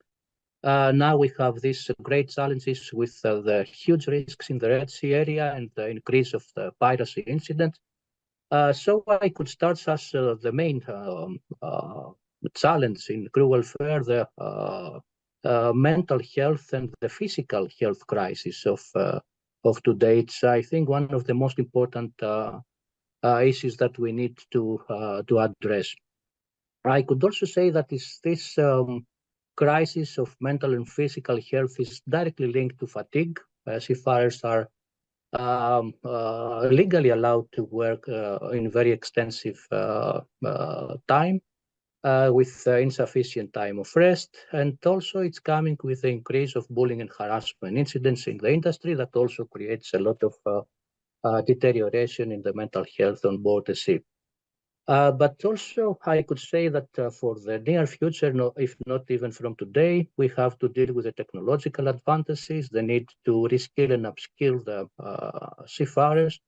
Now we have these great challenges with the huge risks in the Red Sea area and the increase of the piracy incidents. So I could start as the main challenge in crew welfare, the mental health and the physical health crisis of today. It's, I think, one of the most important issues that we need to address. I could also say that this crisis of mental and physical health is directly linked to fatigue. Seafarers are legally allowed to work in very extensive time with insufficient time of rest. And also it's coming with the increase of bullying and harassment incidents in the industry that also creates a lot of deterioration in the mental health on board the ship. But also, I could say that for the near future, if not even from today, we have to deal with the technological advantages, the need to reskill and upskill the seafarers,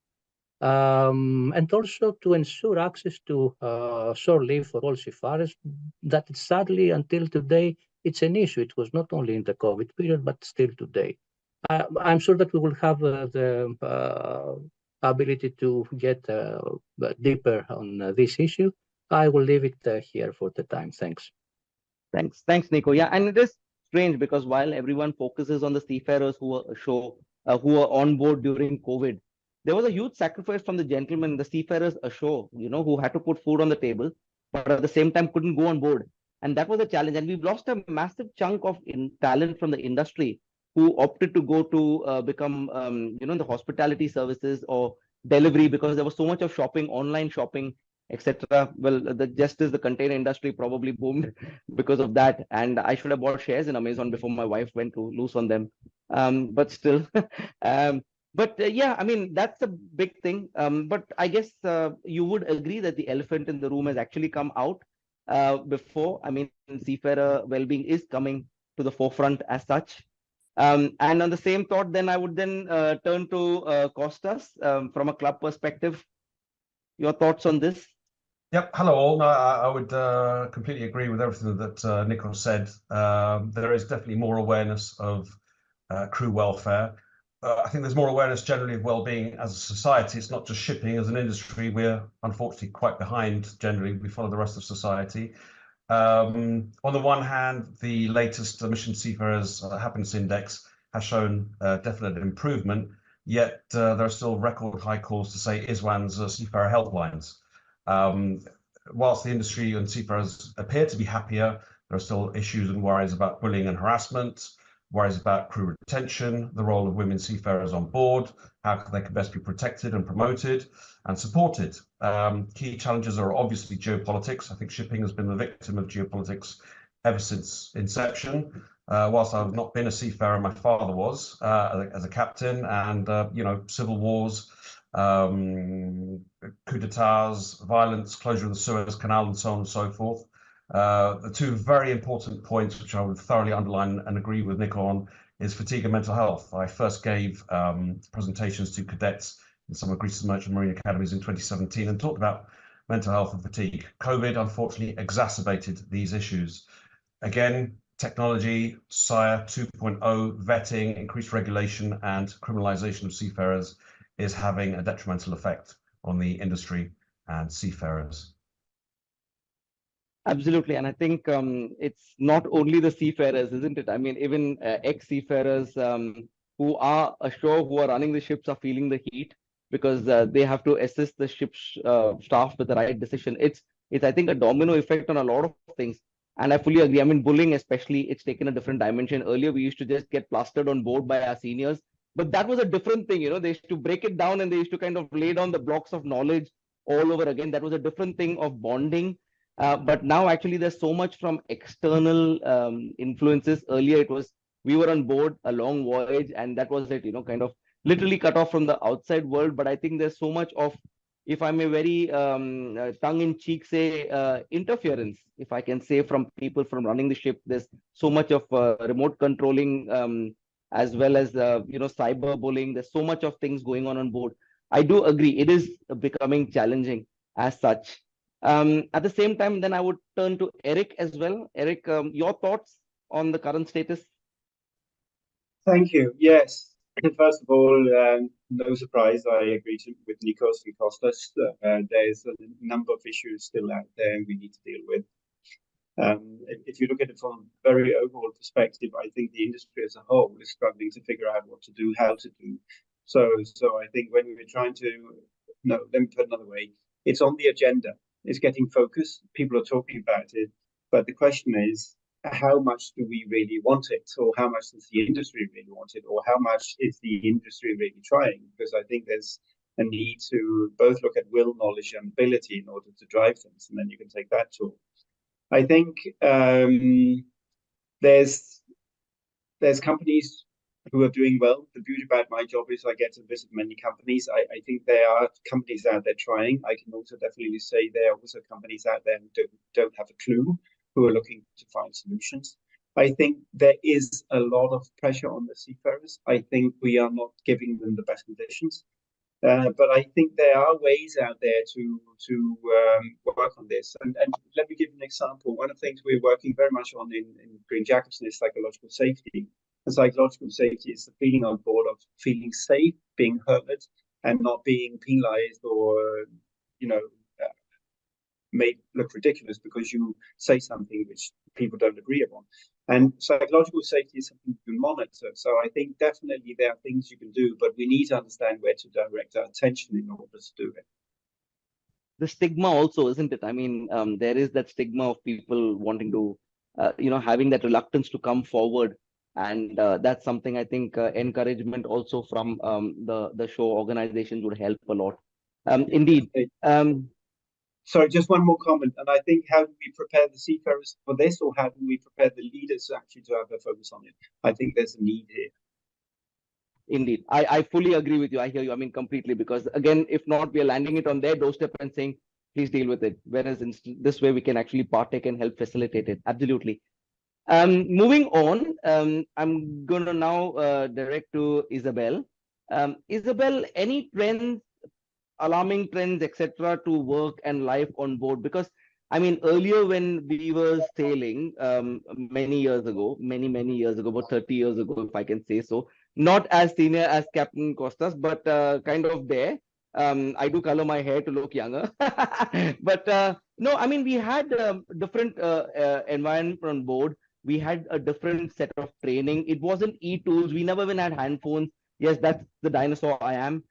and also to ensure access to shore leave for all seafarers. That sadly, until today, it's an issue. It was not only in the COVID period, but still today. I'm sure that we will have the ability to get deeper on this issue. I will leave it here for the time. Thanks. Thanks, Nico. Yeah, and it is strange because while everyone focuses on the seafarers who were on board during COVID, there was a huge sacrifice from the gentlemen, the seafarers ashore, who had to put food on the table, but at the same time couldn't go on board. And that was a challenge. And we've lost a massive chunk of talent from the industry who opted to go to become, the hospitality services or delivery, because there was so much of shopping, online shopping, etc. Well, just as the container industry probably boomed because of that. And I should have bought shares in Amazon before my wife went to loose on them. but still. Yeah, I mean, that's a big thing. But I guess you would agree that the elephant in the room has actually come out before. I mean, seafarer well-being is coming to the forefront as such. And on the same thought, then I would then turn to Costas from a club perspective. Your thoughts on this? Yep. Hello, all. No, I would completely agree with everything that Nico said. There is definitely more awareness of crew welfare. I think there's more awareness generally of well-being as a society. It's not just shipping. As an industry, we're unfortunately quite behind generally. We follow the rest of society. On the one hand, the latest Emission Seafarers Happiness Index has shown definite improvement, yet there are still record high calls to say ISWAN's seafarer helplines. Whilst the industry and seafarers appear to be happier, there are still issues and worries about bullying and harassment, worries about crew retention, the role of women seafarers on board, how they can best be protected and promoted and supported. Key challenges are obviously geopolitics. I think shipping has been the victim of geopolitics ever since inception. Whilst I've not been a seafarer, my father was as a captain, and civil wars, coup d'etats, violence, closure of the Suez Canal, and so on and so forth. The two very important points, which I would thoroughly underline and agree with Nico on, is fatigue and mental health. I first gave presentations to cadets in some of Greece's merchant marine academies in 2017 and talked about mental health and fatigue. COVID, unfortunately, exacerbated these issues. Again, technology, SIRE 2.0, vetting, increased regulation, and criminalization of seafarers is having a detrimental effect on the industry and seafarers. Absolutely, and I think it's not only the seafarers, isn't it? I mean, even ex-seafarers who are ashore, who are running the ships, are feeling the heat because they have to assist the ship's staff with the right decision. It's I think a domino effect on a lot of things, and I fully agree. I mean, bullying especially, it's taken a different dimension. Earlier, we used to just get plastered on board by our seniors, but that was a different thing. They used to break it down and they used to kind of lay down the blocks of knowledge all over again. That was a different thing of bonding. But now actually there's so much from external influences. Earlier it was we were on board a long voyage and that was it, kind of literally cut off from the outside world. But I think there's so much of, if I may very tongue-in-cheek say, interference, if I can say, from people from running the ship. There's so much of remote controlling as well as cyber bullying. There's so much of things going on board. I do agree it is becoming challenging as such. At the same time, then I would turn to Eric as well. Eric, your thoughts on the current status? Thank you. Yes. First of all, no surprise, I agree with Nikos and Kostas. There's a number of issues still out there and we need to deal with. If you look at it from a very overall perspective, I think the industry as a whole is struggling to figure out what to do, how to do. So I think when we're trying to, no, let me put it another way, it's on the agenda. It's getting focus. People are talking about it, but the question is, how much do we really want it, or how much does the industry really want it, or how much is the industry really trying? Because I think there's a need to both look at will, knowledge, and ability in order to drive things, and then you can take that tool. I think there's companies who are doing well. The beauty about my job is I get to visit many companies. I think there are companies out there trying. I can also definitely say there are also companies out there who don't have a clue, who are looking to find solutions. I think there is a lot of pressure on the seafarers. I think we are not giving them the best conditions. But I think there are ways out there to work on this. And let me give you an example. One of the things we're working very much on in Green Jacobson is psychological safety. And psychological safety is the feeling on board of feeling safe, being heard, and not being penalized or, made look ridiculous because you say something which people don't agree upon. And psychological safety is something you can monitor. So I think definitely there are things you can do, but we need to understand where to direct our attention in order to do it. The stigma also, isn't it? I mean, there is that stigma of people wanting to, having that reluctance to come forward. And that's something I think encouragement also from the show organizations would help a lot. Indeed. Sorry, just one more comment. And I think, how do we prepare the seafarers for this, or how do we prepare the leaders actually to have a focus on it? I think there's a need here. Indeed. I fully agree with you. I hear you. I mean, completely, because again, if not, we are landing it on their doorstep and saying, please deal with it. Whereas in this way, we can actually partake and help facilitate it. Absolutely. Moving on, I'm going to now direct to Isabel. Isabel, any trends, alarming trends, etc., to work and life on board? Because I mean, earlier when we were sailing, many years ago, many years ago, about 30 years ago, if I can say so, not as senior as Captain Costas, but kind of there. I do color my hair to look younger. But no, I mean, we had different environment on board. We had a different set of training. It wasn't e-tools. We never even had handphones. Yes, that's the dinosaur I am.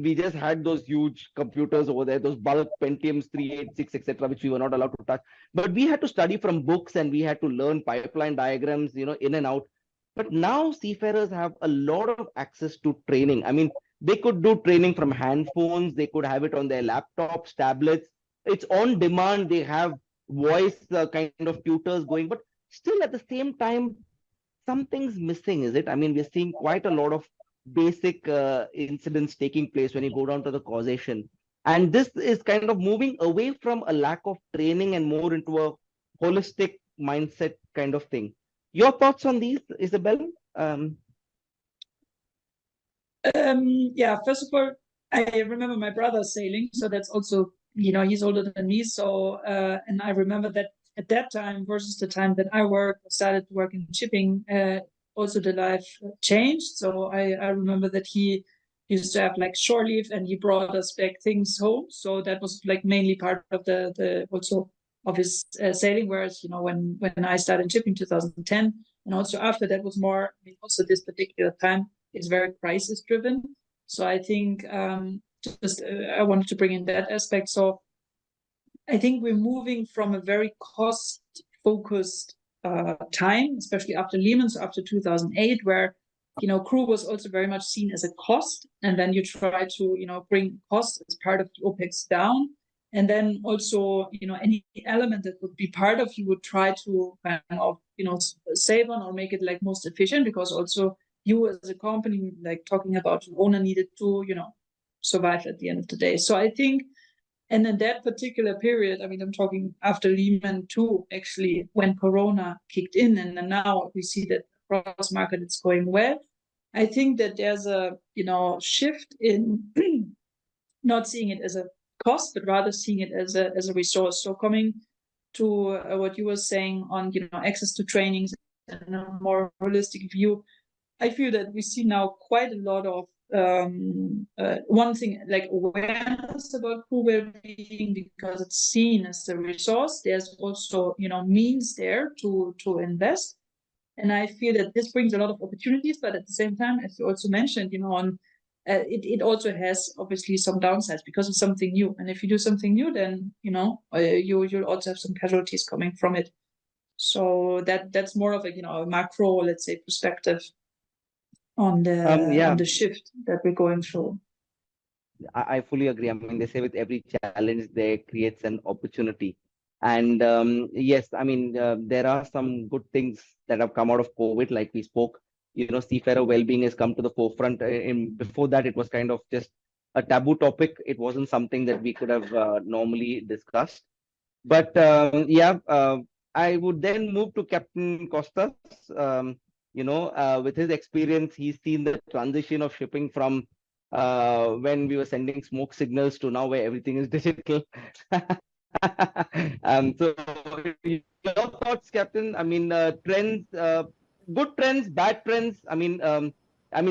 We just had those huge computers over there, those bulk Pentiums 386, etc., which we were not allowed to touch. But we had to study from books and we had to learn pipeline diagrams, you know, in and out. But now seafarers have a lot of access to training. I mean, they could do training from handphones. They could have it on their laptops, tablets. It's on demand. They have voice kind of tutors going. But still, at the same time, something's missing, is it? I mean, we're seeing quite a lot of basic incidents taking place when you go down to the causation. And this is kind of moving away from a lack of training and more into a holistic mindset kind of thing. Your thoughts on these, Isabel? Yeah, first of all, I remember my brother sailing, so that's also, you know, he's older than me. So, and I remember that at that time versus the time that I started to work in shipping, also the life changed. So I remember that he used to have like shore leave and he brought us back things home. So that was like mainly part of the also of his sailing. Whereas, you know, when I started shipping 2010, and also after that was more, I mean, also this particular time is very crisis driven. So I think I wanted to bring in that aspect. So I think we're moving from a very cost focused time, especially after Lehman, so after 2008, where, you know, crew was also very much seen as a cost, and then you try to, you know, bring cost as part of the OPEX down, and then also, you know, any element that would be part of, you would try to kind of, you know, save on or make it like most efficient, because also you as a company, like talking about an owner, needed to, you know, survive at the end of the day. So I think, and in that particular period, I mean, I'm talking after Lehman too, actually, when Corona kicked in, and then now we see that across market it's going well. I think that there's a, you know, shift in not seeing it as a cost, but rather seeing it as a resource. So coming to what you were saying on, you know, access to trainings and a more holistic view, I feel that we see now quite a lot of one thing, like awareness about crew well-being, because it's seen as a resource. There's also, you know, means there to invest, and I feel that this brings a lot of opportunities. But at the same time, as you also mentioned, you know, on it also has obviously some downsides because it's something new. And if you do something new, then, you know, you'll also have some casualties coming from it. So that's more of a, you know, a macro, let's say, perspective on the shift that we're going through. I fully agree. I mean, they say with every challenge there creates an opportunity. And yes, I mean, there are some good things that have come out of COVID, like we spoke. You know, seafarer well-being has come to the forefront. Before that, it was kind of just a taboo topic. It wasn't something that we could have normally discussed. But yeah, I would then move to Captain Costas. You know, with his experience, he's seen the transition of shipping from when we were sending smoke signals to now where everything is digital. So your thoughts, Captain? I mean, trends, good trends, bad trends. I mean,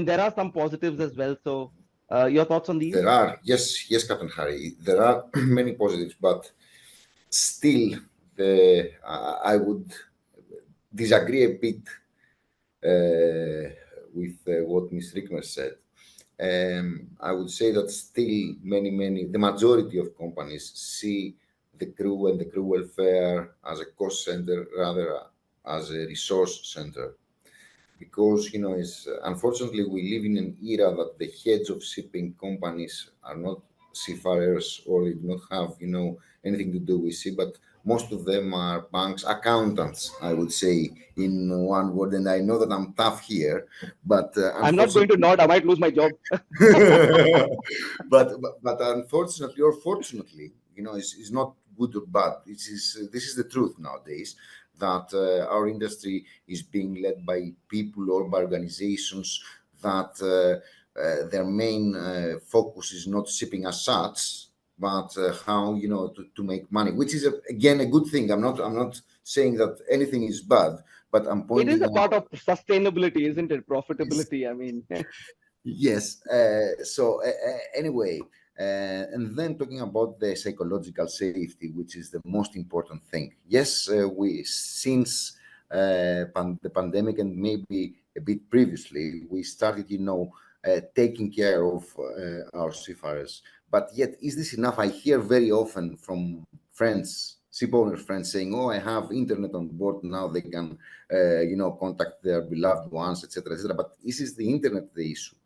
there are some positives as well. So your thoughts on these? There are, yes, Captain Harry. There are many positives, but still, I would disagree a bit with what Ms. Rickmer said. I would say that still the majority of companies see the crew and the crew welfare as a cost center rather as a resource center. Because, you know, unfortunately we live in an era that the heads of shipping companies are not seafarers, or they do not have, you know, anything to do with sea, but Most of them are banks, accountants, I would say, in one word. And I know that I'm tough here, but I'm not going to nod. I might lose my job. but unfortunately or fortunately, it's not good or bad. This is the truth nowadays, that our industry is being led by people or by organizations that their main focus is not shipping as such, but how to make money, which is again a good thing. I'm not saying that anything is bad, but I'm pointing It is a out, part of sustainability, isn't it? Profitability. I mean, yes. Anyway, and then talking about the psychological safety, which is the most important thing. Yes, we since the pandemic and maybe a bit previously, we started, taking care of our seafarers. But yet, is this enough? I hear very often from friends, ship owner friends, saying, "Oh, I have internet on board now. They can, contact their beloved ones, etc., etc." But is the internet the issue?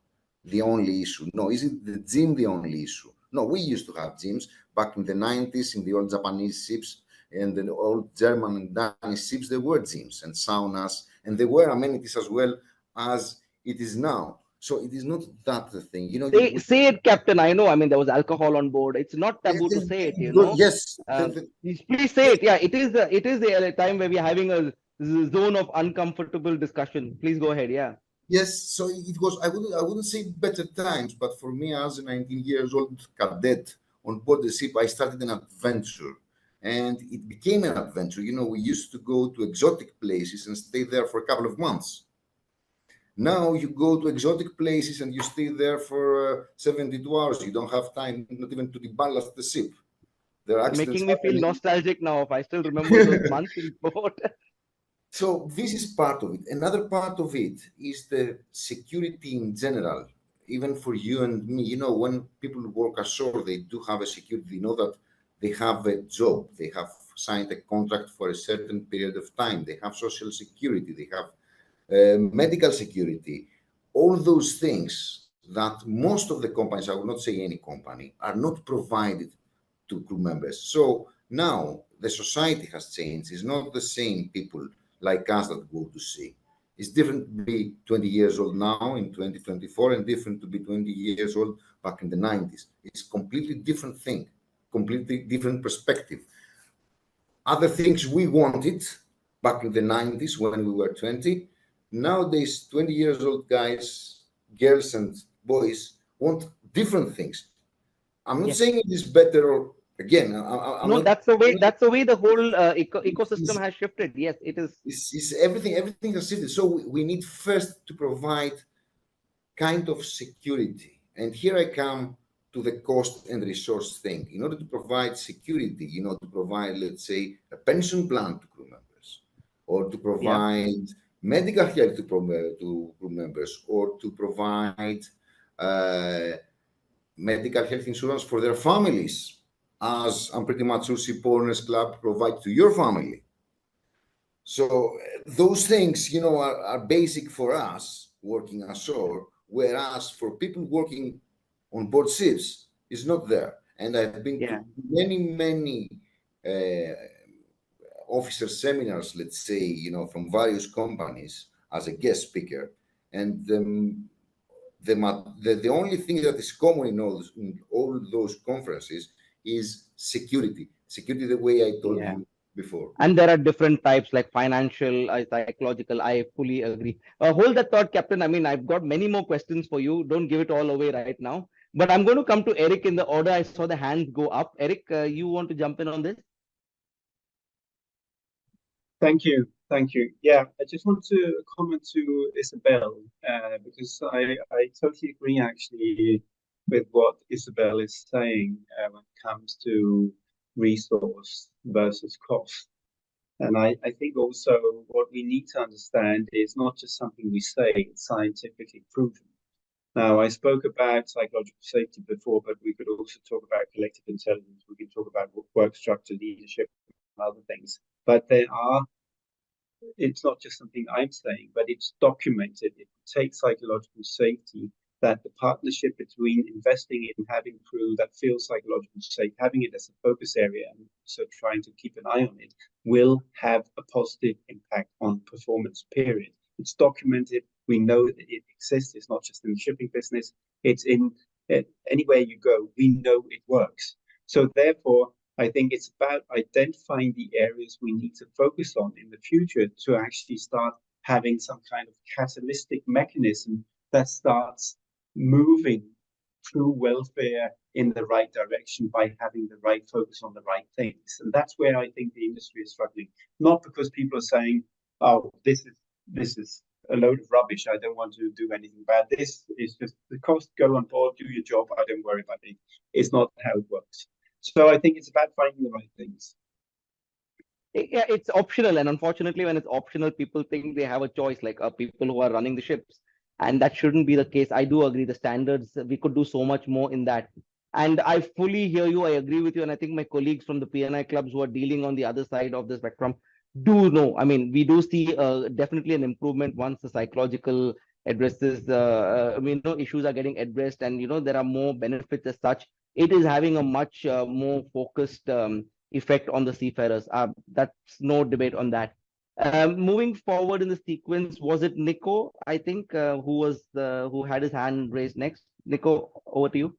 The only issue? No. Is it the gym the only issue? No. We used to have gyms back in the 90s in the old Japanese ships and the old German and Danish ships. There were gyms and saunas, and there were amenities as well as it is now. So it is not that the thing. say it, Captain. I know. I mean, there was alcohol on board. It's not taboo to say it. Yes. Please say it. Yeah, it is. It is a time where we're having a zone of uncomfortable discussion. Please go ahead. Yeah. Yes, so it was. I wouldn't say better times, but for me, as a 19 years old cadet on board the ship, I started an adventure, and it became an adventure. We used to go to exotic places and stay there for a couple of months. Now you go to exotic places and you stay there for 72 hours. You don't have time, not even to deballast the ship. There are accidents making me feel nostalgic now. If I still remember those months in port. So this is part of it. Another part of it is the security in general, even for you and me. When people work ashore, they do have a security. They know that they have a job. They have signed a contract for a certain period of time. They have social security. They have medical security. All those things that most of the companies, I will not say any company, are not provided to crew members. So now the society has changed. It's not the same people like us that go to sea. It's different to be 20 years old now in 2024 and different to be 20 years old back in the 90s. It's completely different thing, completely different perspective. Other things we wanted back in the 90s when we were 20, nowadays 20 years old guys, girls and boys want different things. I'm not saying it is better or again, no, that's the way the whole ecosystem has shifted. Yes, it is. It's everything has shifted. So we need first to provide kind of security. And here I come to the cost and resource thing. In order to provide security, to provide, let's say, a pension plan to crew members, or to provide medical health to crew members, or to provide medical health insurance for their families, as I'm pretty much sure Ship Owners Club provides to your family. So those things, are basic for us working ashore, whereas for people working on board ships, it's not there. And I've been to many officer seminars, let's say, from various companies as a guest speaker, and the only thing that is common in all those conferences is security. Security, the way I told you before. And there are different types like financial, psychological. I fully agree. Hold that thought, Captain. I mean, I've got many more questions for you. Don't give it all away right now. But I'm going to come to Eric in the order I saw the hands go up. Eric, you want to jump in on this? Thank you. Yeah, I just want to comment to Isabel, because I totally agree actually with what Isabel is saying when it comes to resource versus cost. And I think also what we need to understand is not just something we say, it's scientifically proven. Now, I spoke about psychological safety before, but we could also talk about collective intelligence. We can talk about work structure, leadership, and other things. But it's not just something I'm saying, but it's documented. It takes psychological safety that the partnership between investing in having crew that feels psychologically safe, having it as a focus area, and so trying to keep an eye on it, will have a positive impact on performance, period. It's documented. We know that it exists. It's not just in the shipping business. It's in anywhere you go. We know it works. So therefore, I think it's about identifying the areas we need to focus on in the future to actually start having some kind of catalytic mechanism that starts moving true welfare in the right direction by having the right focus on the right things. And that's where I think the industry is struggling. Not because people are saying, oh, this is a load of rubbish, I don't want to do anything bad. This is just the cost, go on board, do your job, I don't worry about it. It's not how it works. So I think it's about finding the right things. Yeah, it's optional, and unfortunately, when it's optional, people think they have a choice, like people who are running the ships, and that shouldn't be the case. I do agree, the standards, we could do so much more in that. And I fully hear you, I agree with you, and I think my colleagues from the PNI clubs who are dealing on the other side of the spectrum do know. I mean, we do see definitely an improvement once the psychological addresses, issues are getting addressed, and there are more benefits as such. It is having a much more focused effect on the seafarers. That's no debate on that. Moving forward in the sequence, was it Nico, I think, who had his hand raised next? Nico, over to you.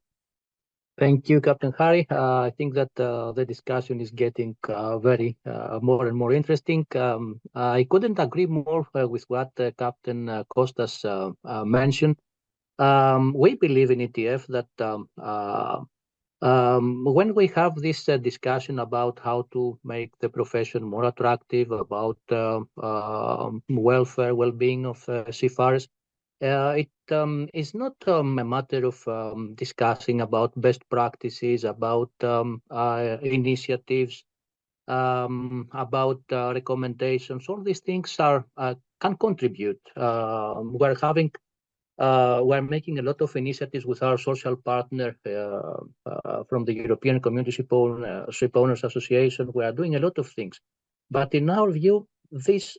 Thank you, Captain Harry. I think that the discussion is getting very more and more interesting. I couldn't agree more with what Captain Kostas mentioned. We believe in ETF that when we have this discussion about how to make the profession more attractive, about welfare, well-being of seafarers, it is not a matter of discussing about best practices, about initiatives, about recommendations. All these things can contribute. We're making a lot of initiatives with our social partner from the European Community Ship Owners Association. We are doing a lot of things, but in our view,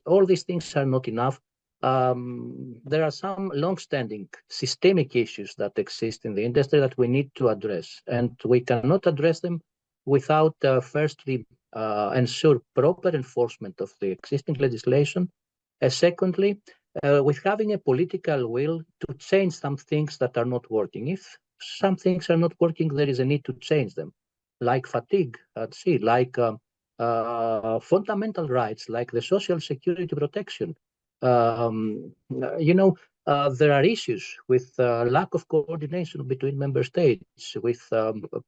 all these things are not enough. There are some long-standing systemic issues that exist in the industry that we need to address, and we cannot address them without firstly ensure proper enforcement of the existing legislation, secondly, with having a political will to change some things that are not working. If some things are not working, there is a need to change them, like fatigue at sea, like fundamental rights, like the social security protection. There are issues with lack of coordination between member states, with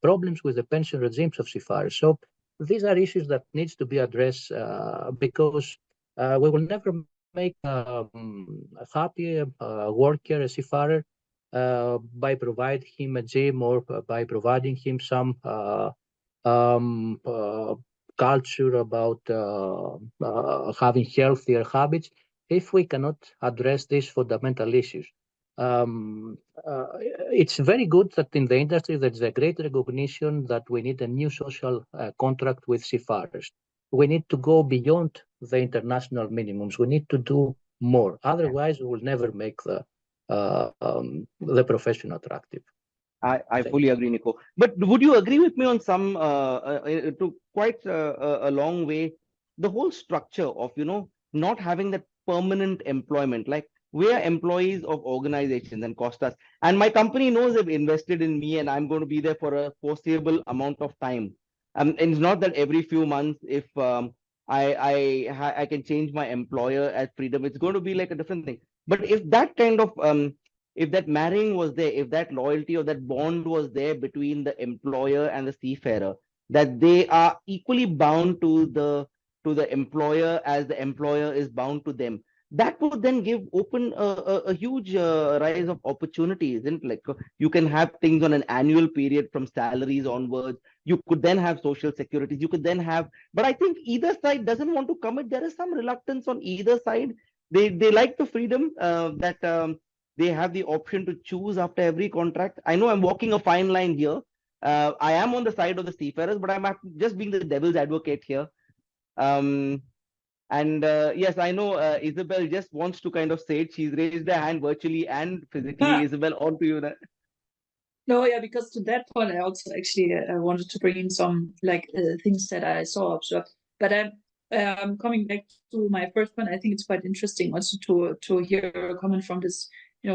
problems with the pension regimes of seafarers. So these are issues that needs to be addressed because we will never make a happy worker, a seafarer, by providing him a gym or by providing him some culture about having healthier habits, if we cannot address these fundamental issues. It's very good that in the industry there's a great recognition that we need a new social contract with seafarers. We need to go beyond the international minimums. We need to do more. Otherwise, we will never make the profession attractive. I fully agree, Nico. But would you agree with me on some, to quite a long way, the whole structure of, not having that permanent employment? Like, we are employees of organizations and Kostas, and my company knows they've invested in me and I'm going to be there for a foreseeable amount of time. And it's not that every few months, if I can change my employer at freedom, it's going to be like a different thing. But if that kind of if that marrying was there, if that loyalty or that bond was there between the employer and the seafarer, that they are equally bound to the employer as the employer is bound to them, that would then open a huge rise of opportunities. Isn't it? Like, you can have things on an annual period from salaries onwards. You could then have social securities. You could then have, but I think either side doesn't want to commit. There is some reluctance on either side. They like the freedom that they have the option to choose after every contract. I know I'm walking a fine line here. I am on the side of the seafarers, but I'm just being the devil's advocate here. And yes, I know Isabel just wants to kind of say it. She's raised her hand virtually and physically. Isabel, on to you now. No, yeah, because to that point, I also actually wanted to bring in some things that I saw observed. But I'm coming back to my first point. I think it's quite interesting also to hear a comment from this,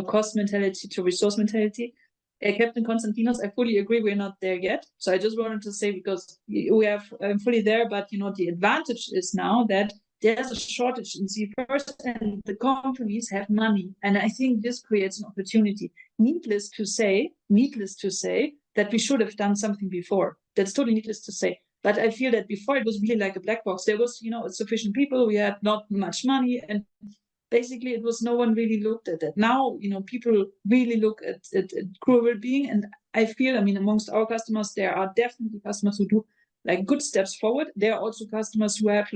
cost mentality to resource mentality. Captain Konstantinos, I fully agree. We're not there yet. So I just wanted to say, because we have fully there, but the advantage is now that there's a shortage in seafarers and the companies have money. And I think this creates an opportunity. Needless to say that we should have done something before. That's totally needless to say. But I feel that before it was really like a black box. There was, sufficient people. We had not much money, and basically it was no one really looked at it. Now, people really look at crew well-being, and I feel, amongst our customers, there are definitely customers who do good steps forward. There are also customers who have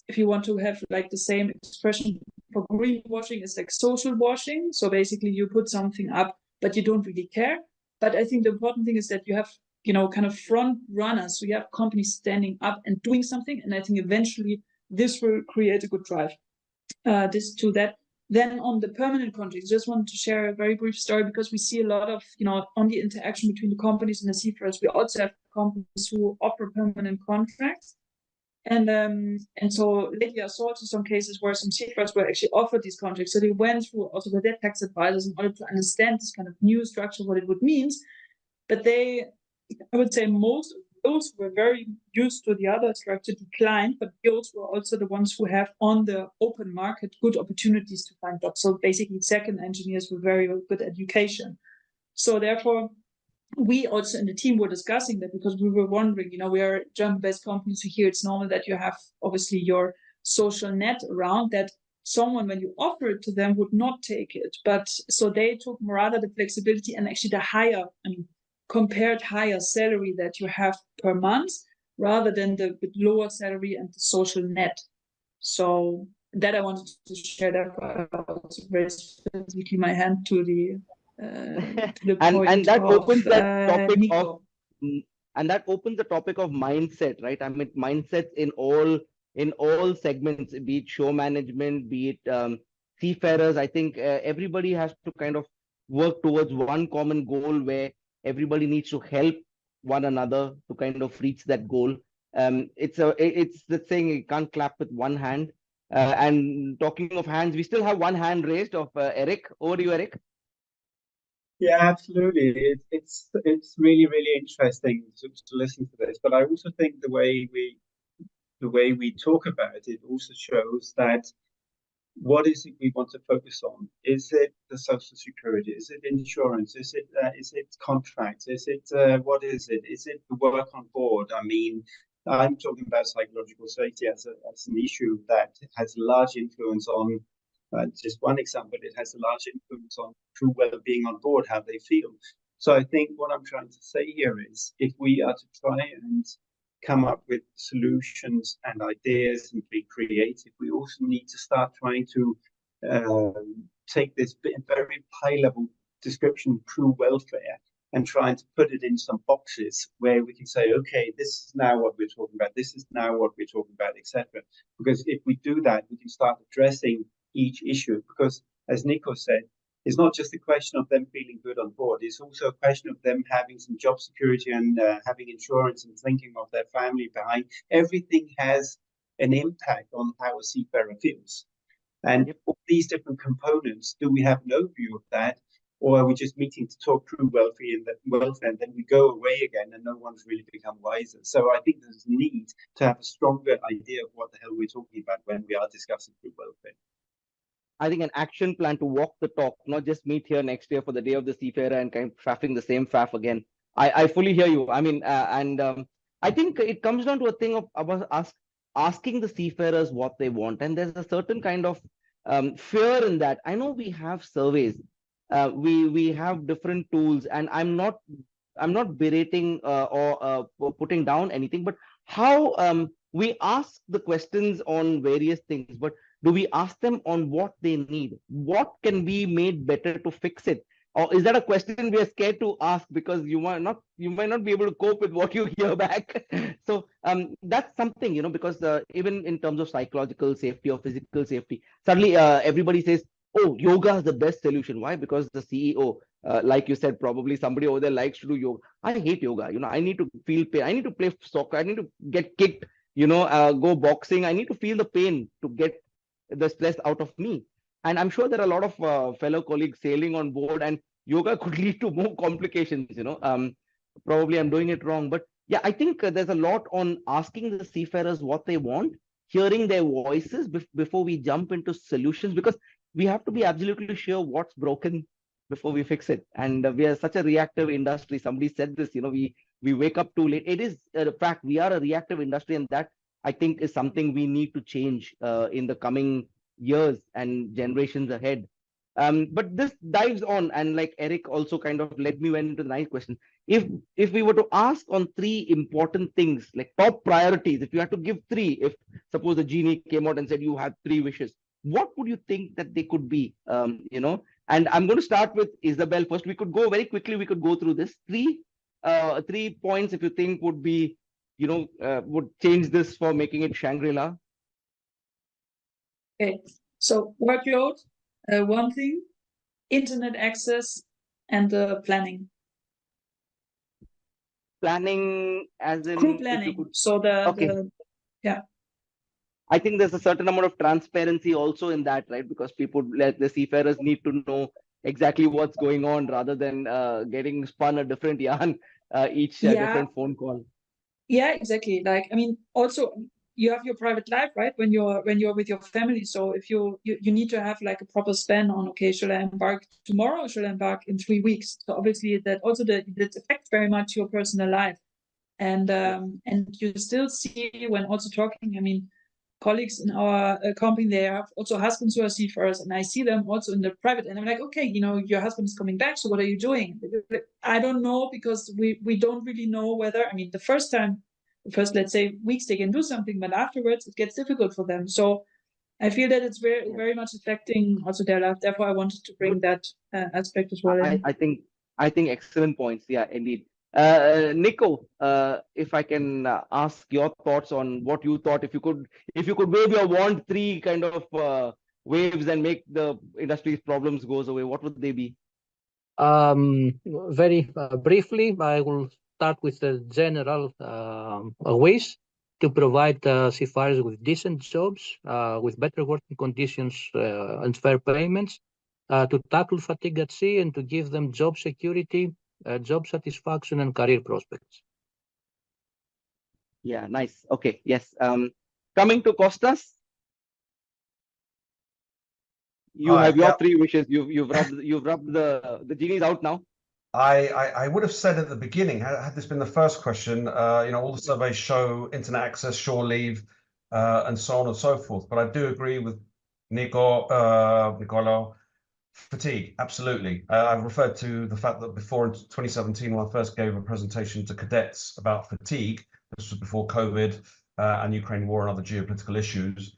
if you want to have the same expression for greenwashing, is social washing. So basically you put something up, but you don't really care. But I think the important thing is that you have, kind of front runners. So you have companies standing up and doing something. And I think eventually this will create a good drive. Then on the permanent contracts, just wanted to share a very brief story, because we see a lot of, on the interaction between the companies and the seafarers. We also have companies who offer permanent contracts. And so lately I saw to some cases where some seafarers were actually offered these contracts. So they went through also with their tax advisors in order to understand this kind of new structure, what it would mean. But I would say most of those who were very used to the other structure declined, but those were also the ones who have on the open market good opportunities to find jobs. So basically second engineers with very good education. So therefore, we also in the team were discussing that, because we were wondering, we are a German-based company, so here it's normal that you have obviously your social net around that. Someone, when you offer it to them, would not take it. But so they took rather the flexibility and actually the higher, compared higher salary that you have per month, rather than the lower salary and the social net. So that I wanted to share that. I also raised physically my hand to the and that opens that topic of and that opens the topic of mindset, right? Mindsets in all segments, be it show management, be it seafarers. I think everybody has to kind of work towards one common goal, where everybody needs to help one another to kind of reach that goal. It's the saying, you can't clap with one hand. And talking of hands, we still have one hand raised of Eric. Over to you, Eric. Yeah, absolutely. It's really, really interesting to listen to this. But I also think the way we talk about it also shows that what is it we want to focus on? Is it the social security? Is it insurance? Is it contracts? Is it what is it? Is it the work on board? I'm talking about psychological safety as an issue that has a large influence on. Just one example, it has a large influence on crew well-being on board, how they feel. So I think what I'm trying to say here is, if we are to try and come up with solutions and ideas and be creative, we also need to start trying to take this very high-level description of crew welfare and trying to put it in some boxes where we can say, okay, this is now what we're talking about, this is now what we're talking about, etc. Because if we do that, we can start addressing each issue, because as Nico said, it's not just a question of them feeling good on board, it's also a question of them having some job security and having insurance and thinking of their family behind. Everything has an impact on how a seafarer feels. And all these different components, do we have no view of that? Or are we just meeting to talk through welfare and then we go away again and no one's really become wiser? So I think there's a need to have a stronger idea of what the hell we're talking about when we are discussing crew welfare. I think an action plan to walk the talk, not just meet here next year for the Day of the Seafarer and kind of faffing the same faff again. I fully hear you. I think it comes down to a thing of us asking the seafarers what they want. And there's a certain kind of fear in that. I know we have surveys, we have different tools, and I'm not berating or putting down anything, but how we ask the questions on various things, but do we ask them on what they need? What can be made better to fix it? Or is that a question we are scared to ask because you might not be able to cope with what you hear back? So that's something, because even in terms of psychological safety or physical safety, suddenly everybody says, oh, yoga is the best solution. Why? Because the CEO, like you said, probably somebody over there likes to do yoga. I hate yoga. I need to feel pain. I need to play soccer. I need to get kicked, go boxing. I need to feel the pain to get the stress out of me. And I'm sure there are a lot of fellow colleagues sailing on board, and yoga could lead to more complications, Probably I'm doing it wrong. But yeah, I think there's a lot on asking the seafarers what they want, hearing their voices before we jump into solutions, because we have to be absolutely sure what's broken before we fix it. And we are such a reactive industry. Somebody said this, we wake up too late. It is a fact. We are a reactive industry, and that I think is something we need to change in the coming years and generations ahead. But this dives on, and like Eric also kind of led me into the nice question. If we were to ask on 3 important things, like top priorities, if you had to give 3, if suppose the genie came out and said you have 3 wishes, what would you think that they could be? And I'm going to start with Isabel first. We could go very quickly. We could go through this 3 points if you think would be, would change this for making it Shangri-La. Okay, so workload, one thing, internet access, and planning. Planning as in crew planning. So yeah. I think there's a certain amount of transparency also in that, right? Because people, like the seafarers, need to know exactly what's going on rather than getting spun a different yarn each different phone call. Yeah, exactly. Like, I mean, also you have your private life, right? When you're with your family. So if you need to have like a proper span on, okay, should I embark tomorrow or should I embark in 3 weeks? So obviously that also that affects very much your personal life. And you still see when also talking, I mean, colleagues in our company, they have also husbands who are seafarers, and I see them also in the private, and I'm like, okay, your husband is coming back, so what are you doing? I don't know, because we don't really know whether, I mean, the first, let's say, weeks they can do something, but afterwards it gets difficult for them. So I feel that it's very, very much affecting also their life. Therefore, I wanted to bring that aspect as well in. I think excellent points. Yeah, indeed. Nico, if I can ask your thoughts on what you thought, if you could wave your wand 3 kind of waves and make the industry's problems goes away, what would they be? Very briefly, I will start with the general ways to provide seafarers with decent jobs, with better working conditions and fair payments, to tackle fatigue at sea and to give them job security, job satisfaction, and career prospects. Yeah, nice. Okay, yes. Coming to Costas, you have your 3 wishes. You've rubbed the genie's out now. I would have said at the beginning, had this been the first question, all the surveys show internet access, shore leave, and so on and so forth. But I do agree with Nicolo, fatigue, absolutely. I've referred to the fact that before in 2017, when I first gave a presentation to cadets about fatigue, this was before COVID and Ukraine war and other geopolitical issues.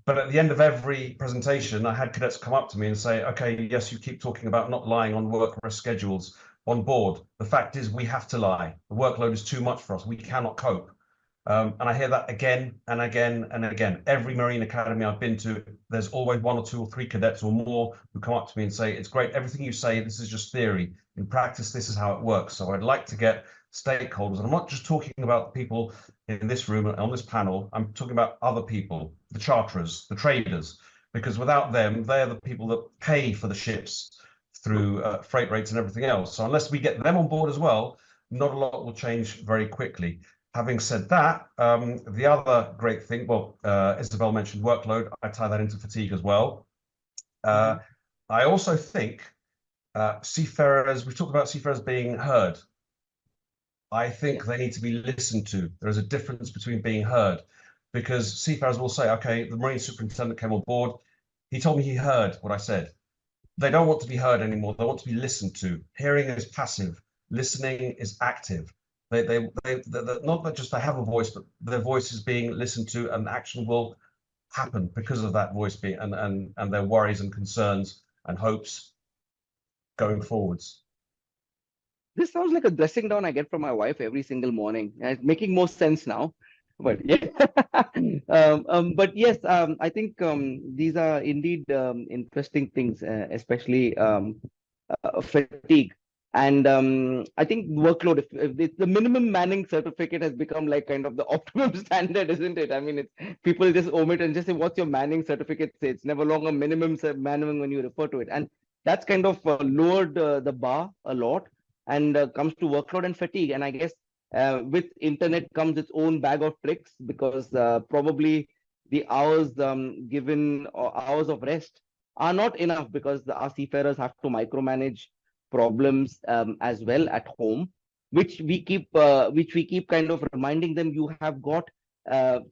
But at the end of every presentation, I had cadets come up to me and say, okay, yes, you keep talking about not lying on work rest schedules on board. The fact is we have to lie. The workload is too much for us. We cannot cope. And I hear that again and again and again. Every Marine Academy I've been to, there's always 1 or 2 or 3 cadets or more who come up to me and say, it's great, everything you say, this is just theory. In practice, this is how it works. So I'd like to get stakeholders, and I'm not just talking about people in this room on this panel, I'm talking about other people, the charterers, the traders, because without them, they're the people that pay for the ships through freight rates and everything else. So unless we get them on board as well, not a lot will change very quickly. Having said that, the other great thing, well, Isabel mentioned workload. I tie that into fatigue as well. I also think seafarers, we talk about seafarers being heard. I think they need to be listened to. There is a difference between being heard, because seafarers will say, okay, the Marine Superintendent came on board. He told me he heard what I said. They don't want to be heard anymore. They want to be listened to. Hearing is passive. Listening is active. They not that just they have a voice, but their voice is being listened to, and action will happen because of that voice being and their worries and concerns and hopes going forwards? This sounds like a dressing down I get from my wife every single morning. It's making more sense now. But yeah, but yes, I think these are indeed interesting things, especially fatigue. And I think workload, if the minimum manning certificate has become like kind of the optimum standard, isn't it? I mean, it's, people just omit and just say, what's your manning certificate say? It's never longer minimum manning when you refer to it. And that's kind of lowered the bar a lot, and comes to workload and fatigue. And I guess with internet comes its own bag of tricks, because probably the hours given, or hours of rest, are not enough, because our seafarers have to micromanage problems as well at home, which we keep kind of reminding them. You have got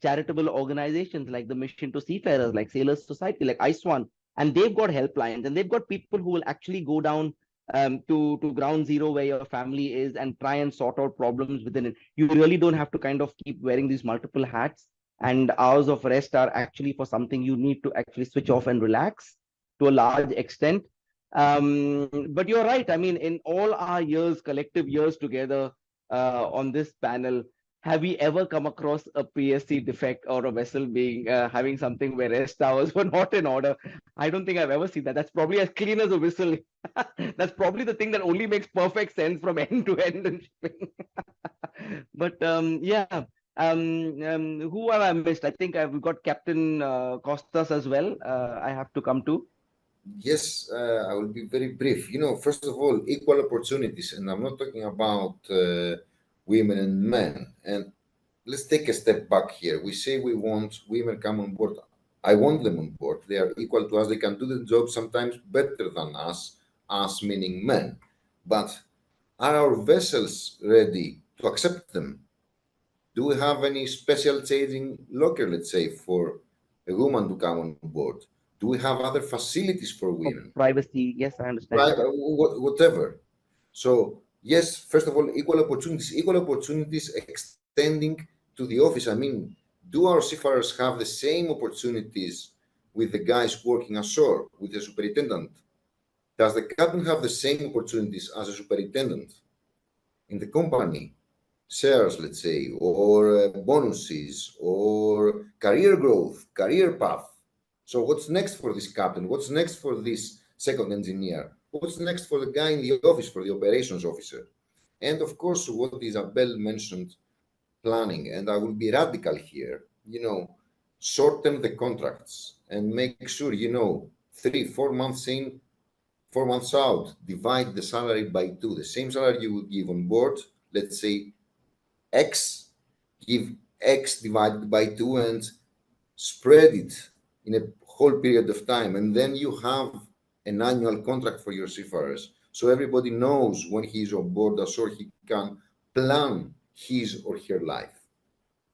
charitable organizations like the Mission to Seafarers, like Sailors Society, like ISWAN, and they've got helplines, and they've got people who will actually go down to ground zero where your family is and try and sort out problems within it. You really don't have to kind of keep wearing these multiple hats, and hours of rest are actually for something you need to actually switch off and relax to a large extent. But you're right. I mean, in all our years, collective years together on this panel, have we ever come across a PSC defect or a vessel being having something where rest hours were not in order? I don't think I've ever seen that. That's probably as clean as a whistle. That's probably the thing that only makes perfect sense from end to end in shipping. But yeah, who have I missed? I think we've got Captain Costas as well. I have to come to. Yes, I will be very brief. First of all, equal opportunities, and I'm not talking about women and men. And let's take a step back here. We say we want women come on board. I want them on board. They are equal to us. They can do the job sometimes better than us meaning men. But are our vessels ready to accept them? Do we have any special changing locker, let's say, for a woman to come on board? Do we have other facilities for women? Privacy, yes, I understand. Whatever. So, yes, first of all, equal opportunities extending to the office. I mean, do our seafarers have the same opportunities with the guys working ashore, with the superintendent? Does the captain have the same opportunities as a superintendent in the company? Shares, let's say, or bonuses, or career growth, career path. So what's next for this captain? What's next for this second engineer? What's next for the guy in the office, for the operations officer? And of course, what Isabel mentioned, planning. And I will be radical here, shorten the contracts and make sure, 3-4 months in, 4 months out, divide the salary by 2. The same salary you would give on board, let's say X, give X divided by 2 and spread it in a whole period of time. And then you have an annual contract for your seafarers. So everybody knows when he's on board ashore, he can plan his or her life.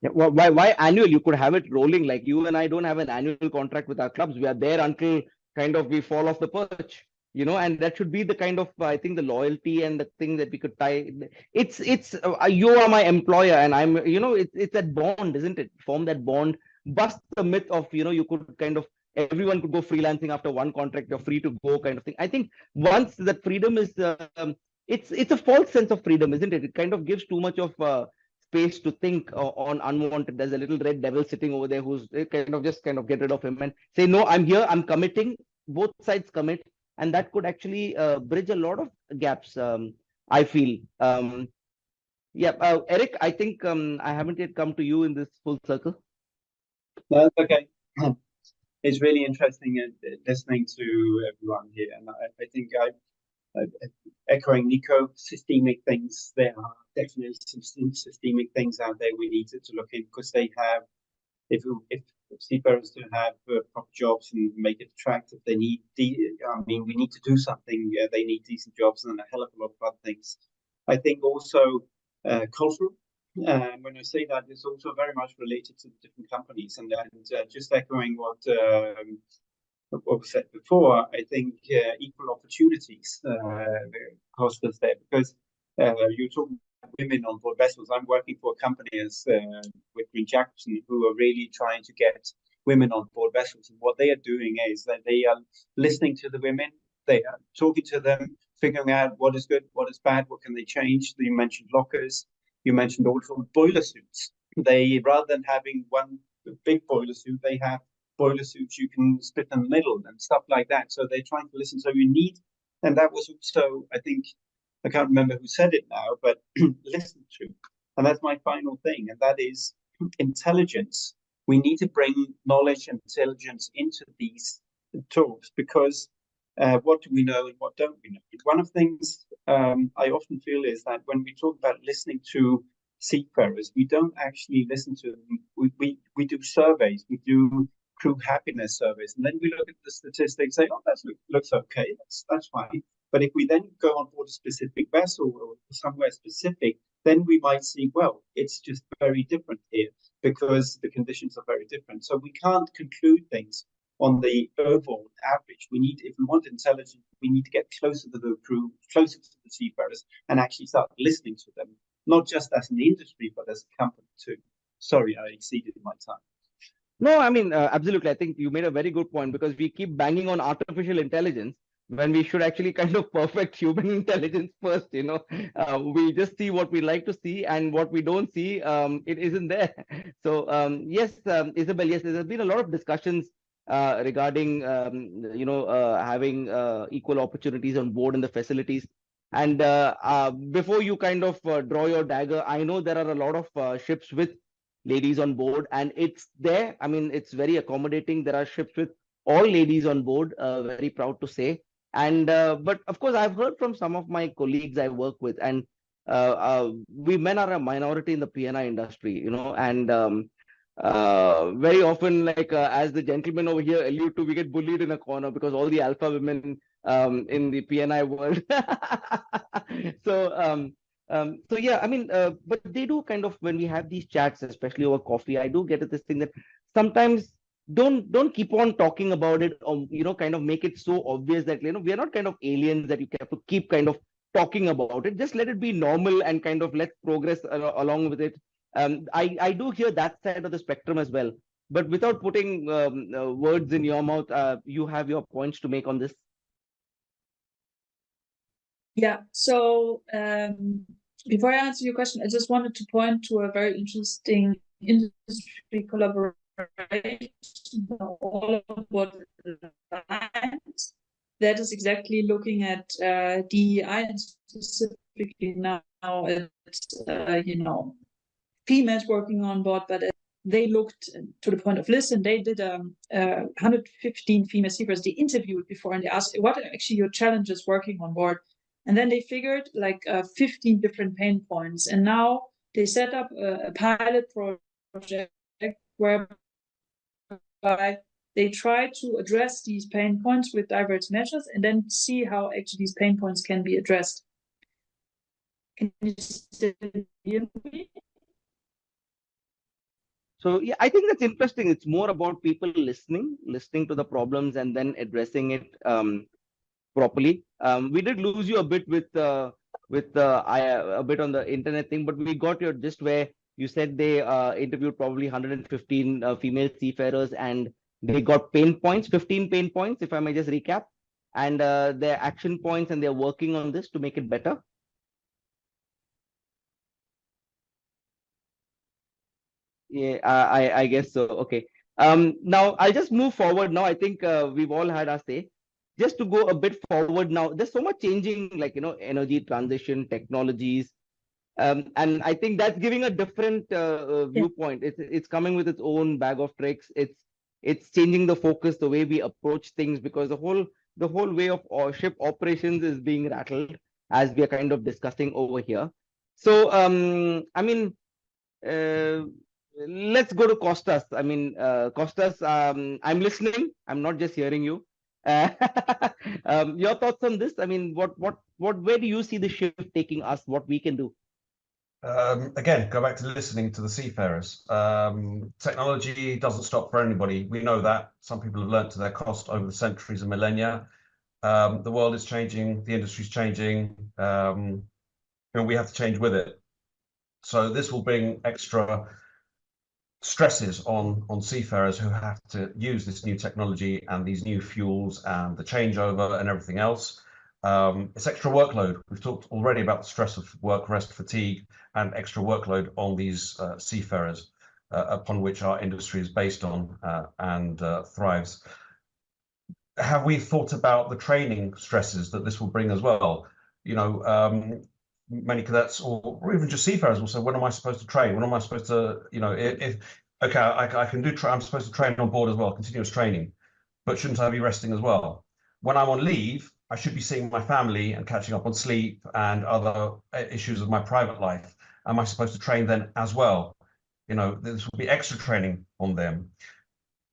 Yeah, well, why annual? You could have it rolling. Like you and I don't have an annual contract with our clubs. We are there until kind of we fall off the perch, and that should be the kind of, I think, the loyalty and the thing that we could tie. It's you are my employer and I'm, it's that bond, isn't it? Form that bond, bust the myth of, you could kind of, everyone could go freelancing after one contract, you're free to go kind of thing. I think once that freedom is, it's a false sense of freedom, isn't it? It kind of gives too much of space to think on unwanted. There's a little red devil sitting over there who's kind of get rid of him and say, no, I'm here, I'm committing. Both sides commit, and that could actually bridge a lot of gaps, I feel. Eric, I think I haven't yet come to you in this full circle. No, that's okay. It's really interesting listening to everyone here, and I think echoing Nico, systemic things. There are definitely some systemic things out there we need to look in, because they have, if seafarers don't have proper jobs and make it attractive, they need we need to do something. They need decent jobs and a hell of a lot of other things. I think also cultural. When I say that, it's also very much related to the different companies, and just echoing what was said before, I think equal opportunities cost us there, because you're talking about women on board vessels. I'm working for a company with Green Jacobson, who are really trying to get women on board vessels. And what they are doing is that they are listening to the women, they are talking to them figuring out what is good, what is bad, what can they change. You mentioned lockers. You mentioned also boiler suits. They, rather than having one big boiler suit, they have boiler suits you can split in the middle and stuff like that. So they're trying to listen. So you need, and that was also, I think, I can't remember who said it now, but listen to. And that's my final thing, and that is intelligence. We need to bring knowledge and intelligence into these talks, because what do we know and what don't we know? One of the things I often feel is that when we talk about listening to seafarers, we don't actually listen to them. We do surveys, we do crew happiness surveys, and then we look at the statistics, say, oh, that looks okay, that's fine. But if we then go on board a specific vessel or somewhere specific, then we might see, well, it's just very different here because the conditions are very different. So we can't conclude things on the overall average. We need, if we want intelligence, we need to get closer to the crew, closer to the seafarers, and actually start listening to them, not just as an industry, but as a company too. Sorry, I exceeded my time. No, I mean, absolutely. I think you made a very good point, because we keep banging on artificial intelligence when we should actually kind of perfect human intelligence first. We just see what we like to see, and what we don't see, it isn't there. So yes, Isabel, yes, there's been a lot of discussions regarding having equal opportunities on board in the facilities. And before you kind of draw your dagger, I know there are a lot of ships with ladies on board, and it's there. I mean, it's very accommodating. There are ships with all ladies on board, very proud to say. And but of course, I've heard from some of my colleagues I work with, and we men are a minority in the P&I industry, and very often, like as the gentleman over here allude to, we get bullied in a corner because all the alpha women in the P&I world. So yeah, I mean, but they do kind of, when we have these chats, especially over coffee, I do get this thing that sometimes don't keep on talking about it, or kind of make it so obvious that we are not kind of aliens that you have to keep kind of talking about it. Just let it be normal and kind of let's progress along with it. I do hear that side of the spectrum as well, but without putting words in your mouth, you have your points to make on this. Yeah, so before I answer your question, I just wanted to point to a very interesting industry collaboration all over the lines that is exactly looking at DEI, and specifically now at females working on board, but they looked to the point of listen. They did 115 female seafarers they interviewed before, and they asked, what are actually your challenges working on board? And then they figured like 15 different pain points. And now they set up a pilot project whereby they try to address these pain points with diverse measures, and then see how actually these pain points can be addressed. Can you still hear me? So yeah, I think that's interesting. It's more about people listening to the problems and then addressing it properly. We did lose you a bit with a bit on the internet thing, but we got your gist where you said they interviewed probably 115 female seafarers, and they got 15 pain points, if I may just recap, and their action points, and they're working on this to make it better. Yeah, I guess so. Okay. Now I'll just move forward now. I think we've all had our say. Just to go a bit forward now, there's so much changing, like, energy transition, technologies. And I think that's giving a different viewpoint. It's coming with its own bag of tricks. It's changing the focus, the way we approach things, because the whole way of ship operations is being rattled, as we are kind of discussing over here. So I mean, let's go to Costas. I mean, Costas, I'm listening. I'm not just hearing you. Your thoughts on this? I mean, where do you see the shift taking us? What we can do? Again, go back to listening to the seafarers. Technology doesn't stop for anybody. We know that. Some people have learned to their cost over the centuries and millennia. The world is changing. The industry is changing. We have to change with it. So this will bring extra stresses on seafarers who have to use this new technology and these new fuels and the changeover and everything else. It's extra workload. We've talked already about the stress of work, rest, fatigue, and extra workload on these seafarers, upon which our industry is based on and thrives. Have we thought about the training stresses that this will bring as well? You know, many cadets or even just seafarers will say, when am I supposed to train? When am I supposed to, you know, if okay, I can do, I'm supposed to train on board as well, continuous training, but shouldn't I be resting as well? When I'm on leave, I should be seeing my family and catching up on sleep and other issues of my private life. Am I supposed to train then as well? You know, this will be extra training on them.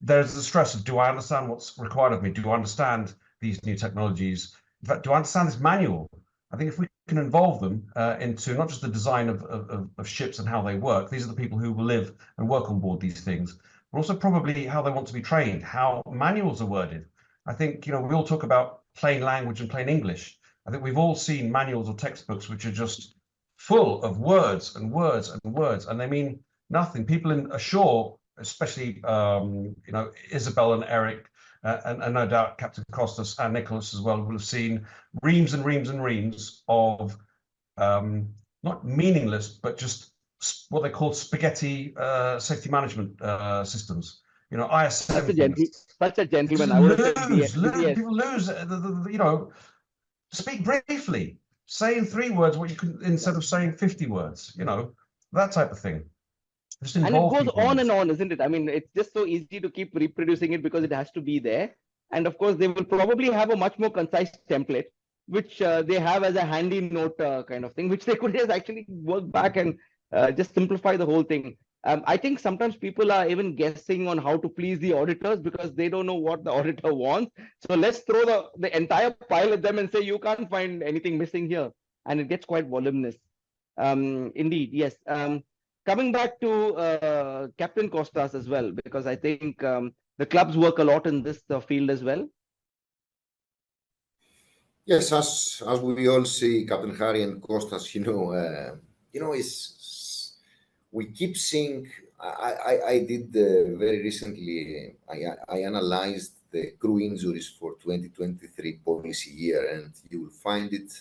There's the stress of, do I understand what's required of me? Do I understand these new technologies? In fact, do I understand this manual? I think if we can involve them into not just the design of ships and how they work, these are the people who will live and work on board these things, but also probably how they want to be trained, how manuals are worded. I think, you know, we all talk about plain language and plain English. I think we've all seen manuals or textbooks which are just full of words and words and words, and they mean nothing. People ashore, especially, you know, Isabel and Eric, and no doubt Captain Costas and Nicholas as well, will have seen reams and reams and reams of not meaningless, but just what they call spaghetti safety management systems. You know, IS-17. Such a gentleman. I would lose. People lose. You know, speak briefly. Say in 3 words what you can instead of saying 50 words. You know, that type of thing. And it goes on and on, isn't it? I mean, it's just so easy to keep reproducing it because it has to be there. And of course, they will probably have a much more concise template, which they have as a handy note kind of thing, which they could just actually work back and just simplify the whole thing. I think sometimes people are even guessing on how to please the auditors because they don't know what the auditor wants. So let's throw the entire pile at them and say, you can't find anything missing here. And it gets quite voluminous. Indeed, yes. Coming back to Captain Costas as well, because I think the clubs work a lot in this field as well. Yes, as we all see, Captain Harry and Costas, we keep seeing. I did very recently. I analyzed the crew injuries for 2023 policy year, and you will find it.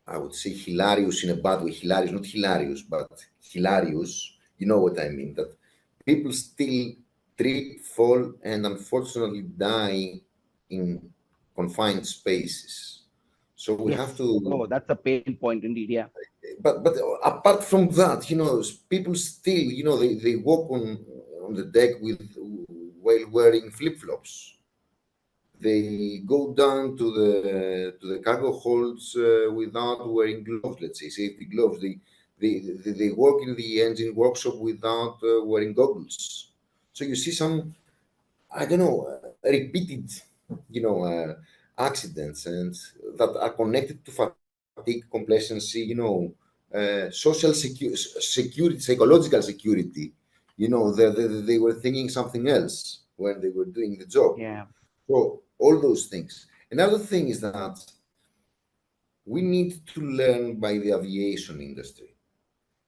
I would say hilarious in a bad way. Hilarious, not hilarious, but hilarious. You know what I mean? That people still trip, fall, and unfortunately die in confined spaces. So we have to. Oh, that's a pain point indeed. Yeah. But apart from that, people still, they walk on the deck while wearing flip-flops. They go down to the cargo holds without wearing gloves, let's say safety gloves. They work in the engine workshop without wearing goggles. So you see some, I don't know, repeated, accidents and that are connected to fatigue, complacency, social security, psychological security. They were thinking something else when they were doing the job. Yeah. So all those things. Another thing is that we need to learn by the aviation industry.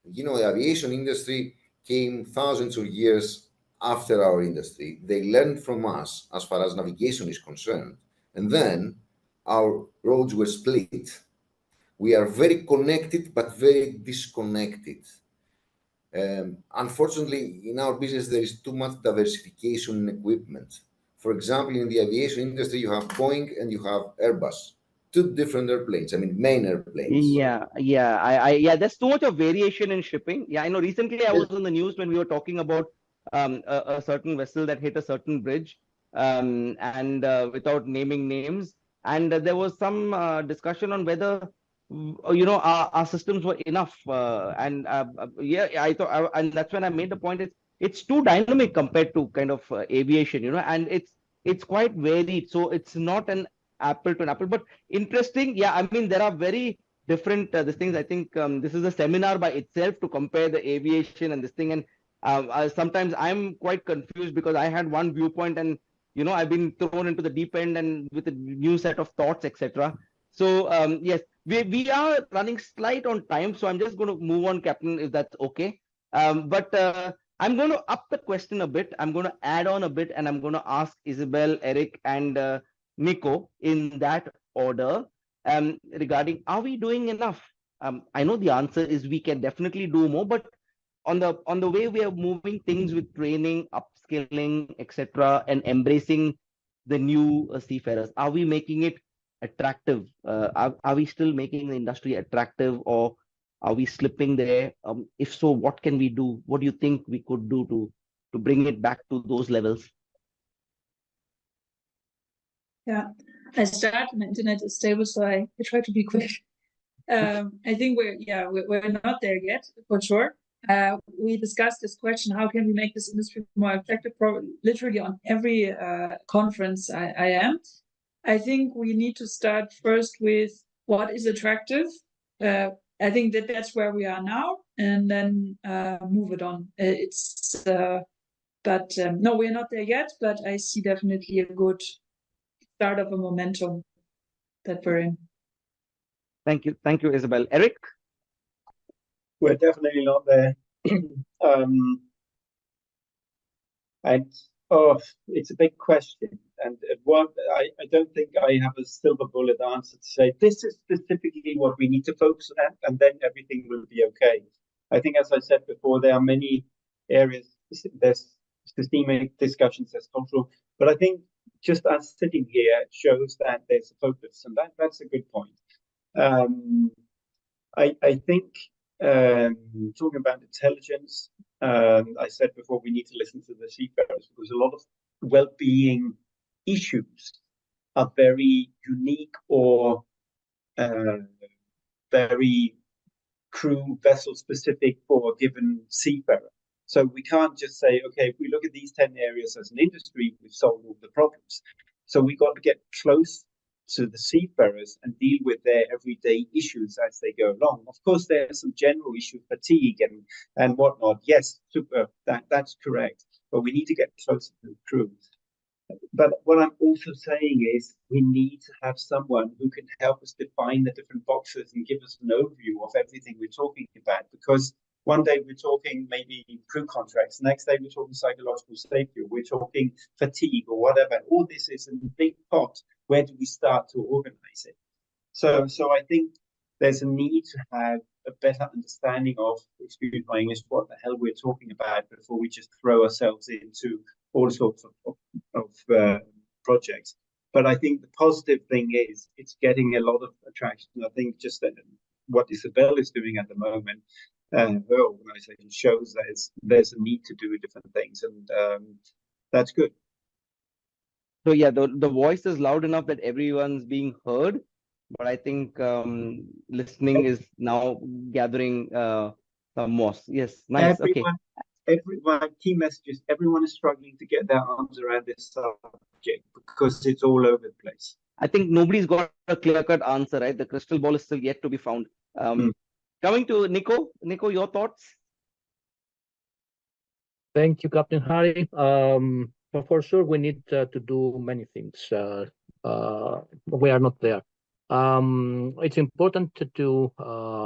The aviation industry came thousands of years after our industry. They learned from us as far as navigation is concerned. And then our roads were split. We are very connected, but very disconnected. Unfortunately, in our business, there is too much diversification in equipment. For example, in the aviation industry, you have Boeing and you have Airbus, 2 different airplanes. I mean, main airplanes. Yeah. There's too much of variation in shipping. Yeah, I know. Recently, I was on the news when we were talking about a certain vessel that hit a certain bridge, and without naming names, and there was some discussion on whether our systems were enough. I thought, and that's when I made the point. It's too dynamic compared to kind of aviation, and it's quite varied. So it's not an apple to an apple, but interesting. Yeah, I mean, there are very different these things. I think this is a seminar by itself to compare the aviation and this thing. And sometimes I'm quite confused because I had one viewpoint and, I've been thrown into the deep end and with a new set of thoughts, etc. So yes, we are running slight on time. So I'm just going to move on, Captain, if that's okay. But I'm going to up the question a bit. I'm going to add on a bit, and I'm going to ask Isabel, Eric, and Nico, in that order, regarding are we doing enough? I know the answer is we can definitely do more, but on the way we are moving things with training, upskilling, etc., and embracing the new seafarers, are we making it attractive? Are we still making the industry attractive, or are we slipping there? If so, what can we do? What do you think we could do to bring it back to those levels? Yeah, I start. My internet is stable, so I try to be quick. I think we're not there yet, for sure. We discussed this question: how can we make this industry more attractive? Literally on every conference I am. I think we need to start first with what is attractive. I think that's where we are now, and then move it on. No, we're not there yet, but I see definitely a good start of a momentum that we're in. Thank you, Isabel. Eric? We're definitely not there. It's a big question, and I don't think I have a silver bullet answer to say this is specifically what we need to focus on, and then everything will be okay. I think, as I said before, there are many areas. There's systemic discussions, there's cultural, but I think just us sitting here shows that there's a focus, and that's a good point. I think talking about intelligence, I said before, we need to listen to the seafarers, because a lot of well-being issues are very unique or very crew vessel specific for a given seafarer. So we can't just say, okay, if we look at these 10 areas as an industry, we've solved all the problems. So we got to get close to the seafarers and deal with their everyday issues as they go along. Of course, there are some general issues, fatigue and whatnot. Yes, super, that's correct. But we need to get closer to the crew. But what I'm also saying is we need to have someone who can help us define the different boxes and give us an overview of everything we're talking about. Because one day we're talking maybe crew contracts, next day we're talking psychological safety, or we're talking fatigue or whatever. All this is in a big pot. Where do we start to organize it? So I think there's a need to have a better understanding of, excuse my English, what the hell we're talking about before we just throw ourselves into all sorts of projects. But I think the positive thing is it's getting a lot of attraction. I think just that what Isabel is doing at the moment, her organization shows that there's a need to do different things, and that's good. So yeah, the voice is loud enough that everyone's being heard, but I think listening is now gathering some moss. Yes, nice. Everyone, key messages, everyone is struggling to get their arms around this subject because it's all over the place. I think nobody's got a clear-cut answer, right? The crystal ball is still yet to be found. Coming to Nico. Nico, your thoughts? Thank you, Captain Harry. For sure, we need to do many things. We are not there. It's important to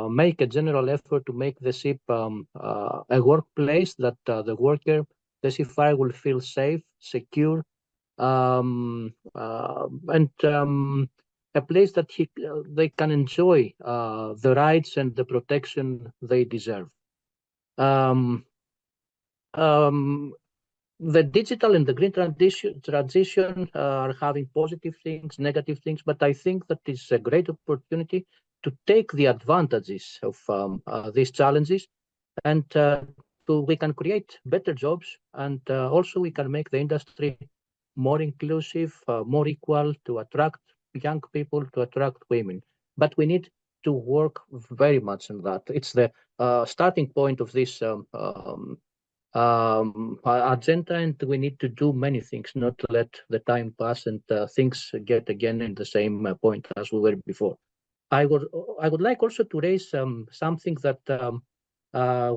make a general effort to make the ship a workplace that the worker, the seafarer, will feel safe, secure, and a place that they can enjoy the rights and the protection they deserve. The digital and the green transition are having positive things, negative things, but I think that is a great opportunity to take the advantages of these challenges, and we can create better jobs, and also we can make the industry more inclusive, more equal, to attract young people, to attract women. But we need to work very much on that. It's the starting point of this agenda, and we need to do many things, not to let the time pass and things get again in the same point as we were before. I would like also to raise something that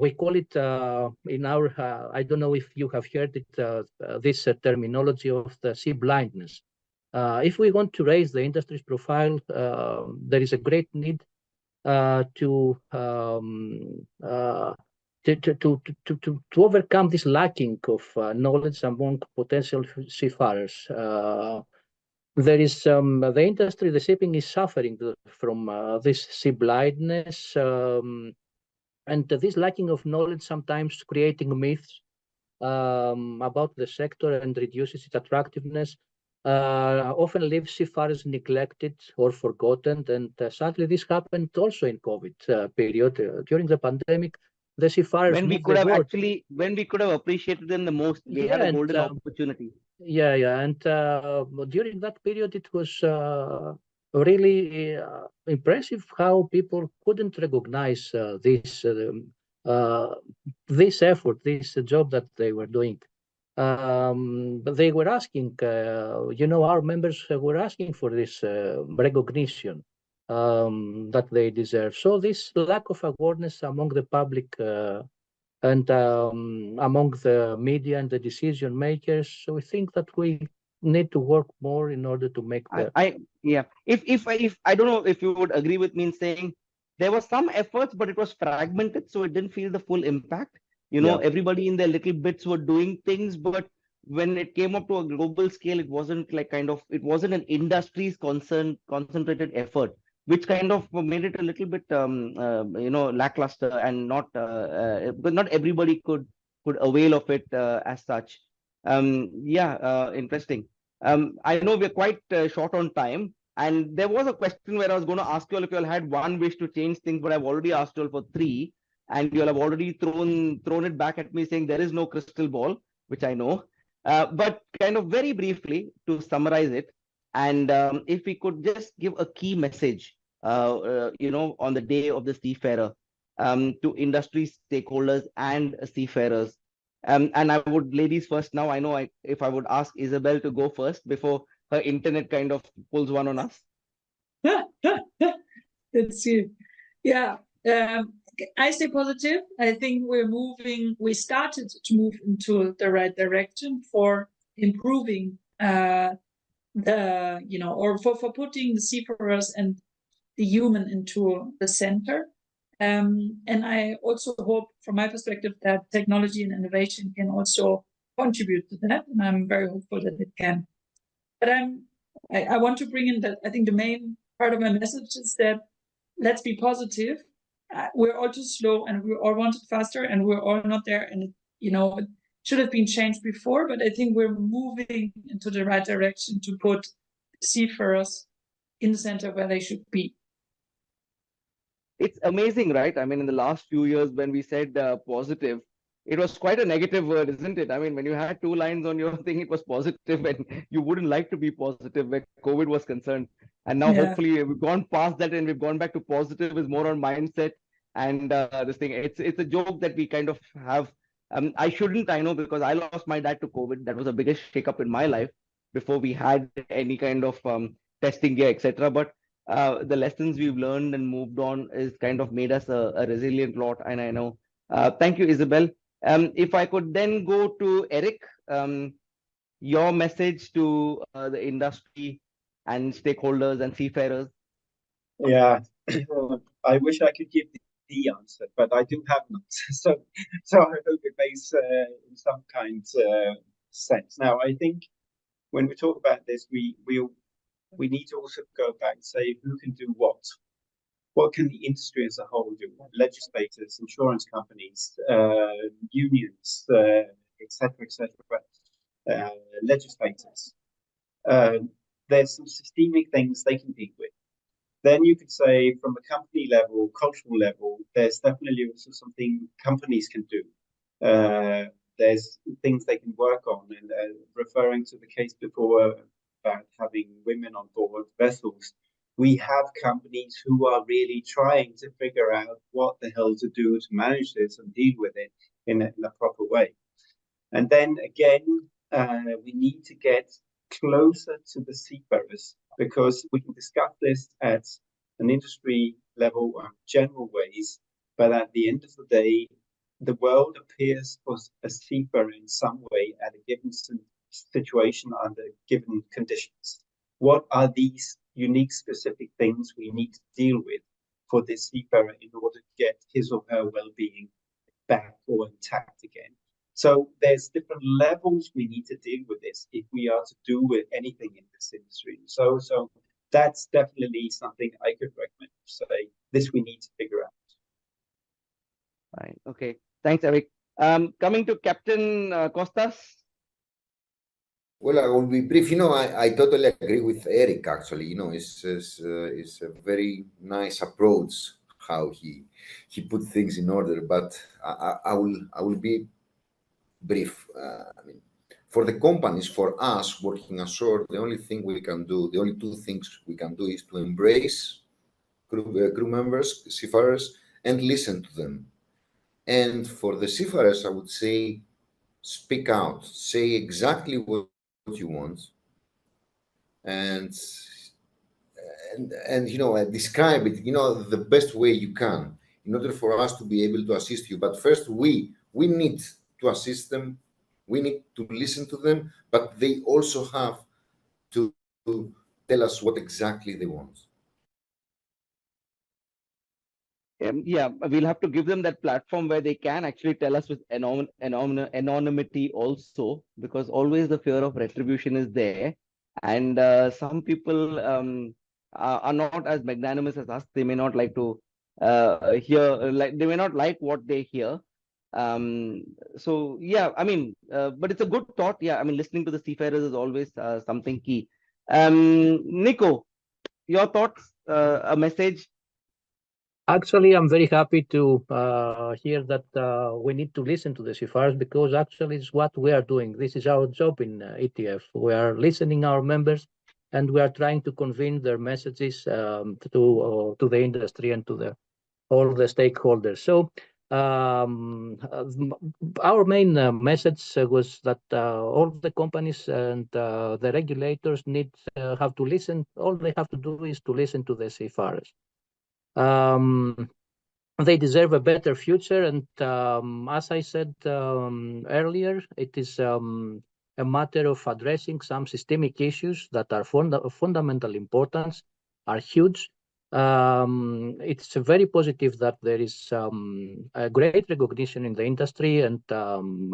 we call it in our, I don't know if you have heard it, this terminology of the sea blindness. If we want to raise the industry's profile, there is a great need to overcome this lacking of knowledge among potential seafarers. there is the industry, the shipping is suffering from this sea blindness and this lacking of knowledge, sometimes creating myths about the sector and reduces its attractiveness. Often leaves seafarers neglected or forgotten, and sadly this happened also in COVID period. During the pandemic, the seafarers When we moved could the have boat. actually, when we could have appreciated them the most, they had a golden opportunity. Yeah, and during that period, it was really impressive how people couldn't recognize this effort, this job that they were doing. But they were asking, our members were asking for this recognition that they deserve. So this lack of awareness among the public and among the media and the decision makers, so we think that we need to work more in order to make the. If I don't know if you would agree with me in saying there were some efforts, but it was fragmented, so it didn't feel the full impact. Everybody in their little bits were doing things, but when it came up to a global scale, it wasn't like it wasn't an industry's concentrated effort, which kind of made it a little bit lackluster and not because not everybody could avail of it as such. Interesting. I know we're quite short on time, and there was a question where I was going to ask you all if you all had one wish to change things, but I've already asked you all for 3, and you all have already thrown it back at me saying there is no crystal ball, which I know. But kind of very briefly to summarize it, and if we could just give a key message, on the day of the seafarer, to industry stakeholders and seafarers. And I would, ladies first now, I know if I would ask Isabel to go first before her internet kind of pulls one on us. Let's see. Yeah, I stay positive. I think we started to move into the right direction for improving or for putting the seafarers and the human into the center. And I also hope, from my perspective, that technology and innovation can also contribute to that. And I'm very hopeful that it can. But I want to bring in that I think the main part of my message is that let's be positive. We're all too slow and we all want it faster and we're all not there. And, it should have been changed before, but I think we're moving into the right direction to put seafarers in the center where they should be. It's amazing, right? I mean, in the last few years, when we said positive, it was quite a negative word, isn't it? I mean, when you had 2 lines on your thing, it was positive, and you wouldn't like to be positive where COVID was concerned. And now, hopefully, we've gone past that and we've gone back to positive is more on mindset and this thing. It's a joke that we kind of have. I know, because I lost my dad to COVID. That was the biggest shakeup in my life before we had any kind of testing gear, etc. But the lessons we've learned and moved on is kind of made us a resilient lot. And I know. Thank you, Isabel. If I could then go to Eric, your message to the industry and stakeholders and seafarers. Yeah, I wish I could give the answer, but I do have none. So I hope it makes in some kind sense. Now, I think when we talk about this, we need to also go back and say who can do what. What can the industry as a whole do? Legislators, insurance companies, unions, etc., legislators. There's some systemic things they can deal with. Then you could say from a company level, cultural level, there's definitely also something companies can do. There's things they can work on, and referring to the case before about having women on board vessels, we have companies who are really trying to figure out what the hell to do to manage this and deal with it in a proper way. And then again, we need to get closer to the seafarers, because we can discuss this at an industry level or general ways, but at the end of the day, the world appears for a seafarer in some way at a given situation under given conditions. What are these unique specific things we need to deal with for this seafarer in order to get his or her well-being back or intact again? So there's different levels we need to deal with this if we are to do with anything in this industry. So that's definitely something I could recommend. Say this we need to figure out. Right. Okay. Thanks, Eric. Coming to Captain Costas. Well, I will be brief. I totally agree with Eric. Actually, it's a very nice approach how he put things in order. But I will be brief. For the companies, for us working ashore, the only thing we can do, the only two things we can do, is to embrace crew members, seafarers, and listen to them. And for the seafarers, I would say, speak out, say exactly what you want, and describe it, the best way you can, in order for us to be able to assist you. But first, we need to assist them. We need to listen to them, but they also have to tell us what exactly they want. Yeah, we'll have to give them that platform where they can actually tell us with anonymity also, because always the fear of retribution is there. And some people are not as magnanimous as us. They may not like to hear, they may not like what they hear. So yeah, but it's a good thought. Yeah, listening to the seafarers is always something key. Nico, your thoughts, a message? Actually, I'm very happy to hear that we need to listen to the seafarers, because actually it's what we are doing. This is our job in ETF. We are listening our members, and we are trying to convey their messages to the industry and to all the stakeholders. So our main message was that all the companies and the regulators have to listen. All they have to do is to listen to the seafarers. They deserve a better future, and as I said earlier, it is a matter of addressing some systemic issues that are of fundamental importance, are huge. It's very positive that there is a great recognition in the industry and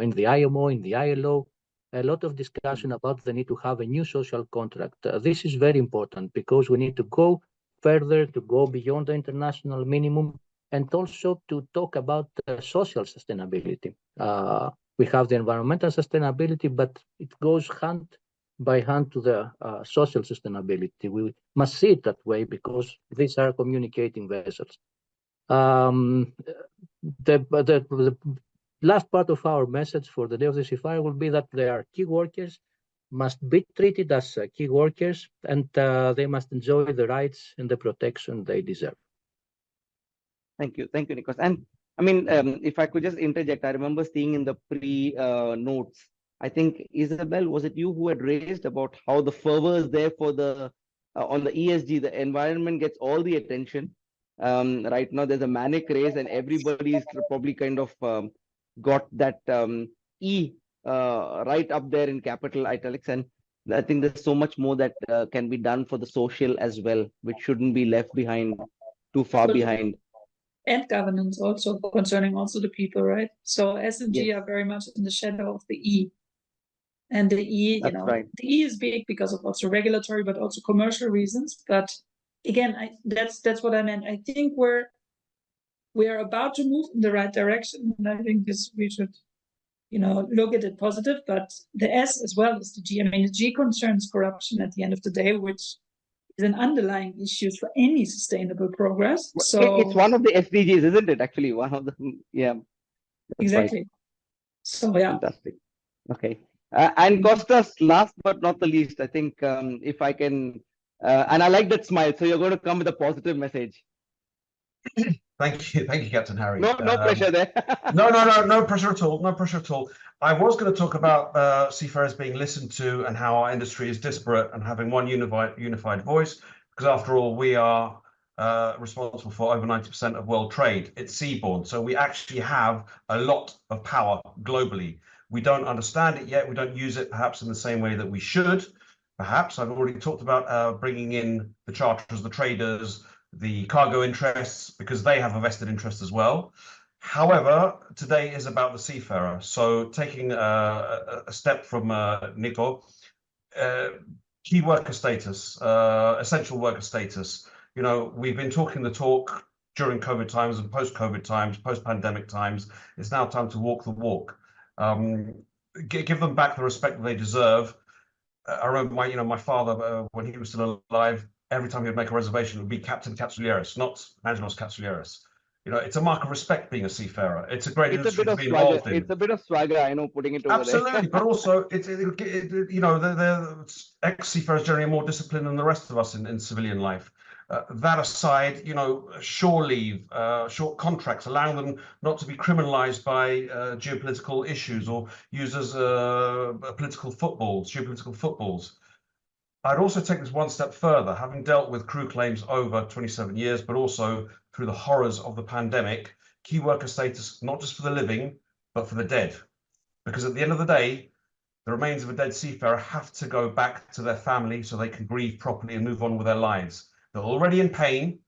in the IMO, in the ILO, a lot of discussion about the need to have a new social contract. This is very important, because we need to go further, to go beyond the international minimum, and also to talk about social sustainability. We have the environmental sustainability, but it goes hand by hand to the social sustainability. We must see it that way, because these are communicating vessels. The last part of our message for the Day of the Seafarer will be that they are key workers, must be treated as key workers, and they must enjoy the rights and the protection they deserve. Thank you, Nikos. And if I could just interject, I remember seeing in the pre-notes, I think, Isabel, was it you who had raised about how the fervor is there for the on the ESG, the environment gets all the attention. Right now, there's a manic race, and everybody's probably kind of got that E right up there in capital italics. And I think there's so much more that can be done for the social as well, which shouldn't be left behind, too far behind. And governance also, concerning also the people, right? So S and G are very much in the shadow of the E. And the E, the E is big because of also regulatory, but also commercial reasons. But again, that's what I meant. I think we are about to move in the right direction, and I think we should, look at it positive. But the S as well as the G. The G concerns corruption at the end of the day, which is an underlying issue for any sustainable progress. So it's one of the SDGs, isn't it? Actually, one of them. Yeah. Exactly. Right. So yeah. Fantastic. Okay. And Costas, last but not the least, I think if I can, and I like that smile. So you're going to come with a positive message. Thank you, Captain Harry. No pressure there. No pressure at all. No pressure at all. I was going to talk about seafarers being listened to and how our industry is disparate and having one unified voice, because after all, we are responsible for over 90% of world trade. It's seaborne, so we actually have a lot of power globally. We don't understand it yet. We don't use it perhaps in the same way that we should. Perhaps I've already talked about bringing in the charterers, the traders, the cargo interests, because they have a vested interest as well. However, today is about the seafarer. So taking a step from Nico, key worker status, essential worker status. You know, we've been talking the talk during COVID times and post-COVID times, post-pandemic times. It's now time to walk the walk. Give them back the respect that they deserve. I remember my father, when he was still alive, every time he'd make a reservation, it would be Captain Katsouliaris, not Angelos Katsouliaris. You know, it's a mark of respect being a seafarer. It's a great industry to be involved in. It's a bit of swagger, I know, putting it over Absolutely, there. but also, you know, the ex-seafarers generally are more disciplined than the rest of us in civilian life. That aside, you know, shore leave, short contracts, allowing them not to be criminalized by geopolitical issues or used as geopolitical footballs. I'd also take this one step further, having dealt with crew claims over 27 years, but also through the horrors of the pandemic, key worker status, not just for the living, but for the dead. Because at the end of the day, the remains of a dead seafarer have to go back to their family so they can grieve properly and move on with their lives. They're already in pain.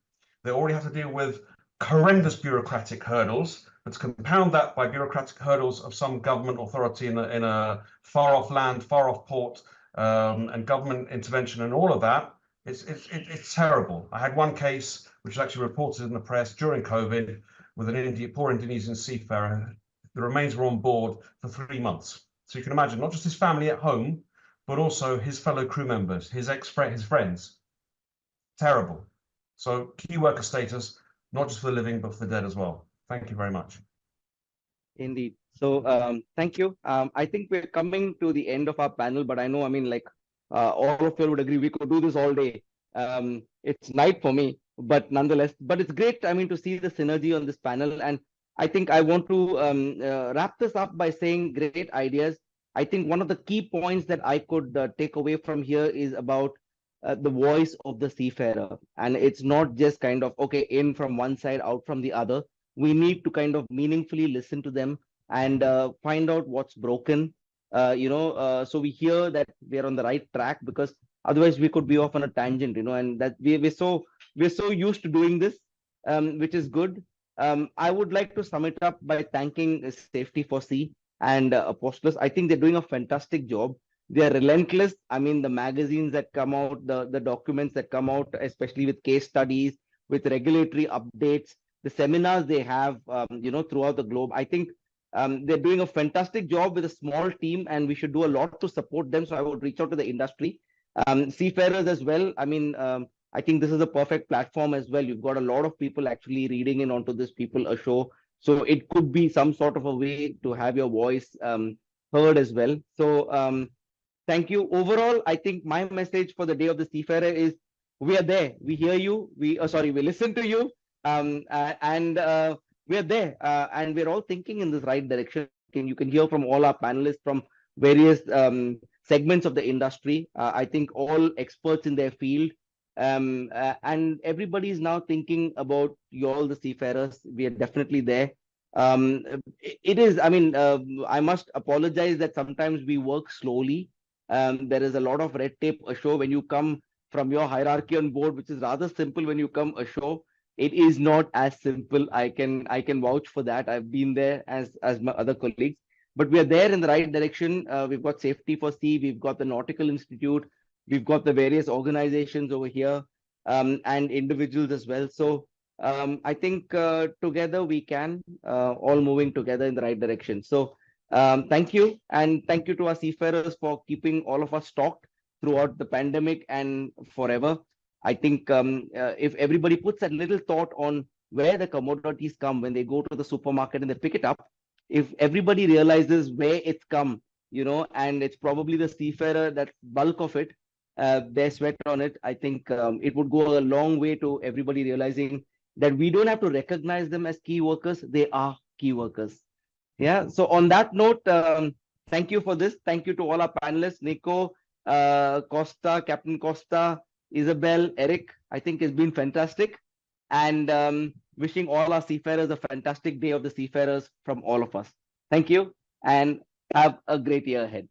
They already have to deal with horrendous bureaucratic hurdles, but to compound that by bureaucratic hurdles of some government authority in a far-off land, far-off port, and government intervention and all of that, it's terrible. I had one case which was actually reported in the press during COVID with an poor Indonesian seafarer. The remains were on board for 3 months. So you can imagine not just his family at home, but also his fellow crew members, his friends. Terrible. So key worker status, not just for the living, but for the dead as well. Thank you very much. Indeed. So thank you. I think we're coming to the end of our panel, but I know, I mean, like all of you would agree, we could do this all day. It's night for me, but nonetheless, but it's great, I mean, to see the synergy on this panel. And I think I want to wrap this up by saying great ideas. I think one of the key points that I could take away from here is about the voice of the seafarer. And it's not just kind of, okay, in from one side, out from the other. We need to kind of meaningfully listen to them and find out what's broken, so we hear that we're on the right track, because otherwise we could be off on a tangent, and that we're so used to doing this, which is good. I would like to sum it up by thanking Safety for Sea and Apostles. I think they're doing a fantastic job. They're relentless. I mean, the magazines that come out, the documents that come out, especially with case studies, with regulatory updates, the seminars they have, throughout the globe. I think they're doing a fantastic job with a small team, and we should do a lot to support them. So I would reach out to the industry, seafarers as well. I mean, I think this is a perfect platform as well. You've got a lot of people actually reading in onto this People a Show. So it could be some sort of a way to have your voice heard as well. So thank you. Overall, I think my message for the Day of the Seafarer is we are there. We hear you. We listen to you. We're there, and we're all thinking in this right direction. You can hear from all our panelists from various segments of the industry. I think all experts in their field, and everybody is now thinking about you all, the seafarers. We are definitely there. It is, I mean, I must apologize that sometimes we work slowly. There is a lot of red tape ashore when you come from your hierarchy on board, which is rather simple when you come ashore. It is not as simple. I can vouch for that. I've been there as my other colleagues, but we are there in the right direction. We've got Safety for Sea, we've got the Nautical Institute, we've got the various organizations over here, and individuals as well. So I think together we can all moving together in the right direction. So thank you, and thank you to our seafarers for keeping all of us stocked throughout the pandemic and forever. I think if everybody puts a little thought on where the commodities come when they go to the supermarket and they pick it up, if everybody realizes where it's come, and it's probably the seafarer, that bulk of it, their sweat on it, I think it would go a long way to everybody realizing that we don't have to recognize them as key workers. They are key workers. Yeah. So on that note, thank you for this. Thank you to all our panelists, Nico, Costa, Captain Costa, Isabel, Eric. I think it's been fantastic, and wishing all our seafarers a fantastic Day of the Seafarers from all of us. Thank you, and have a great year ahead.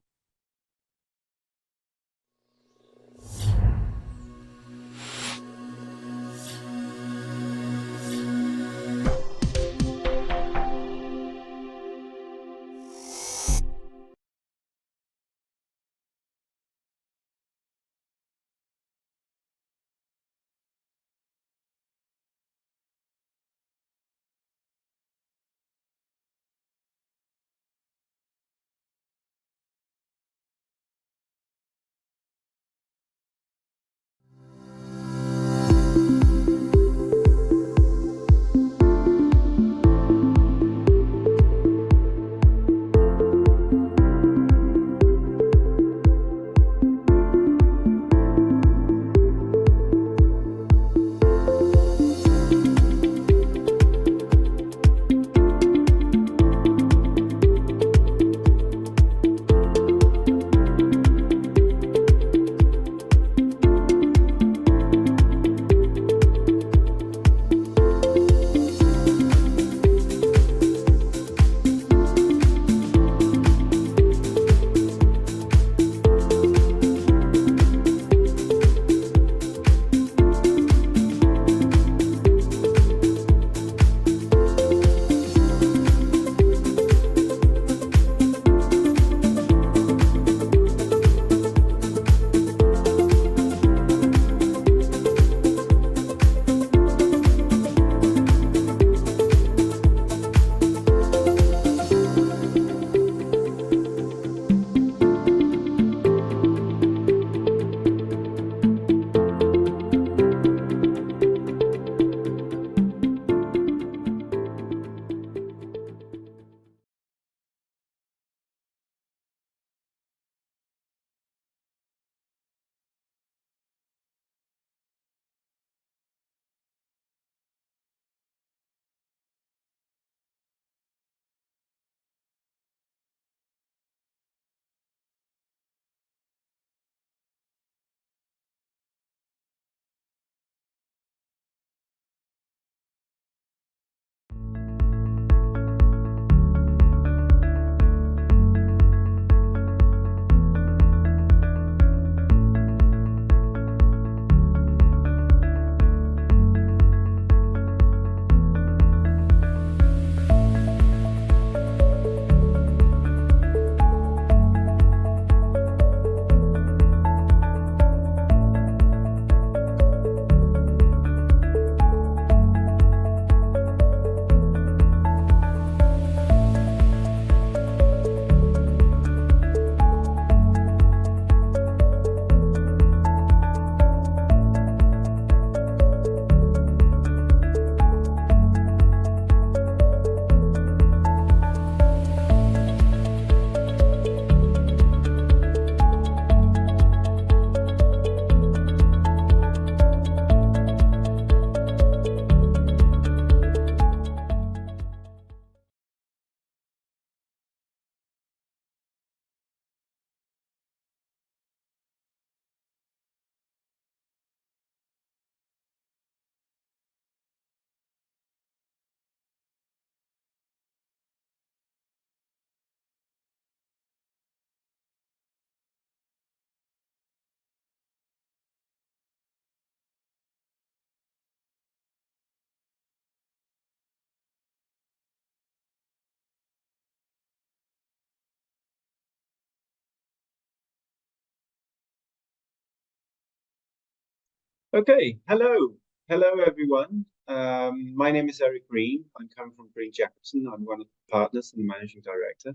Okay, hello. Hello, everyone. My name is Eric Green. I'm coming from Green Jacobson. I'm one of the partners and the managing director.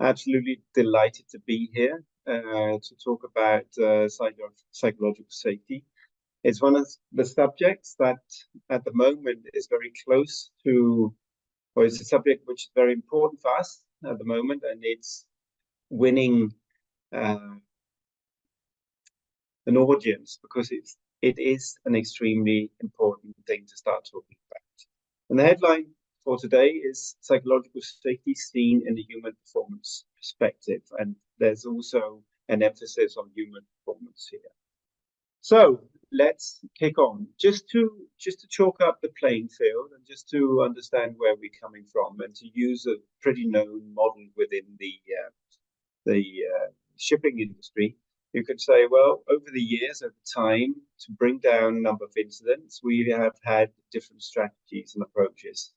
Absolutely delighted to be here to talk about psychological safety. It's one of the subjects that at the moment is very close to, or it's a subject which is very important for us at the moment, and it's winning an audience because it is an extremely important thing to start talking about. And the headline for today is Psychological Safety Seen in the Human Performance Perspective. And there's also an emphasis on human performance here. So let's kick on. Just to chalk up the playing field and just to understand where we're coming from and to use a pretty known model within the shipping industry. You could say, well, over the years, over time, to bring down number of incidents, we have had different strategies and approaches.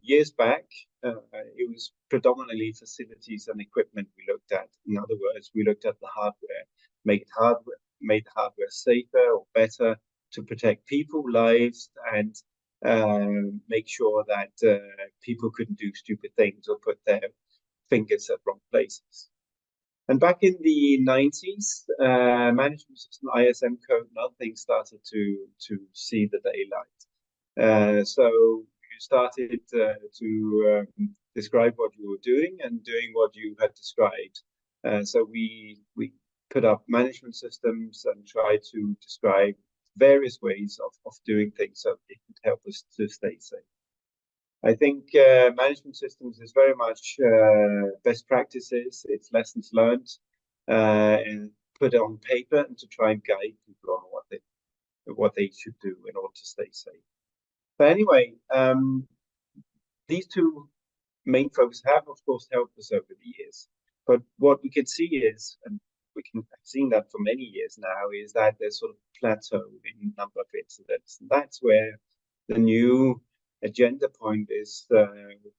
Years back, it was predominantly facilities and equipment we looked at. In other words, we looked at the hardware, made the hardware safer or better to protect people's lives and make sure that people couldn't do stupid things or put their fingers at wrong places. And back in the 90s, management system, ISM code, and other things started to see the daylight. So you started to describe what you were doing and doing what you had described. So we put up management systems and tried to describe various ways of doing things so it could help us to stay safe. I think management systems is very much best practices, it's lessons learned, and put it on paper and to try and guide people on what they should do in order to stay safe. But anyway, these two main focus have, of course, helped us over the years. But what we can see is, and we can have seen that for many years now, is that there's sort of plateau in number of incidents. And that's where the new agenda point is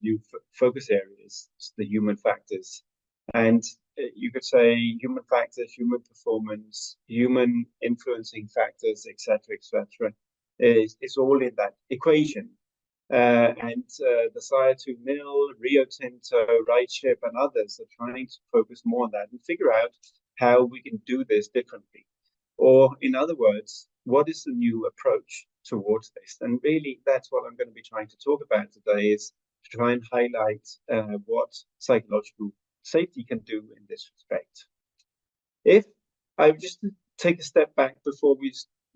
new focus areas, the human factors. And you could say human factors, human performance, human influencing factors, etc., etc. It's all in that equation. And the Sciatu Mill, Rio Tinto, RightShip, and others are trying to focus more on that and figure out how we can do this differently. Or in other words, what is the new approach towards this? And really, that's what I'm going to be trying to talk about today, is to try and highlight what psychological safety can do in this respect. If I just take a step back before we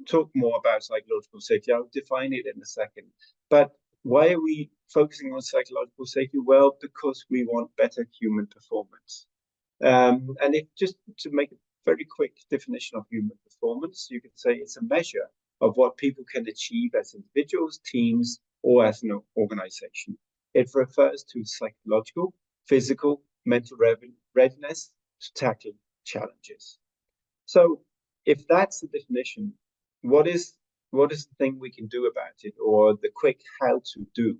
talk more about psychological safety, I'll define it in a second. But why are we focusing on psychological safety? Well, because we want better human performance. And if just to make a very quick definition of human performance, you could say it's a measure of what people can achieve as individuals, teams, or as an organization. It refers to psychological, physical, mental readiness to tackle challenges. So if that's the definition, what is the thing we can do about it, or the quick how to do?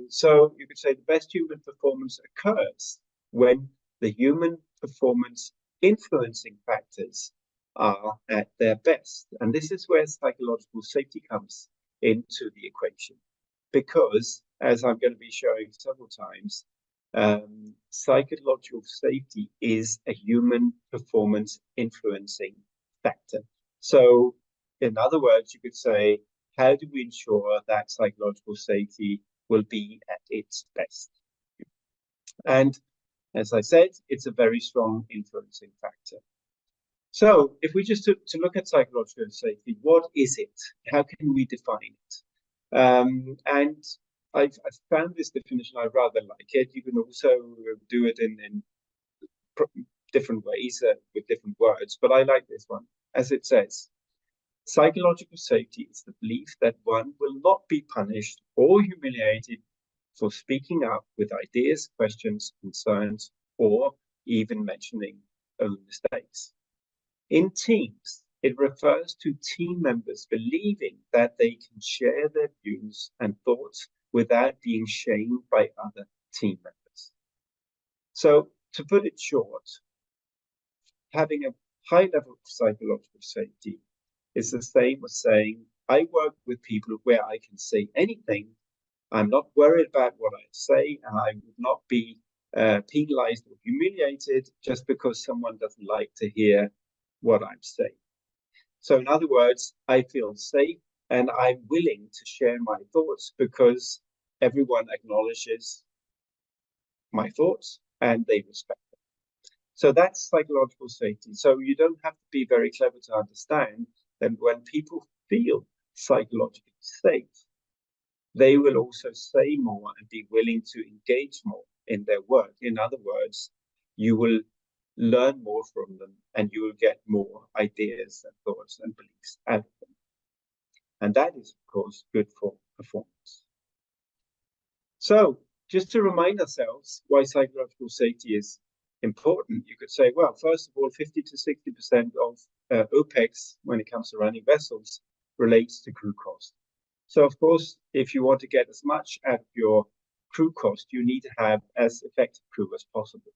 So you could say the best human performance occurs when the human performance influencing factors are at their best. And this is where psychological safety comes into the equation. Because, as I'm going to be showing several times, psychological safety is a human performance influencing factor. So, in other words, you could say, how do we ensure that psychological safety will be at its best? And as I said, it's a very strong influencing factor. So if we just to look at psychological safety, what is it? How can we define it? And I've found this definition, I rather like it. You can also do it in different ways with different words, but I like this one. As it says, psychological safety is the belief that one will not be punished or humiliated for speaking up with ideas, questions, concerns, or even mentioning own mistakes. In teams, it refers to team members believing that they can share their views and thoughts without being shamed by other team members. So, to put it short, having a high level of psychological safety is the same as saying, I work with people where I can say anything. I'm not worried about what I say, and I would not be penalized or humiliated just because someone doesn't like to hear what I'm saying. So in other words, I feel safe and I'm willing to share my thoughts because everyone acknowledges my thoughts and they respect them. So that's psychological safety. So you don't have to be very clever to understand that when people feel psychologically safe, they will also say more and be willing to engage more in their work. In other words, you will learn more from them and you will get more ideas and thoughts and beliefs out of them. And that is, of course, good for performance. So just to remind ourselves why psychological safety is important, you could say, well, first of all, 50 to 60% of OPEX when it comes to running vessels relates to crew cost. So, of course, if you want to get as much out of your crew cost, you need to have as effective crew as possible.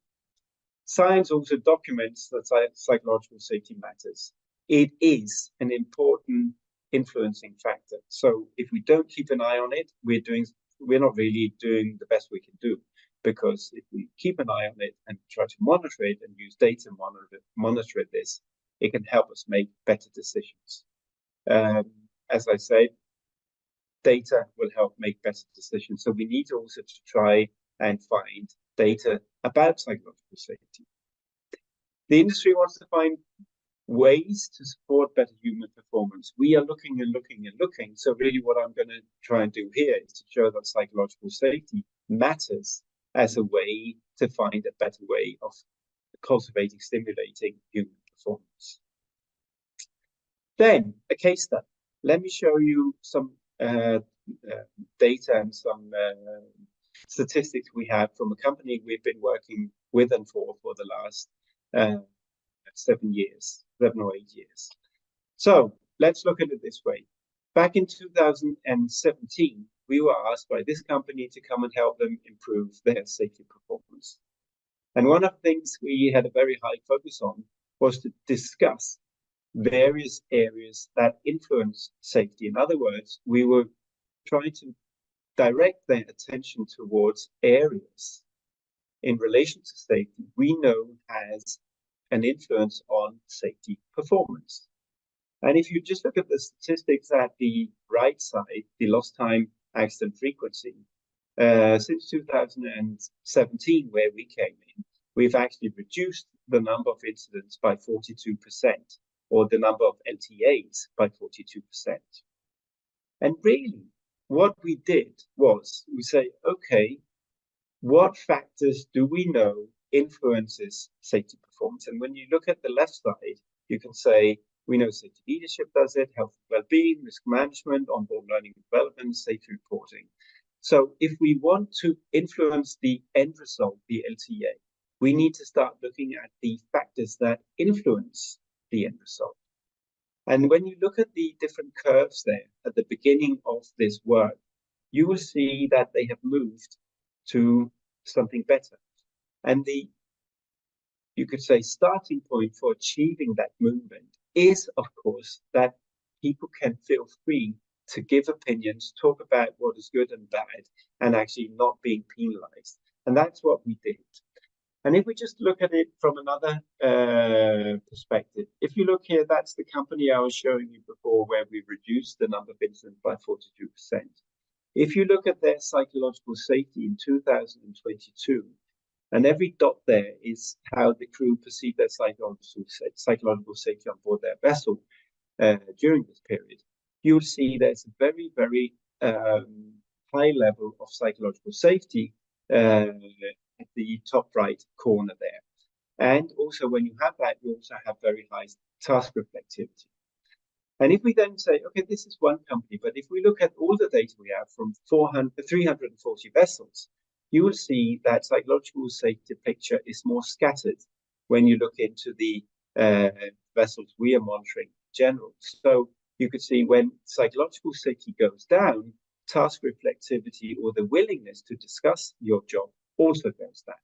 Science also documents that psychological safety matters. It is an important influencing factor. So if we don't keep an eye on it, we're not really doing the best we can do. Because if we keep an eye on it and try to monitor it and use data to monitor this, it can help us make better decisions. As I said, data will help make better decisions. So we need also to try and find data about psychological safety. The industry wants to find ways to support better human performance. We are looking and looking and looking. So really what I'm going to try and do here is to show that psychological safety matters as a way to find a better way of cultivating, stimulating human performance. Then a case study. Let me show you some data and some statistics we have from a company we've been working with and for the last 7 or 8 years. So let's look at it this way. Back in 2017, we were asked by this company to come and help them improve their safety performance. And one of the things we had a very high focus on was to discuss various areas that influence safety. In other words, we were trying to direct their attention towards areas in relation to safety we know has an influence on safety performance. And if you just look at the statistics at the right side, the lost time accident frequency, since 2017, where we came in, we've actually reduced the number of incidents by 42%, or the number of LTAs by 42%. And really, what we did was we say, okay, what factors do we know influences safety performance? And when you look at the left side, you can say, we know safety leadership does it, health and well-being, risk management, onboard learning and development, safety reporting. So if we want to influence the end result, the LTA, we need to start looking at the factors that influence the end result. And when you look at the different curves there at the beginning of this work, you will see that they have moved to something better. And you could say, starting point for achieving that movement is, of course, that people can feel free to give opinions, talk about what is good and bad, and actually not being penalized. And that's what we did. And if we just look at it from another perspective, if you look here, that's the company I was showing you before, where we reduced the number of incidents by 42%. If you look at their psychological safety in 2022, and every dot there is how the crew perceive their psychological safety on board their vessel during this period, you'll see there's a very, very high level of psychological safety at the top right corner there. And also when you have that, you also have very high task reflectivity. And if we then say, okay, this is one company, but if we look at all the data we have from 340 vessels, you will see that psychological safety picture is more scattered when you look into the vessels we are monitoring in general. So you could see when psychological safety goes down, task reflectivity or the willingness to discuss your job also goes down.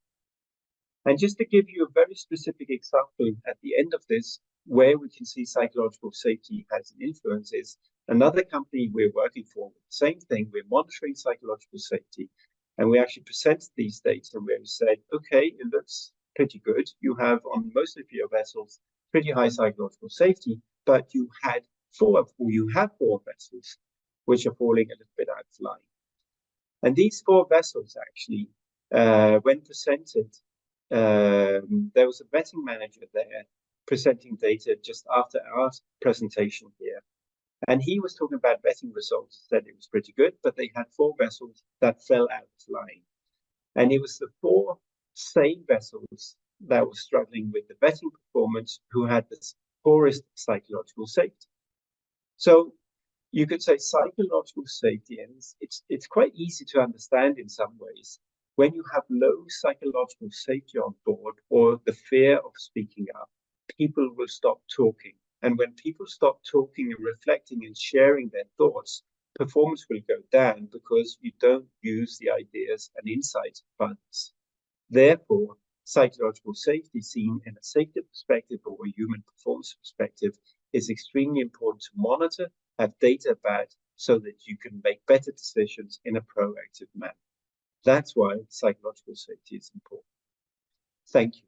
And just to give you a very specific example at the end of this, where we can see psychological safety has an influence is another company we're working for. Same thing, we're monitoring psychological safety, and we actually presented these data where we said, okay, it looks pretty good. You have on most of your vessels pretty high psychological safety, but you have four vessels which are falling a little bit out of line. And these four vessels actually, when presented, there was a vetting manager there presenting data just after our presentation here. And he was talking about vetting results, said it was pretty good, but they had four vessels that fell out of line. And it was the four same vessels that were struggling with the vetting performance who had the poorest psychological safety. So you could say psychological safety, and it's quite easy to understand in some ways. When you have low psychological safety on board or the fear of speaking up, people will stop talking. And when people stop talking and reflecting and sharing their thoughts, performance will go down because you don't use the ideas and insights of others. Therefore, psychological safety seen in a safety perspective or a human performance perspective is extremely important to monitor, have data about, so that you can make better decisions in a proactive manner. That's why psychological safety is important. Thank you.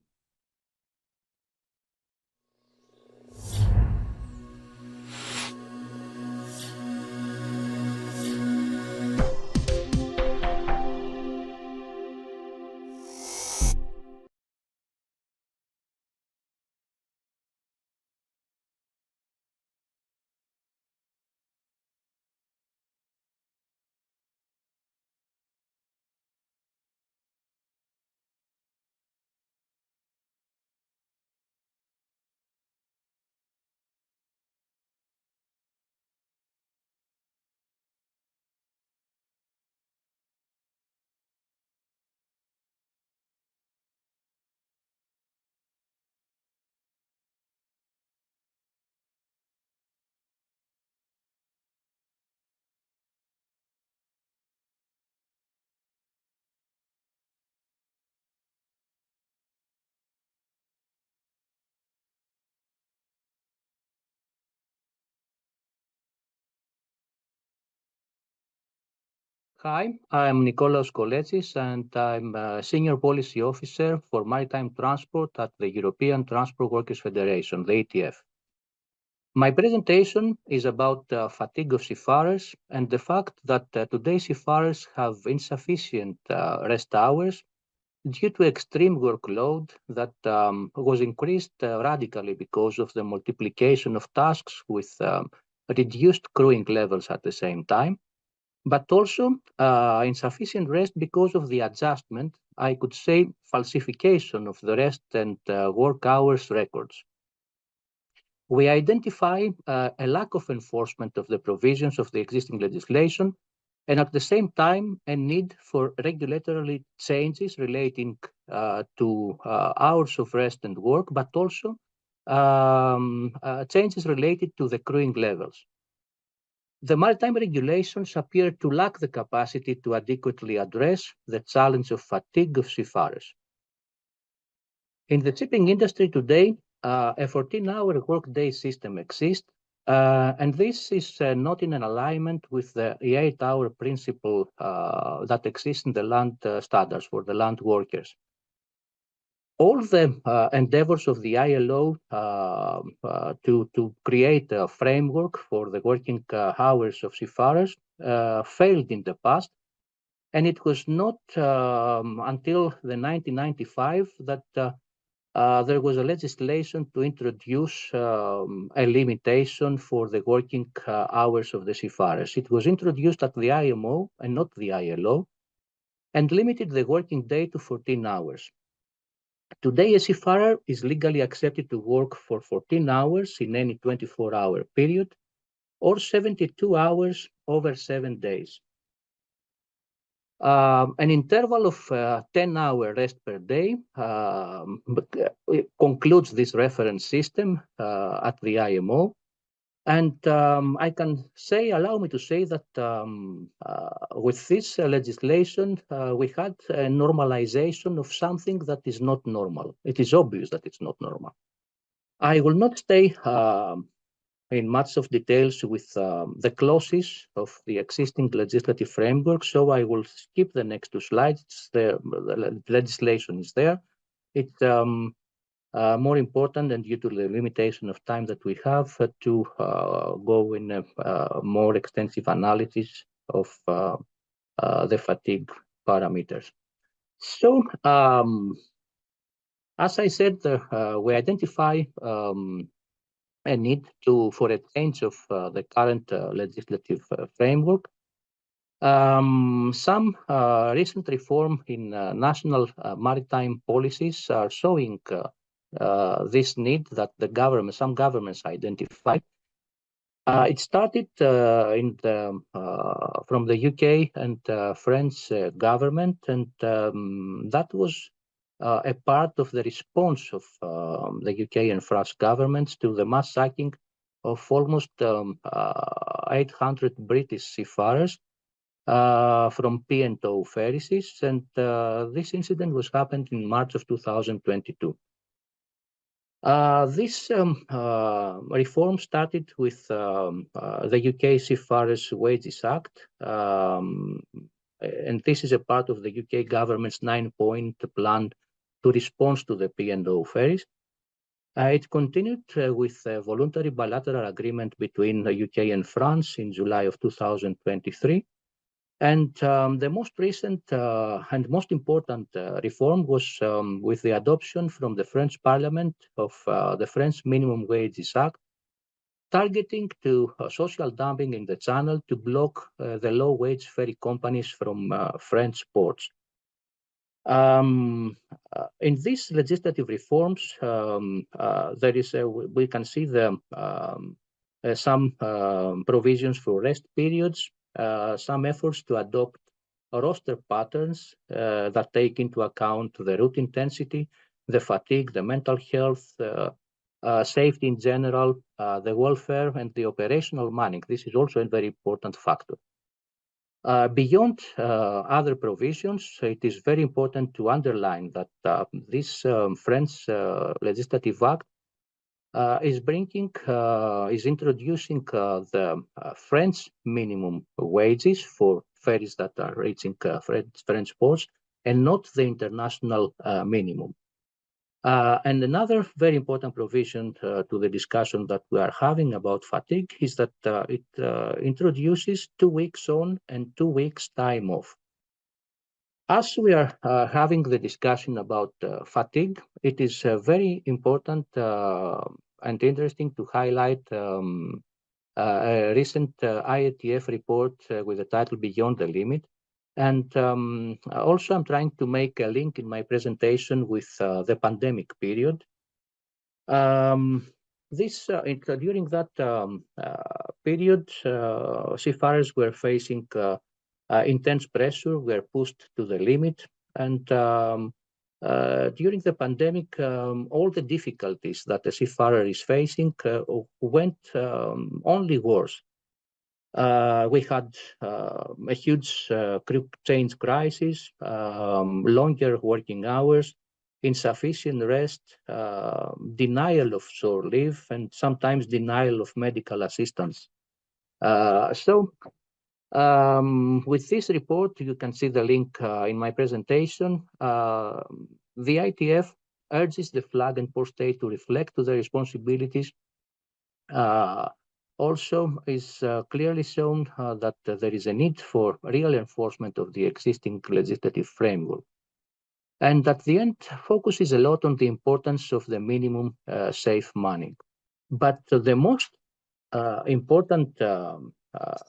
Hi, I'm Nikolaos Koletsis, and I'm a Senior Policy Officer for Maritime Transport at the European Transport Workers Federation, the ETF. My presentation is about fatigue of seafarers and the fact that today's seafarers have insufficient rest hours due to extreme workload that was increased radically because of the multiplication of tasks with reduced crewing levels at the same time, but also insufficient rest because of the adjustment, I could say falsification of the rest and work hours records. We identify a lack of enforcement of the provisions of the existing legislation, and at the same time, a need for regulatory changes relating to hours of rest and work, but also changes related to the crewing levels. The maritime regulations appear to lack the capacity to adequately address the challenge of fatigue of seafarers. In the shipping industry today, a 14-hour workday system exists, and this is not in an alignment with the 8-hour principle that exists in the land standards for the land workers. All the endeavors of the ILO to create a framework for the working hours of seafarers failed in the past, and it was not until the 1995 that there was a legislation to introduce a limitation for the working hours of the seafarers. It was introduced at the IMO and not the ILO, and limited the working day to 14 hours. Today, a seafarer is legally accepted to work for 14 hours in any 24-hour period, or 72 hours over 7 days. An interval of 10-hour rest per day concludes this reference system at the IMO. And I can say, allow me to say that with this legislation, we had a normalization of something that is not normal. It is obvious that it's not normal. I will not stay in much of details with the clauses of the existing legislative framework, so I will skip the next two slides. The legislation is there. It's more important, and due to the limitation of time that we have, to go in a more extensive analysis of the fatigue parameters. So, as I said, we identify a need for a change of the current legislative framework. Some recent reform in national maritime policies are showing this need that some governments identified. It started from the UK and French government, and that was a part of the response of the UK and French governments to the mass sacking of almost 800 British seafarers from P&O ferries, and this incident was happened in March of 2022. This reform started with the UK Seafarers Wages Act, and this is a part of the UK government's 9-point plan to respond to the P&O ferries. It continued with a voluntary bilateral agreement between the UK and France in July of 2023. And the most recent and most important reform was with the adoption from the French Parliament of the French Minimum Wages Act, targeting to social dumping in the Channel to block the low-wage ferry companies from French ports. In these legislative reforms, there is we can see some provisions for rest periods, some efforts to adopt roster patterns that take into account the route intensity, the fatigue, the mental health, safety in general, the welfare, and the operational manning. This is also a very important factor. Beyond other provisions, it is very important to underline that this French legislative act is introducing the French minimum wages for ferries that are reaching French ports, and not the international minimum. And another very important provision to the discussion that we are having about fatigue is that it introduces 2 weeks on and 2 weeks time off. As we are having the discussion about fatigue, it is very important and interesting to highlight a recent IATF report with the title Beyond the Limit. And also I'm trying to make a link in my presentation with the pandemic period. During that period, seafarers were facing intense pressure, were pushed to the limit. And during the pandemic, all the difficulties that the seafarer is facing went only worse. We had a huge crew change crisis, longer working hours, insufficient rest, denial of shore leave, and sometimes denial of medical assistance. With this report, you can see the link in my presentation. The ITF urges the flag and port state to reflect to their responsibilities. Also is clearly shown that there is a need for real enforcement of the existing legislative framework. And at the end, focuses a lot on the importance of the minimum safe manning. But the most important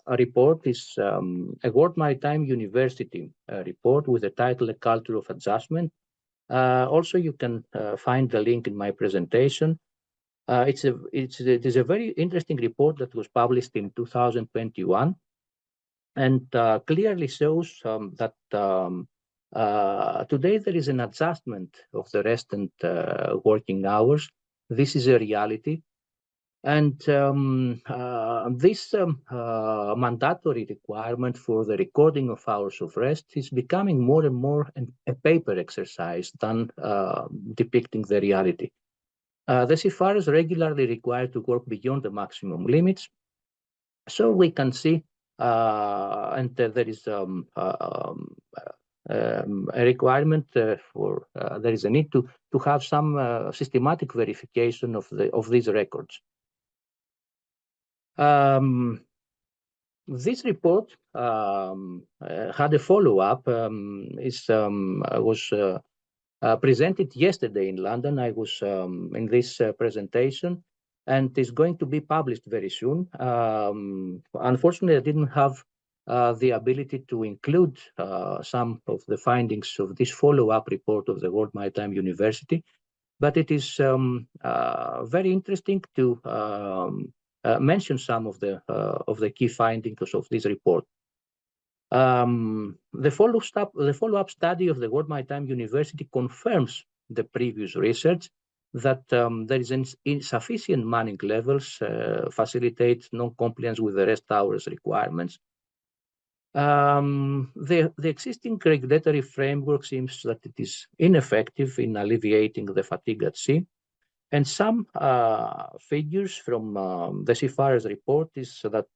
report is a World Maritime University report with the title A Culture of Adjustment. Also, you can find the link in my presentation. It is a very interesting report that was published in 2021 and clearly shows that today there is an adjustment of the rest and working hours. This is a reality. And this mandatory requirement for the recording of hours of rest is becoming more and more a paper exercise than depicting the reality. The seafarers regularly required to work beyond the maximum limits. So we can see, and there is a requirement for there is a need to have some systematic verification of these records. This report had a follow-up. Was presented yesterday in London. I was in this presentation, and is going to be published very soon. Unfortunately, I didn't have the ability to include some of the findings of this follow-up report of the World Maritime University, but it is very interesting to mention some of the key findings of this report. The follow-up study of the World Maritime University confirms the previous research that there is insufficient manning levels facilitate non-compliance with the rest hours requirements. The existing regulatory framework seems that it is ineffective in alleviating the fatigue at sea. And some figures from the seafarers report is that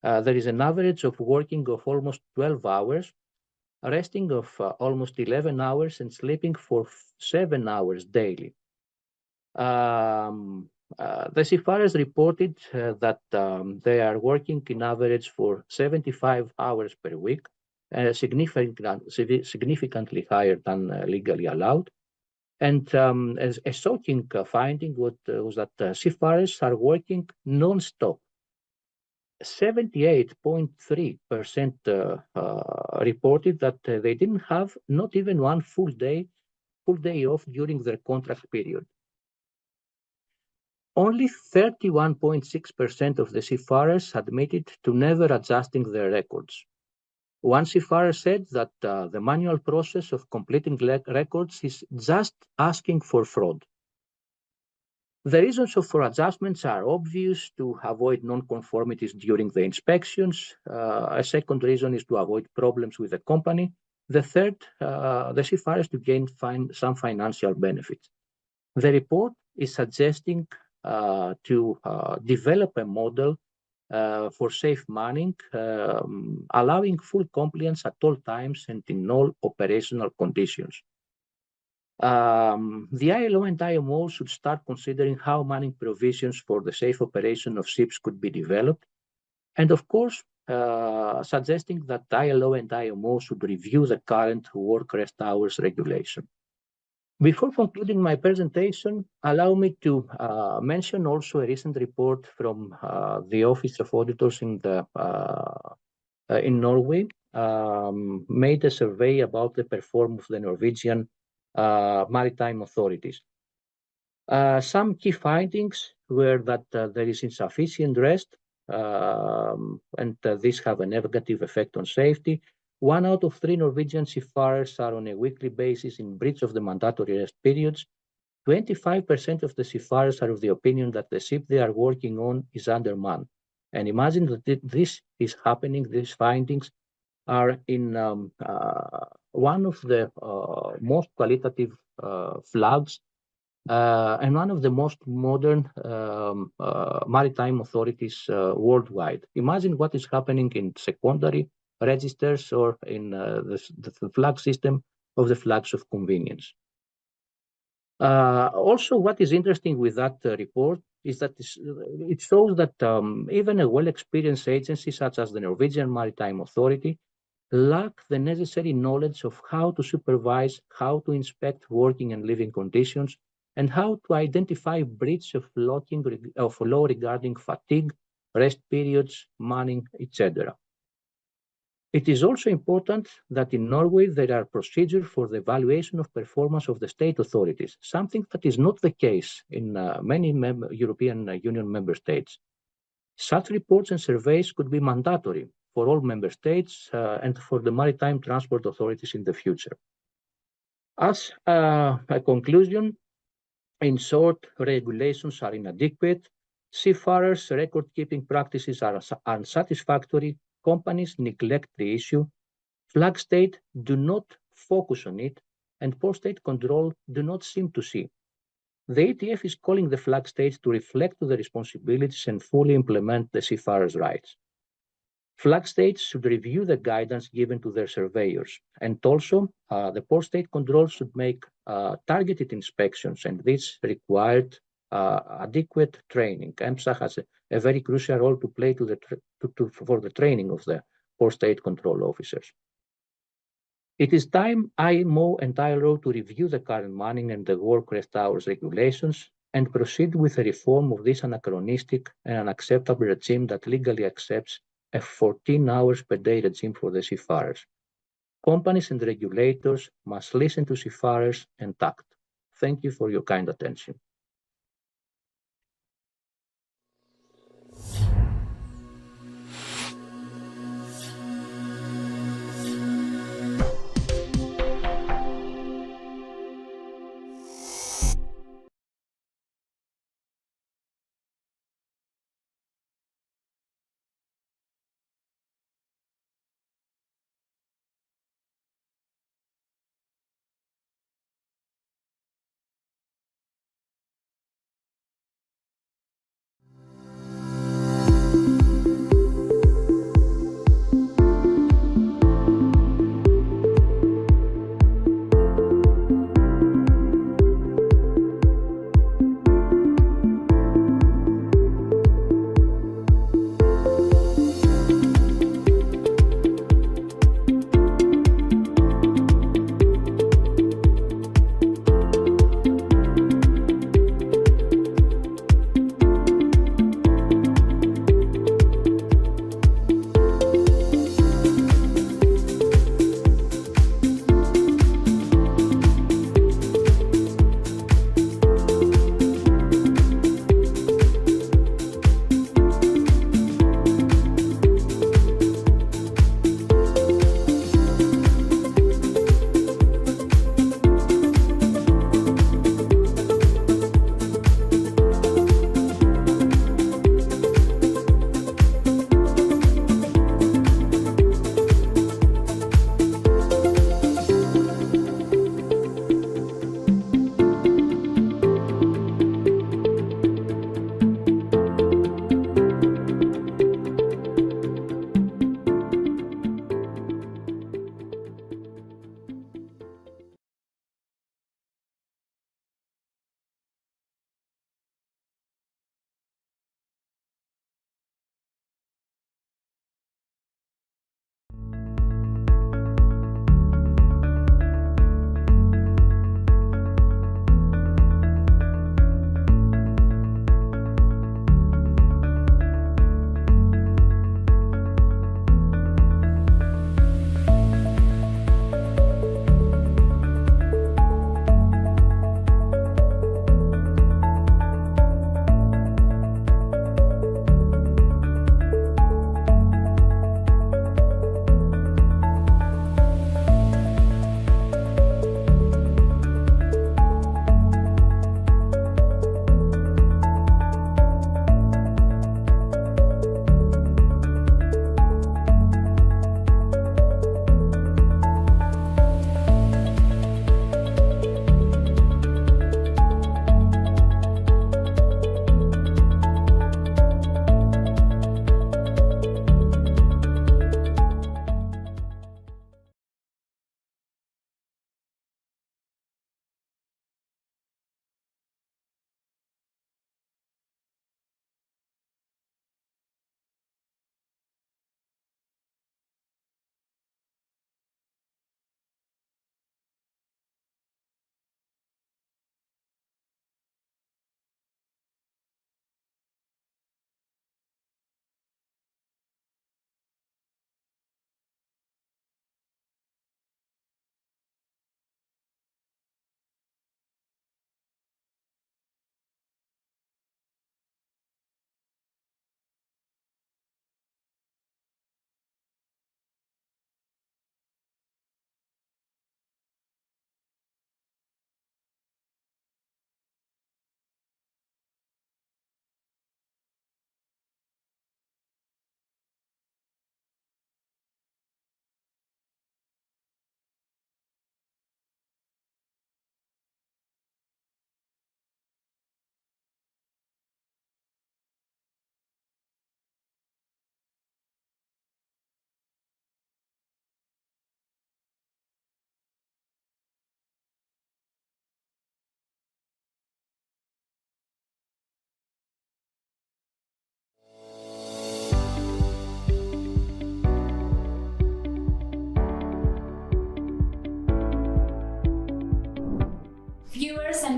there is an average of working of almost 12 hours, resting of almost 11 hours, and sleeping for 7 hours daily. The seafarers reported that they are working in average for 75 hours per week, significantly higher than legally allowed. And a shocking finding was that seafarers are working non-stop. 78.3% reported that they didn't have not even one full day off during their contract period. Only 31.6% of the seafarers admitted to never adjusting their records. One seafarer said that the manual process of completing records is just asking for fraud. The reasons for adjustments are obvious: to avoid non-conformities during the inspections. A second reason is to avoid problems with the company. The third, the seafarers to gain some financial benefits. The report is suggesting to develop a model for safe manning, allowing full compliance at all times and in all operational conditions. The ILO and IMO should start considering how manning provisions for the safe operation of ships could be developed, and of course, suggesting that ILO and IMO should review the current work rest hours regulation. Before concluding my presentation, allow me to mention also a recent report from the Office of Auditors in Norway, made a survey about the performance of the Norwegian maritime authorities. Some key findings were that there is insufficient rest, and this have a negative effect on safety. 1 out of 3 Norwegian seafarers are on a weekly basis in breach of the mandatory rest periods. 25% of the seafarers are of the opinion that the ship they are working on is undermanned. And imagine that this is happening. These findings are in one of the most qualitative flags and one of the most modern maritime authorities worldwide. Imagine what is happening in secondary registers or in the flag system of the flags of convenience. Also, what is interesting with that report is that it shows that even a well-experienced agency such as the Norwegian Maritime Authority lack the necessary knowledge of how to supervise, how to inspect working and living conditions, and how to identify breach of law regarding fatigue, rest periods, manning, etc. It is also important that in Norway there are procedures for the evaluation of performance of the state authorities, something that is not the case in many European Union member states. Such reports and surveys could be mandatory for all member states and for the maritime transport authorities in the future. As a conclusion, in short, regulations are inadequate, seafarers' record-keeping practices are unsatisfactory, companies neglect the issue, flag states do not focus on it, and port state control do not seem to see. The ATF is calling the flag states to reflect to the responsibilities and fully implement the seafarers' rights. Flag states should review the guidance given to their surveyors, and also the port state control should make targeted inspections, and this required adequate training. EMSA has a very crucial role to play for the training of the port state control officers. It is time IMO and ILO to review the current manning and the work rest hours regulations and proceed with a reform of this anachronistic and unacceptable regime that legally accepts a 14 hours per day regime for the seafarers. Companies and regulators must listen to seafarers and act. Thank you for your kind attention.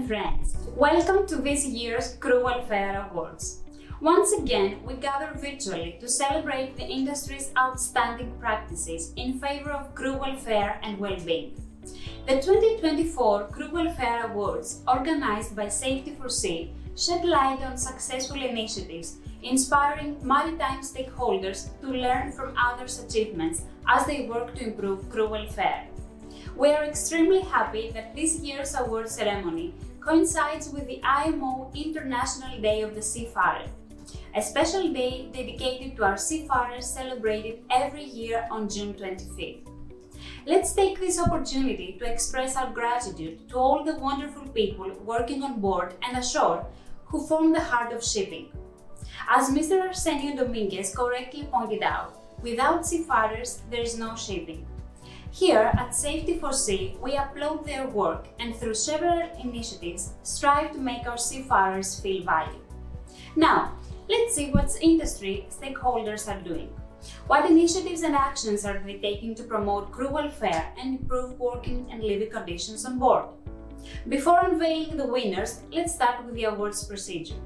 and friends, welcome to this year's Crew Welfare Awards. Once again, we gather virtually to celebrate the industry's outstanding practices in favor of crew welfare and well-being. The 2024 Crew Welfare Awards, organized by Safety for Sea, shed light on successful initiatives, inspiring maritime stakeholders to learn from others' achievements as they work to improve crew welfare. We are extremely happy that this year's award ceremony coincides with the IMO International Day of the Seafarer, a special day dedicated to our seafarers celebrated every year on June 25th. Let's take this opportunity to express our gratitude to all the wonderful people working on board and ashore who form the heart of shipping. As Mr. Arsenio Dominguez correctly pointed out, without seafarers, there is no shipping. Here at Safety for Sea, we applaud their work and through several initiatives strive to make our seafarers feel valued. Now, let's see what industry stakeholders are doing. What initiatives and actions are they taking to promote crew welfare and improve working and living conditions on board? Before unveiling the winners, let's start with the awards procedure.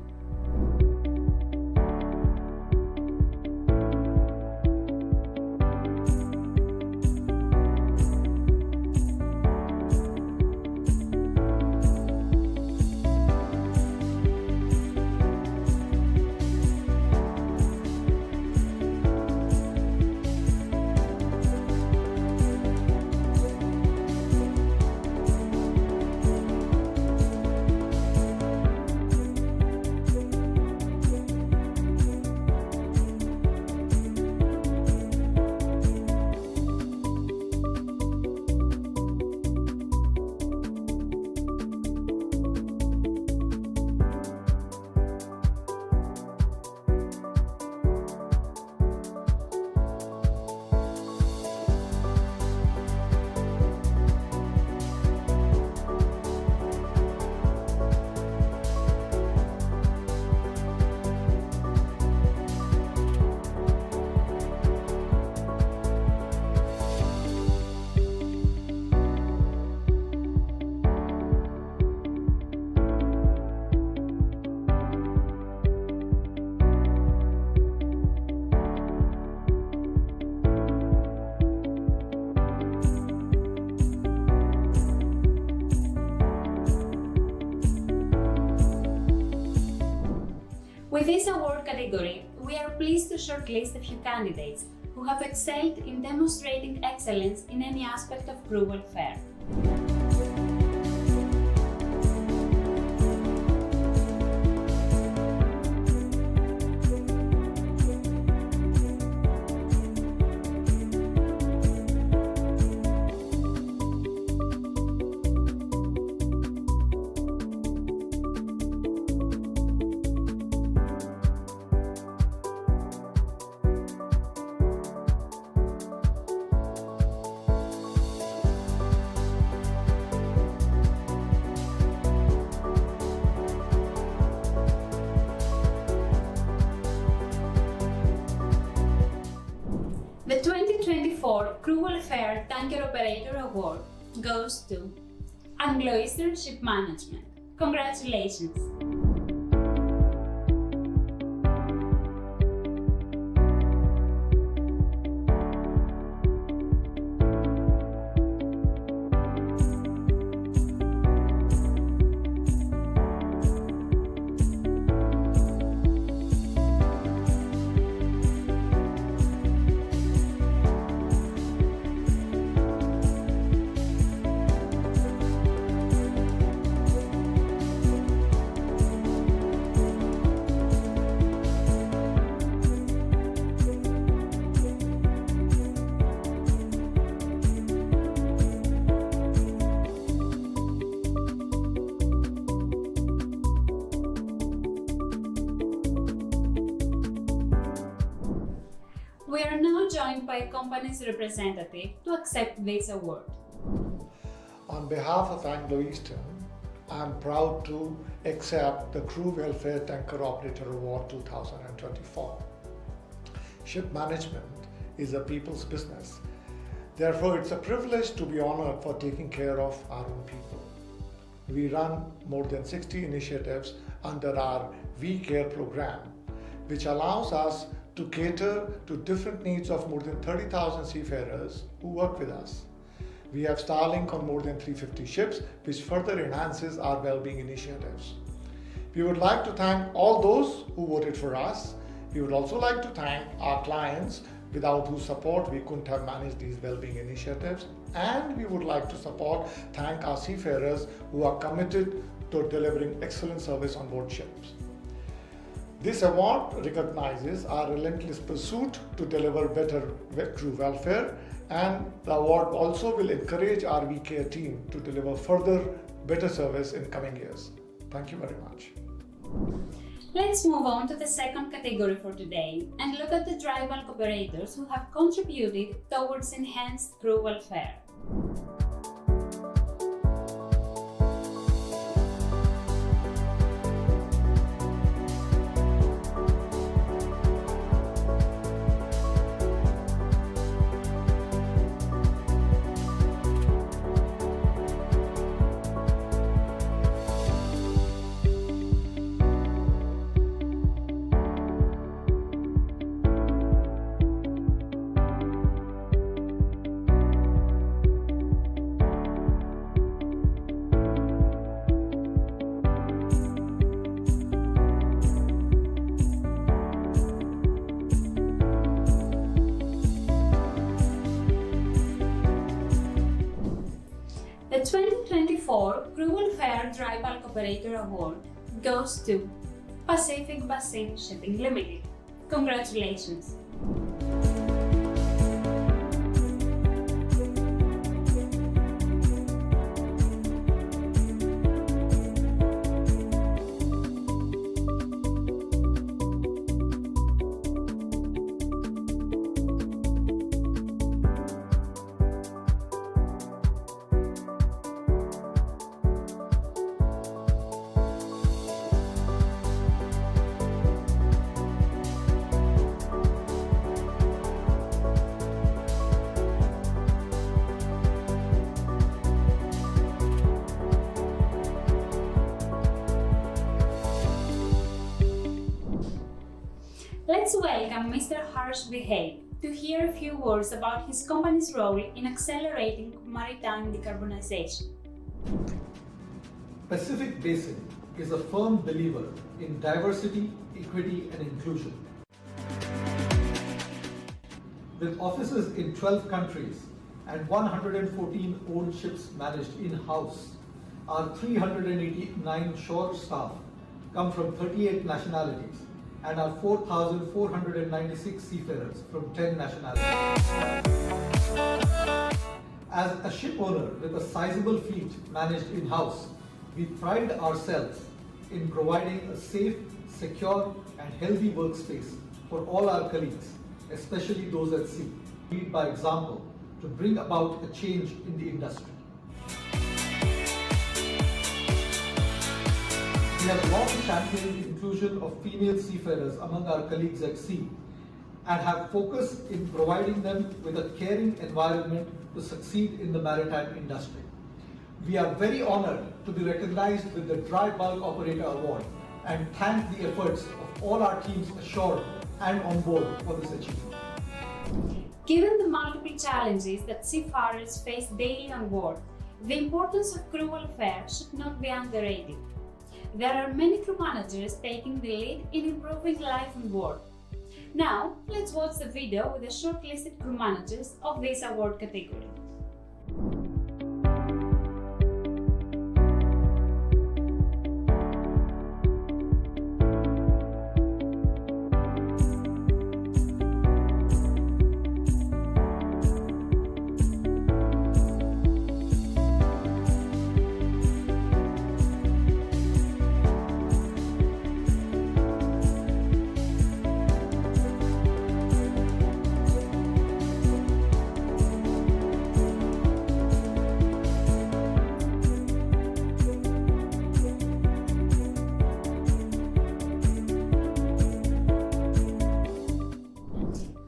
With this award category, we are pleased to shortlist a few candidates who have excelled in demonstrating excellence in any aspect of crew welfare. The 2024 Crew Welfare Tanker Operator Award goes to Anglo-Eastern Ship Management. Congratulations! We are now joined by a company's representative to accept this award. On behalf of Anglo-Eastern, I am proud to accept the Crew Welfare Tanker Operator Award 2024. Ship management is a people's business. Therefore, it's a privilege to be honored for taking care of our own people. we run more than 60 initiatives under our We Care program, which allows us to cater to different needs of more than 30,000 seafarers who work with us. We have Starlink on more than 350 ships, which further enhances our well-being initiatives. We would like to thank all those who voted for us. We would also like to thank our clients, without whose support we couldn't have managed these well-being initiatives. And we would like to thank our seafarers who are committed to delivering excellent service on board ships. This award recognizes our relentless pursuit to deliver better crew welfare, and the award also will encourage our We Care team to deliver further better service in coming years. Thank you very much. Let's move on to the second category for today and look at the dry bulk operators who have contributed towards enhanced crew welfare. The 2024 Crew Welfare Dry Bulk Operator Award goes to Pacific Basin Shipping Limited. Congratulations! Let's welcome Mr. Harsh Vihel to hear a few words about his company's role in accelerating maritime decarbonization. Pacific Basin is a firm believer in diversity, equity, and inclusion. With offices in 12 countries and 114 owned ships managed in-house, our 389 shore staff come from 38 nationalities and our 4,496 seafarers from 10 nationalities. As a ship owner with a sizable fleet managed in-house, we pride ourselves in providing a safe, secure, and healthy workspace for all our colleagues, especially those at sea. Lead by example to bring about a change in the industry. We have long championed the inclusion of female seafarers among our colleagues at sea and have focused in providing them with a caring environment to succeed in the maritime industry. We are very honored to be recognized with the Dry Bulk Operator Award and thank the efforts of all our teams ashore and on board for this achievement. Given the multiple challenges that seafarers face daily on board, the importance of crew welfare should not be underrated. There are many crew managers taking the lead in improving life on board. Now, let's watch the video with the shortlisted crew managers of this award category.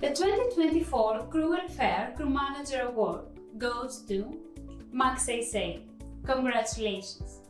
The 2024 Crew Welfare Crew Manager Award goes to Max Sail. Congratulations!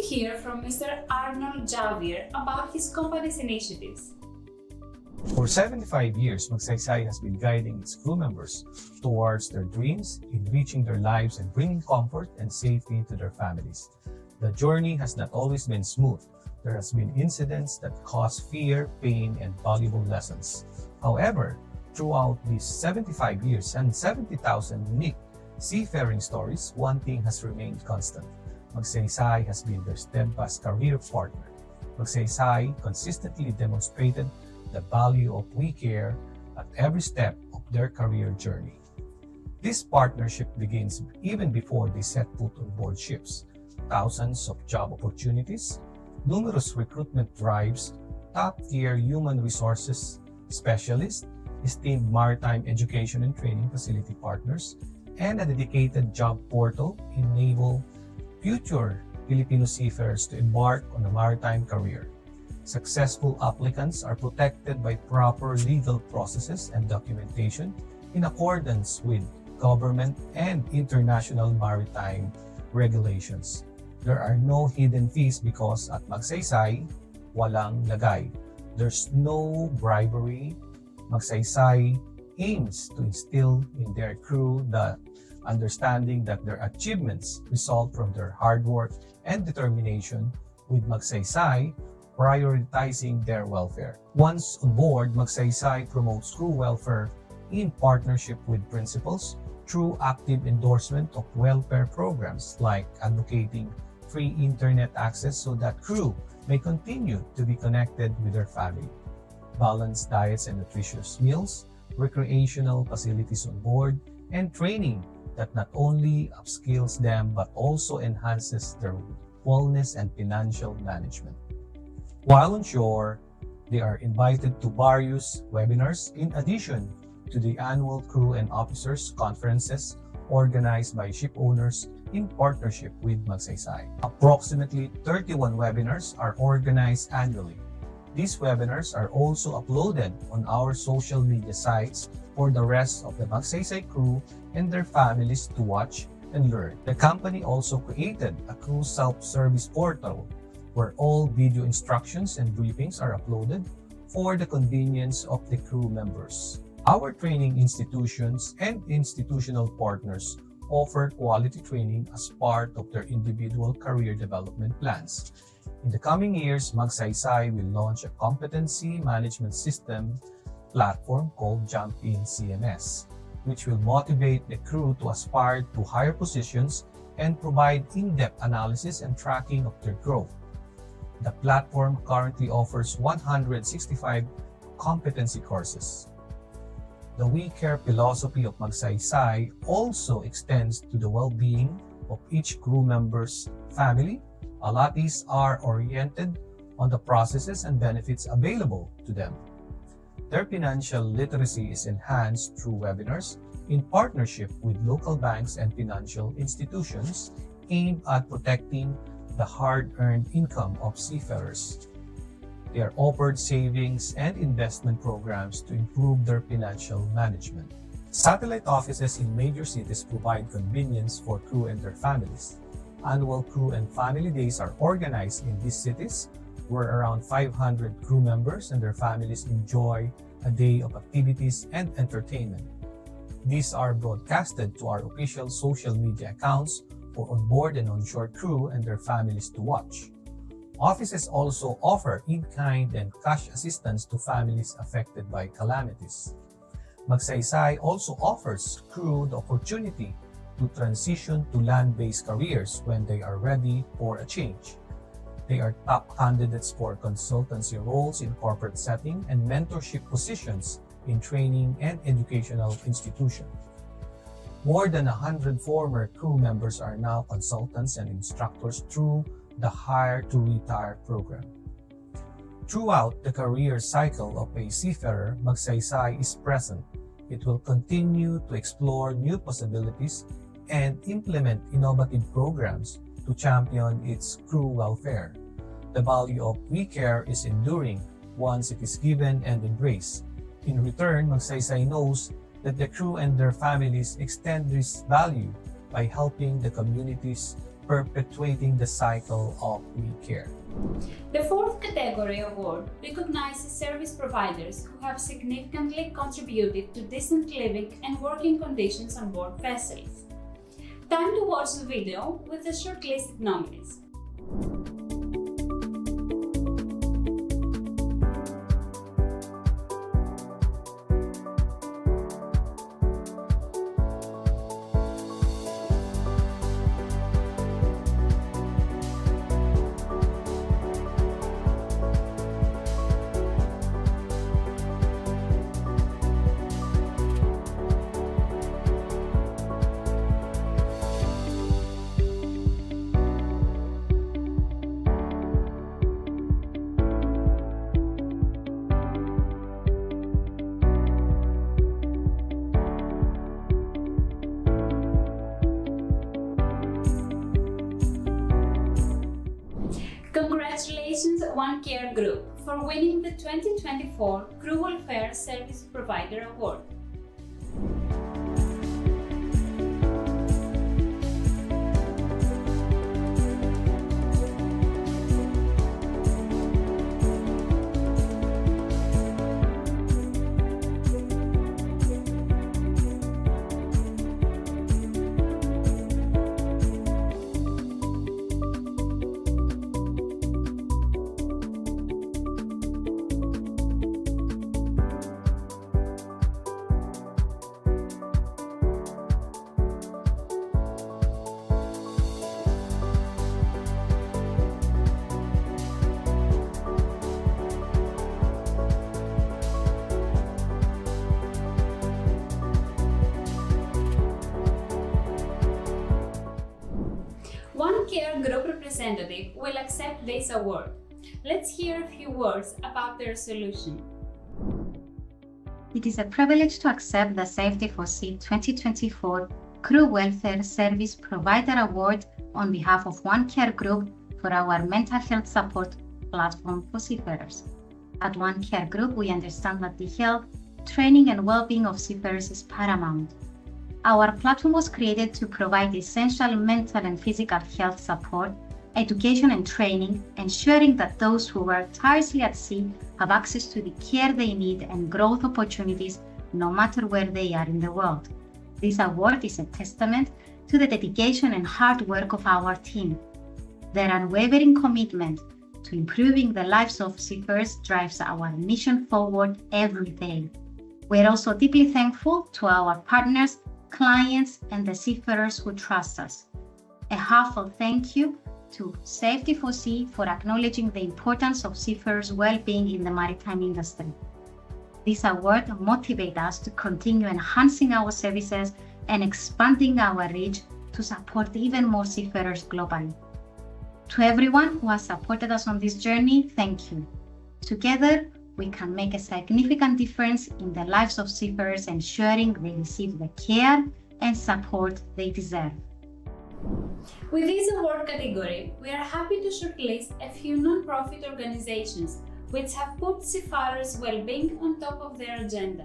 Hear from Mr. Arnold Javier about his company's initiatives. For 75 years, Magsaysay has been guiding its crew members towards their dreams, enriching their lives and bringing comfort and safety to their families. The journey has not always been smooth. There has been incidents that cause fear, pain, and valuable lessons. However, throughout these 75 years and 70,000 unique seafaring stories, one thing has remained constant. Magsaysay has been their steadfast career partner. Magsaysay consistently demonstrated the value of we care at every step of their career journey. This partnership begins even before they set foot on board ships. Thousands of job opportunities, numerous recruitment drives, top-tier human resources specialists, esteemed maritime education and training facility partners, and a dedicated job portal enable future Filipino seafarers to embark on a maritime career. Successful applicants are protected by proper legal processes and documentation in accordance with government and international maritime regulations. There are no hidden fees because at Magsaysay, walang lagay. There's no bribery. Magsaysay aims to instill in their crew the understanding that their achievements result from their hard work and determination, with Magsaysay prioritizing their welfare. Once on board, Magsaysay promotes crew welfare in partnership with principals through active endorsement of welfare programs like advocating free internet access so that crew may continue to be connected with their family, balanced diets and nutritious meals, recreational facilities on board, and training that not only upskills them but also enhances their wellness and financial management. While on shore, they are invited to various webinars in addition to the annual crew and officers conferences organized by ship owners in partnership with Magsaysay. Approximately 31 webinars are organized annually. These webinars are also uploaded on our social media sites for the rest of the Magsaysay crew and their families to watch and learn. The company also created a crew self-service portal where all video instructions and briefings are uploaded for the convenience of the crew members. Our training institutions and institutional partners offer quality training as part of their individual career development plans. In the coming years, Magsaysay will launch a competency management system platform called Jump In CMS, which will motivate the crew to aspire to higher positions and provide in-depth analysis and tracking of their growth. The platform currently offers 165 competency courses. The We Care philosophy of Magsaysay also extends to the well-being of each crew member's family. A lot of these are oriented on the processes and benefits available to them. Their financial literacy is enhanced through webinars in partnership with local banks and financial institutions aimed at protecting the hard-earned income of seafarers. They are offered savings and investment programs to improve their financial management. Satellite offices in major cities provide convenience for crew and their families. Annual crew and family days are organized in these cities where around 500 crew members and their families enjoy a day of activities and entertainment. These are broadcasted to our official social media accounts for onboard and onshore crew and their families to watch. Offices also offer in-kind and cash assistance to families affected by calamities. Magsaysay also offers crew the opportunity to transition to land-based careers when they are ready for a change. They are top candidates for consultancy roles in corporate setting and mentorship positions in training and educational institutions. More than 100 former crew members are now consultants and instructors through the Hire to Retire program. Throughout the career cycle of a seafarer, Magsaysay is present. It will continue to explore new possibilities and implement innovative programs to champion its crew welfare. The value of we care is enduring once it is given and embraced. In return, Magsaysay knows that the crew and their families extend this value by helping the communities, perpetuating the cycle of we care. The fourth category award recognizes service providers who have significantly contributed to decent living and working conditions on board vessels. Time to watch the video with the shortlisted nominees. Congratulations, One Care Group, for winning the 2024 Crew Welfare Service Provider Award. One Care Group representative will accept this award. Let's hear a few words about their solution. It is a privilege to accept the Safety for Sea 2024 Crew Welfare Service Provider Award on behalf of One Care Group for our mental health support platform for seafarers. At One Care Group, we understand that the health, training and well-being of seafarers is paramount. Our platform was created to provide essential mental and physical health support, education and training, ensuring that those who work tirelessly at sea have access to the care they need and growth opportunities no matter where they are in the world. This award is a testament to the dedication and hard work of our team. Their unwavering commitment to improving the lives of seafarers drives our mission forward every day. We are also deeply thankful to our partners, clients, and the seafarers who trust us. A heartfelt thank you to Safety for Sea for acknowledging the importance of seafarers' well-being in the maritime industry. This award motivates us to continue enhancing our services and expanding our reach to support even more seafarers globally. To everyone who has supported us on this journey, thank you. Together, we can make a significant difference in the lives of seafarers, ensuring they receive the care and support they deserve. With this award category, we are happy to shortlist a few non-profit organizations which have put seafarers' well-being on top of their agenda.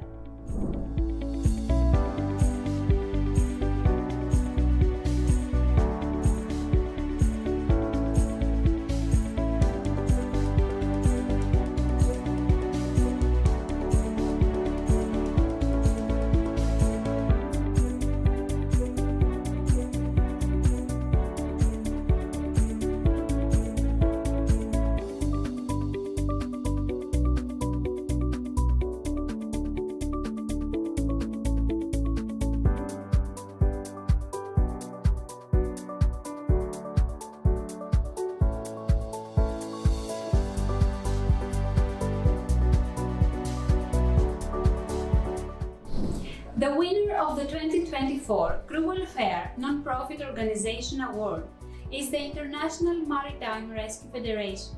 The winner of the 2024 Crew Welfare Non-Profit Organization Award is the International Maritime Rescue Federation.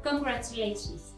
Congratulations!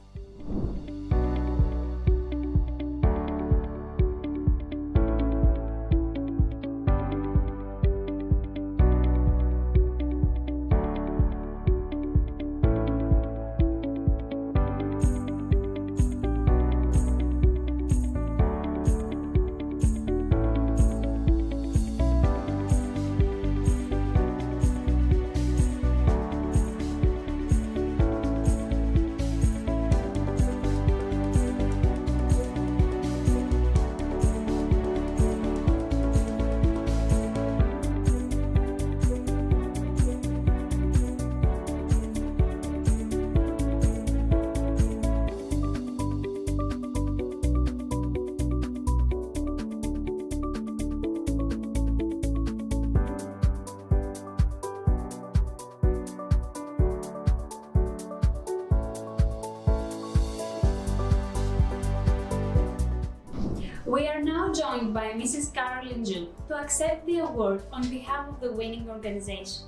We are now joined by Mrs. Carolyn Ju to accept the award on behalf of the winning organization.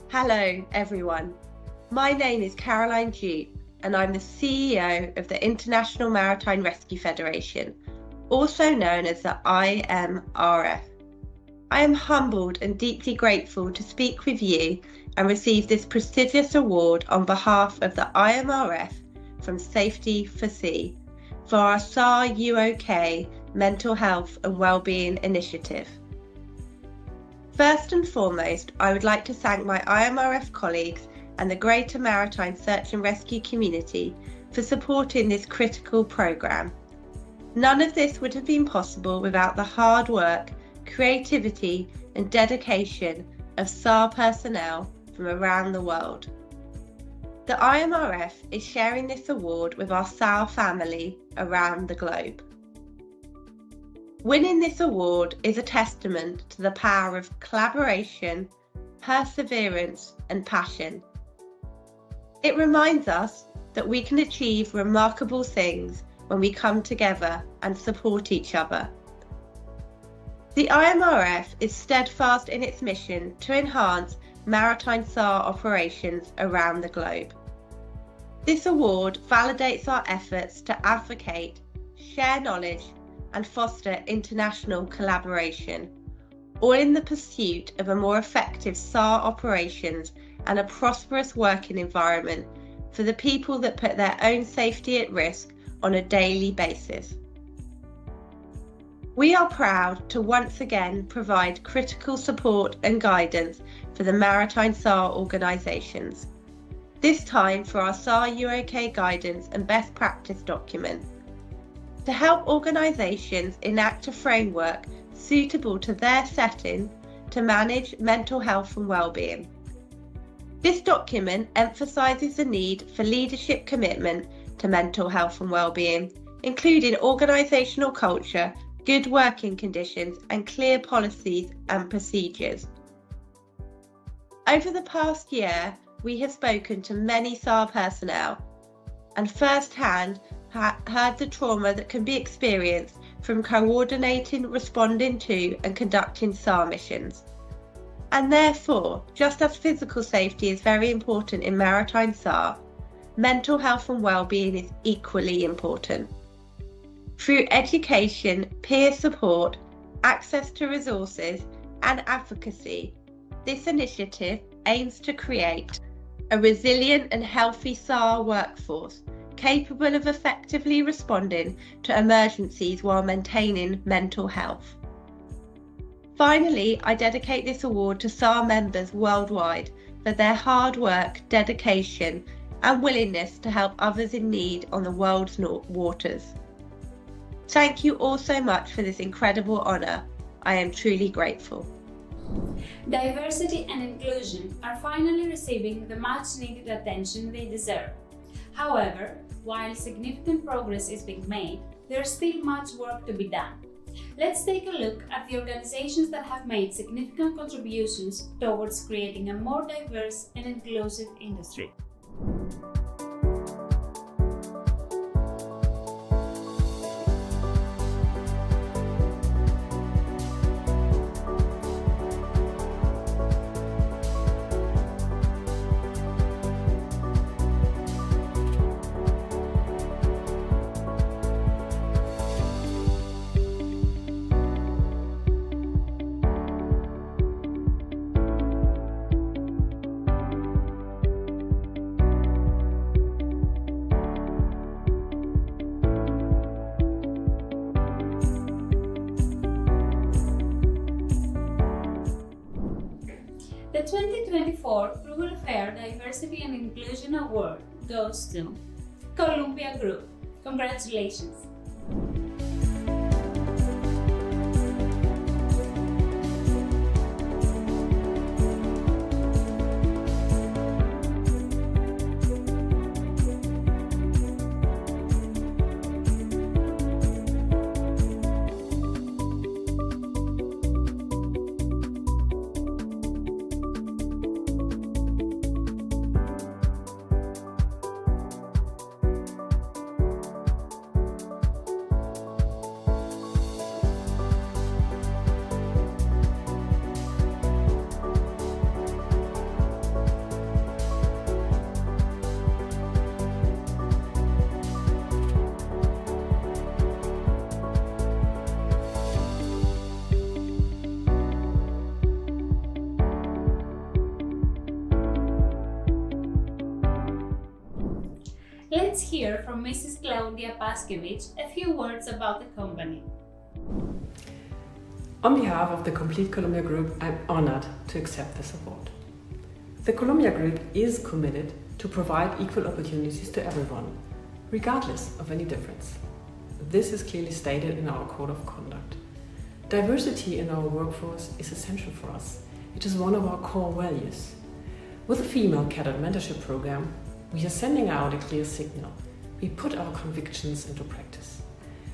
Hello everyone, my name is Caroline Ju and I'm the CEO of the International Maritime Rescue Federation, also known as the IMRF. I am humbled and deeply grateful to speak with you and receive this prestigious award on behalf of the IMRF from Safety for Sea for our SAR UOK Mental Health and Wellbeing Initiative. First and foremost, I would like to thank my IMRF colleagues and the Greater Maritime Search and Rescue community for supporting this critical programme. None of this would have been possible without the hard work, creativity and dedication of SAR personnel from around the world. The IMRF is sharing this award with our SAR family around the globe. Winning this award is a testament to the power of collaboration, perseverance and passion. It reminds us that we can achieve remarkable things when we come together and support each other. The IMRF is steadfast in its mission to enhance maritime SAR operations around the globe. This award validates our efforts to advocate, share knowledge and foster international collaboration, all in the pursuit of a more effective SAR operations and a prosperous working environment for the people that put their own safety at risk on a daily basis. We are proud to once again provide critical support and guidance for the maritime SAR organisations, this time for our SAR UOK guidance and best practice document, to help organisations enact a framework suitable to their setting to manage mental health and wellbeing. This document emphasises the need for leadership commitment to mental health and wellbeing, including organisational culture, good working conditions and clear policies and procedures. Over the past year, we have spoken to many SAR personnel and first-hand heard the trauma that can be experienced from coordinating, responding to and conducting SAR missions. And therefore, just as physical safety is very important in maritime SAR, mental health and wellbeing is equally important. Through education, peer support, access to resources and advocacy, this initiative aims to create a resilient and healthy SAR workforce capable of effectively responding to emergencies while maintaining mental health. Finally, I dedicate this award to SAR members worldwide for their hard work, dedication and willingness to help others in need on the world's waters. Thank you all so much for this incredible honour. I am truly grateful. Diversity and inclusion are finally receiving the much-needed attention they deserve. However, while significant progress is being made, there is still much work to be done. Let's take a look at the organizations that have made significant contributions towards creating a more diverse and inclusive industry. The 2024 Crew Welfare Diversity and Inclusion Award goes to Columbia Group. Congratulations! Let's hear from Mrs. Claudia Paskevich a few words about the company. On behalf of the complete Columbia Group, I'm honored to accept this award. The Columbia Group is committed to provide equal opportunities to everyone, regardless of any difference. This is clearly stated in our code of conduct. Diversity in our workforce is essential for us. It is one of our core values. With the Female Cadet Mentorship Program, we are sending out a clear signal. We put our convictions into practice.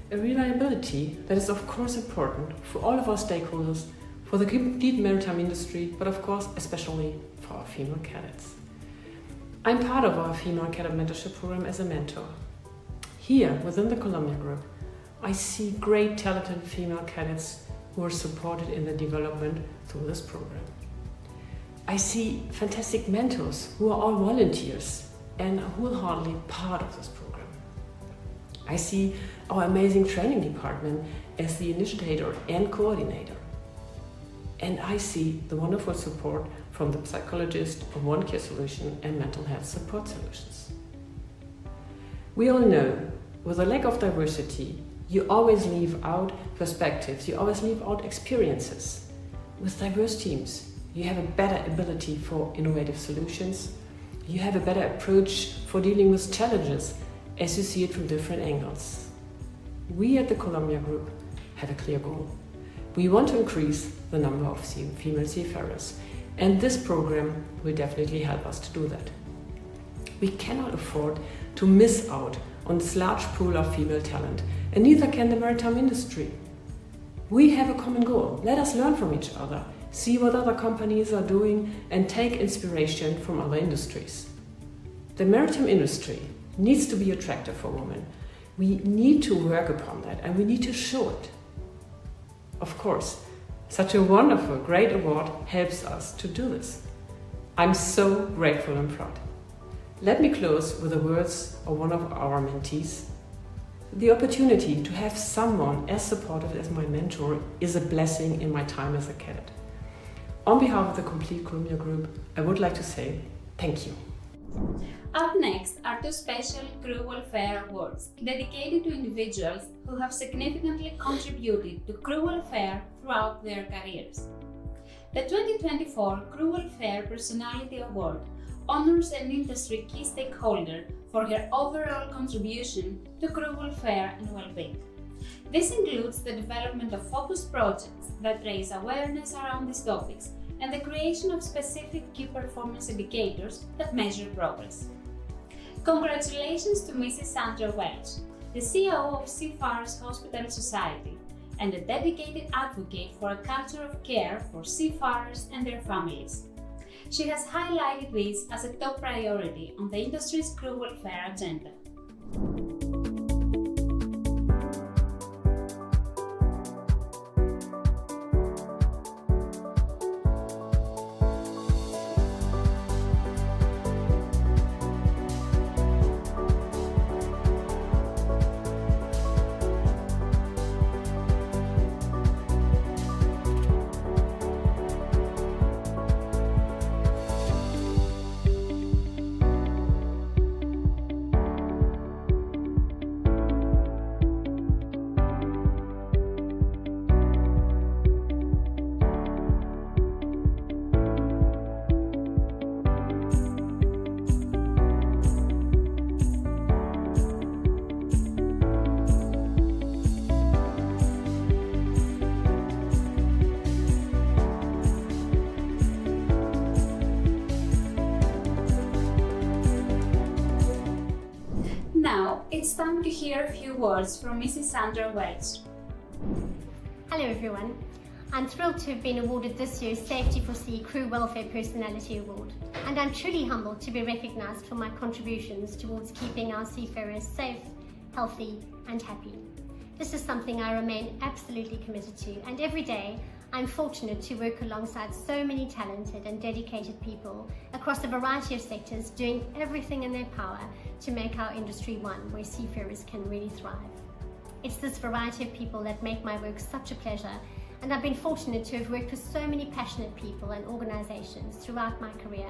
A reliability that is of course important for all of our stakeholders, for the complete maritime industry, but of course especially for our female cadets. I'm part of our Female Cadet Mentorship Program as a mentor. Here, within the Columbia Group, I see great talented female cadets who are supported in their development through this program. I see fantastic mentors who are all volunteers and are wholeheartedly part of this program. I see our amazing training department as the initiator and coordinator. And I see the wonderful support from the psychologist of One Care Solution and mental health support solutions. We all know with a lack of diversity, you always leave out perspectives, you always leave out experiences. With diverse teams, you have a better ability for innovative solutions. You have a better approach for dealing with challenges as you see it from different angles. We at the Columbia Group have a clear goal. We want to increase the number of female seafarers, and this program will definitely help us to do that. We cannot afford to miss out on this large pool of female talent, and neither can the maritime industry. We have a common goal. Let us learn from each other, see what other companies are doing, and take inspiration from other industries. The maritime industry needs to be attractive for women. We need to work upon that, and we need to show it. Of course, such a wonderful, great award helps us to do this. I'm so grateful and proud. Let me close with the words of one of our mentees. The opportunity to have someone as supportive as my mentor is a blessing in my time as a cadet. On behalf of the complete Columbia Group, I would like to say thank you. Up next are two special Crew Welfare Awards dedicated to individuals who have significantly contributed to crew welfare throughout their careers. The 2024 Crew Welfare Personality Award honors an industry key stakeholder for her overall contribution to crew welfare and well-being. This includes the development of focused projects that raise awareness around these topics and the creation of specific key performance indicators that measure progress. Congratulations to Mrs. Sandra Welch, the CEO of Seafarers Hospital Society, and a dedicated advocate for a culture of care for seafarers and their families. She has highlighted this as a top priority on the industry's crew welfare agenda. Now, it's time to hear a few words from Mrs. Sandra Welch. Hello everyone. I'm thrilled to have been awarded this year's Safety for Sea Crew Welfare Personality Award, and I'm truly humbled to be recognised for my contributions towards keeping our seafarers safe, healthy and happy. This is something I remain absolutely committed to, and every day I'm fortunate to work alongside so many talented and dedicated people across a variety of sectors, doing everything in their power to make our industry one where seafarers can really thrive. It's this variety of people that make my work such a pleasure, and I've been fortunate to have worked with so many passionate people and organisations throughout my career,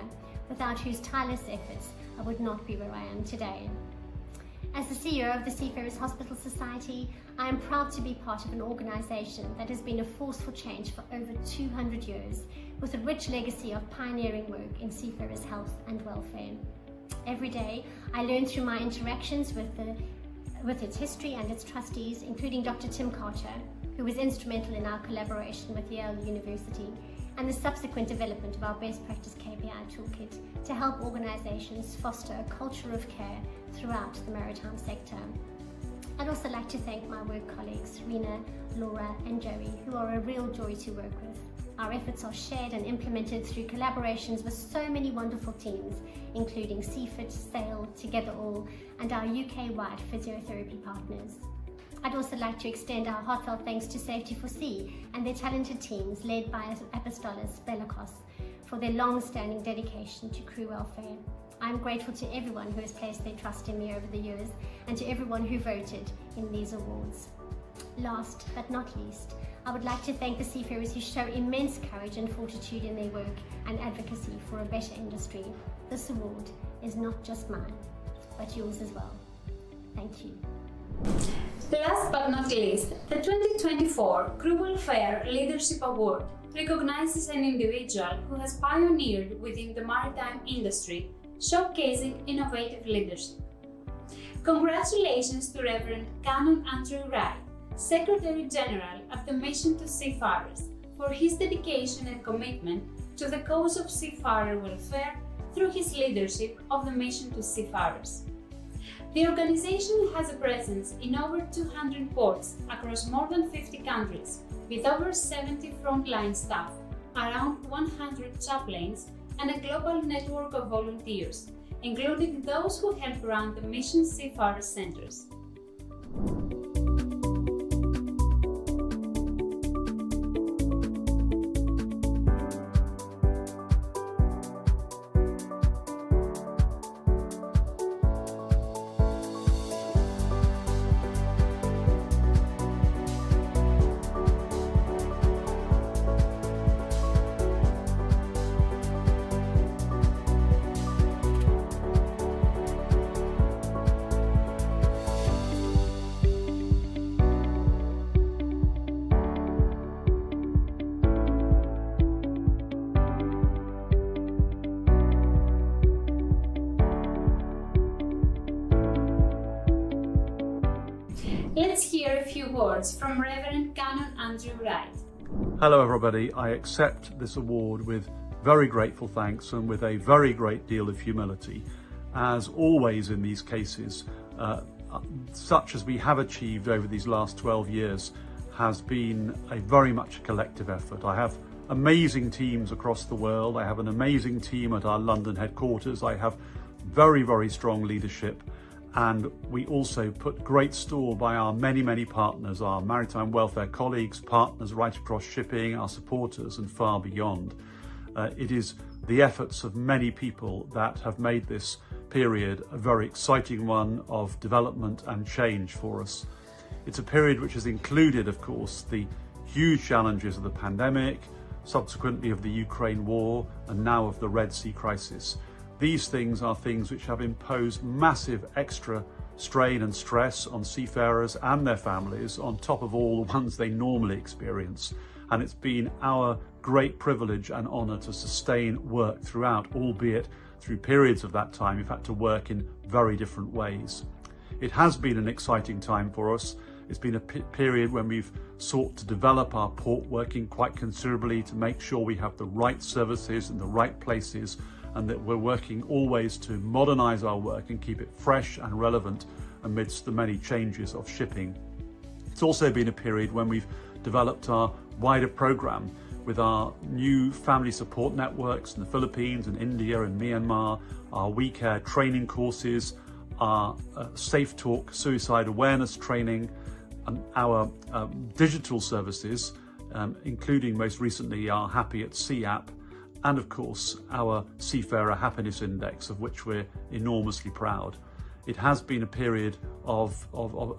without whose tireless efforts I would not be where I am today. As the CEO of the Seafarers Hospital Society, I am proud to be part of an organisation that has been a force for change for over 200 years, with a rich legacy of pioneering work in seafarers' health and welfare. Every day, I learn through my interactions with its history and its trustees, including Dr. Tim Carter, who was instrumental in our collaboration with Yale University, and the subsequent development of our best practice KPI toolkit to help organisations foster a culture of care throughout the maritime sector. I'd also like to thank my work colleagues, Rena, Laura and Joey, who are a real joy to work with. Our efforts are shared and implemented through collaborations with so many wonderful teams, including Seafit, Sail, Together All, and our UK-wide physiotherapy partners. I'd also like to extend our heartfelt thanks to Safety for Sea and their talented teams led by Apostolos Belokas for their long-standing dedication to crew welfare. I'm grateful to everyone who has placed their trust in me over the years and to everyone who voted in these awards. Last but not least, I would like to thank the seafarers who show immense courage and fortitude in their work and advocacy for a better industry. This award is not just mine, but yours as well. Thank you. Last but not least, the 2024 Crew Welfare Leadership Award recognizes an individual who has pioneered within the maritime industry, showcasing innovative leadership. Congratulations to Reverend Canon Andrew Wright, Secretary General of the Mission to Seafarers, for his dedication and commitment to the cause of seafarer welfare through his leadership of the Mission to Seafarers. The organization has a presence in over 200 ports across more than 50 countries, with over 70 frontline staff, around 100 chaplains, and a global network of volunteers, including those who help run the Mission Seafarer Centers. Let's hear a few words from Reverend Canon Andrew Wright. Hello everybody, I accept this award with very grateful thanks and with a very great deal of humility. As always in these cases, such as we have achieved over these last 12 years has been a very much a collective effort. I have amazing teams across the world. I have an amazing team at our London headquarters. I have very, very strong leadership. And we also put great store by our many, many partners, our maritime welfare colleagues, partners right across shipping, our supporters and far beyond. It is the efforts of many people that have made this period a very exciting one of development and change for us. It's a period which has included, of course, the huge challenges of the pandemic, subsequently of the Ukraine war, and now of the Red Sea crisis. These things are things which have imposed massive extra strain and stress on seafarers and their families on top of all the ones they normally experience. And it's been our great privilege and honour to sustain work throughout, albeit through periods of that time we've had to work in very different ways. It has been an exciting time for us. It's been a period when we've sought to develop our port working quite considerably to make sure we have the right services in the right places, and that we're working always to modernise our work and keep it fresh and relevant amidst the many changes of shipping. It's also been a period when we've developed our wider program with our new family support networks in the Philippines and India and Myanmar, our We Care training courses, our Safe Talk suicide awareness training, and our digital services, including most recently our Happy at Sea app, and of course our Seafarer Happiness Index, of which we're enormously proud. It has been a period of,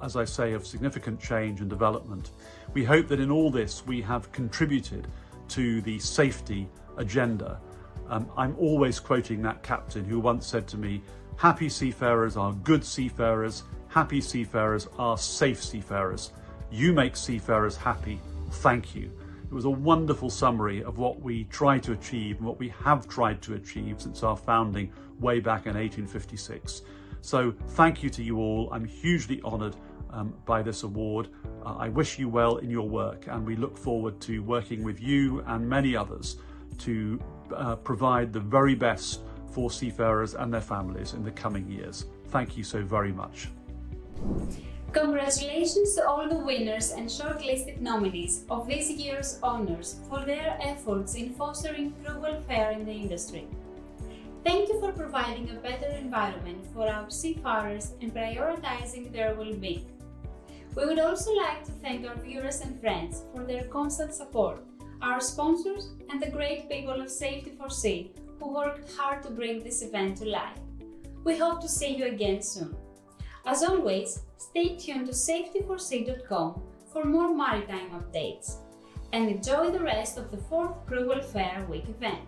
as I say, of significant change and development. We hope that in all this we have contributed to the safety agenda. I'm always quoting that captain who once said to me, "Happy seafarers are good seafarers, happy seafarers are safe seafarers. You make seafarers happy, thank you." It was a wonderful summary of what we try to achieve and what we have tried to achieve since our founding way back in 1856. So thank you to you all. I'm hugely honoured by this award. I wish you well in your work, and we look forward to working with you and many others to provide the very best for seafarers and their families in the coming years. Thank you so very much. Congratulations to all the winners and shortlisted nominees of this year's honours for their efforts in fostering crew welfare in the industry. Thank you for providing a better environment for our seafarers and prioritizing their well-being. We would also like to thank our viewers and friends for their constant support, our sponsors, and the great people of Safety for Sea who worked hard to bring this event to life. We hope to see you again soon. As always, stay tuned to safetyforsea.com for more maritime updates, and enjoy the rest of the 4th Crew Welfare Week event.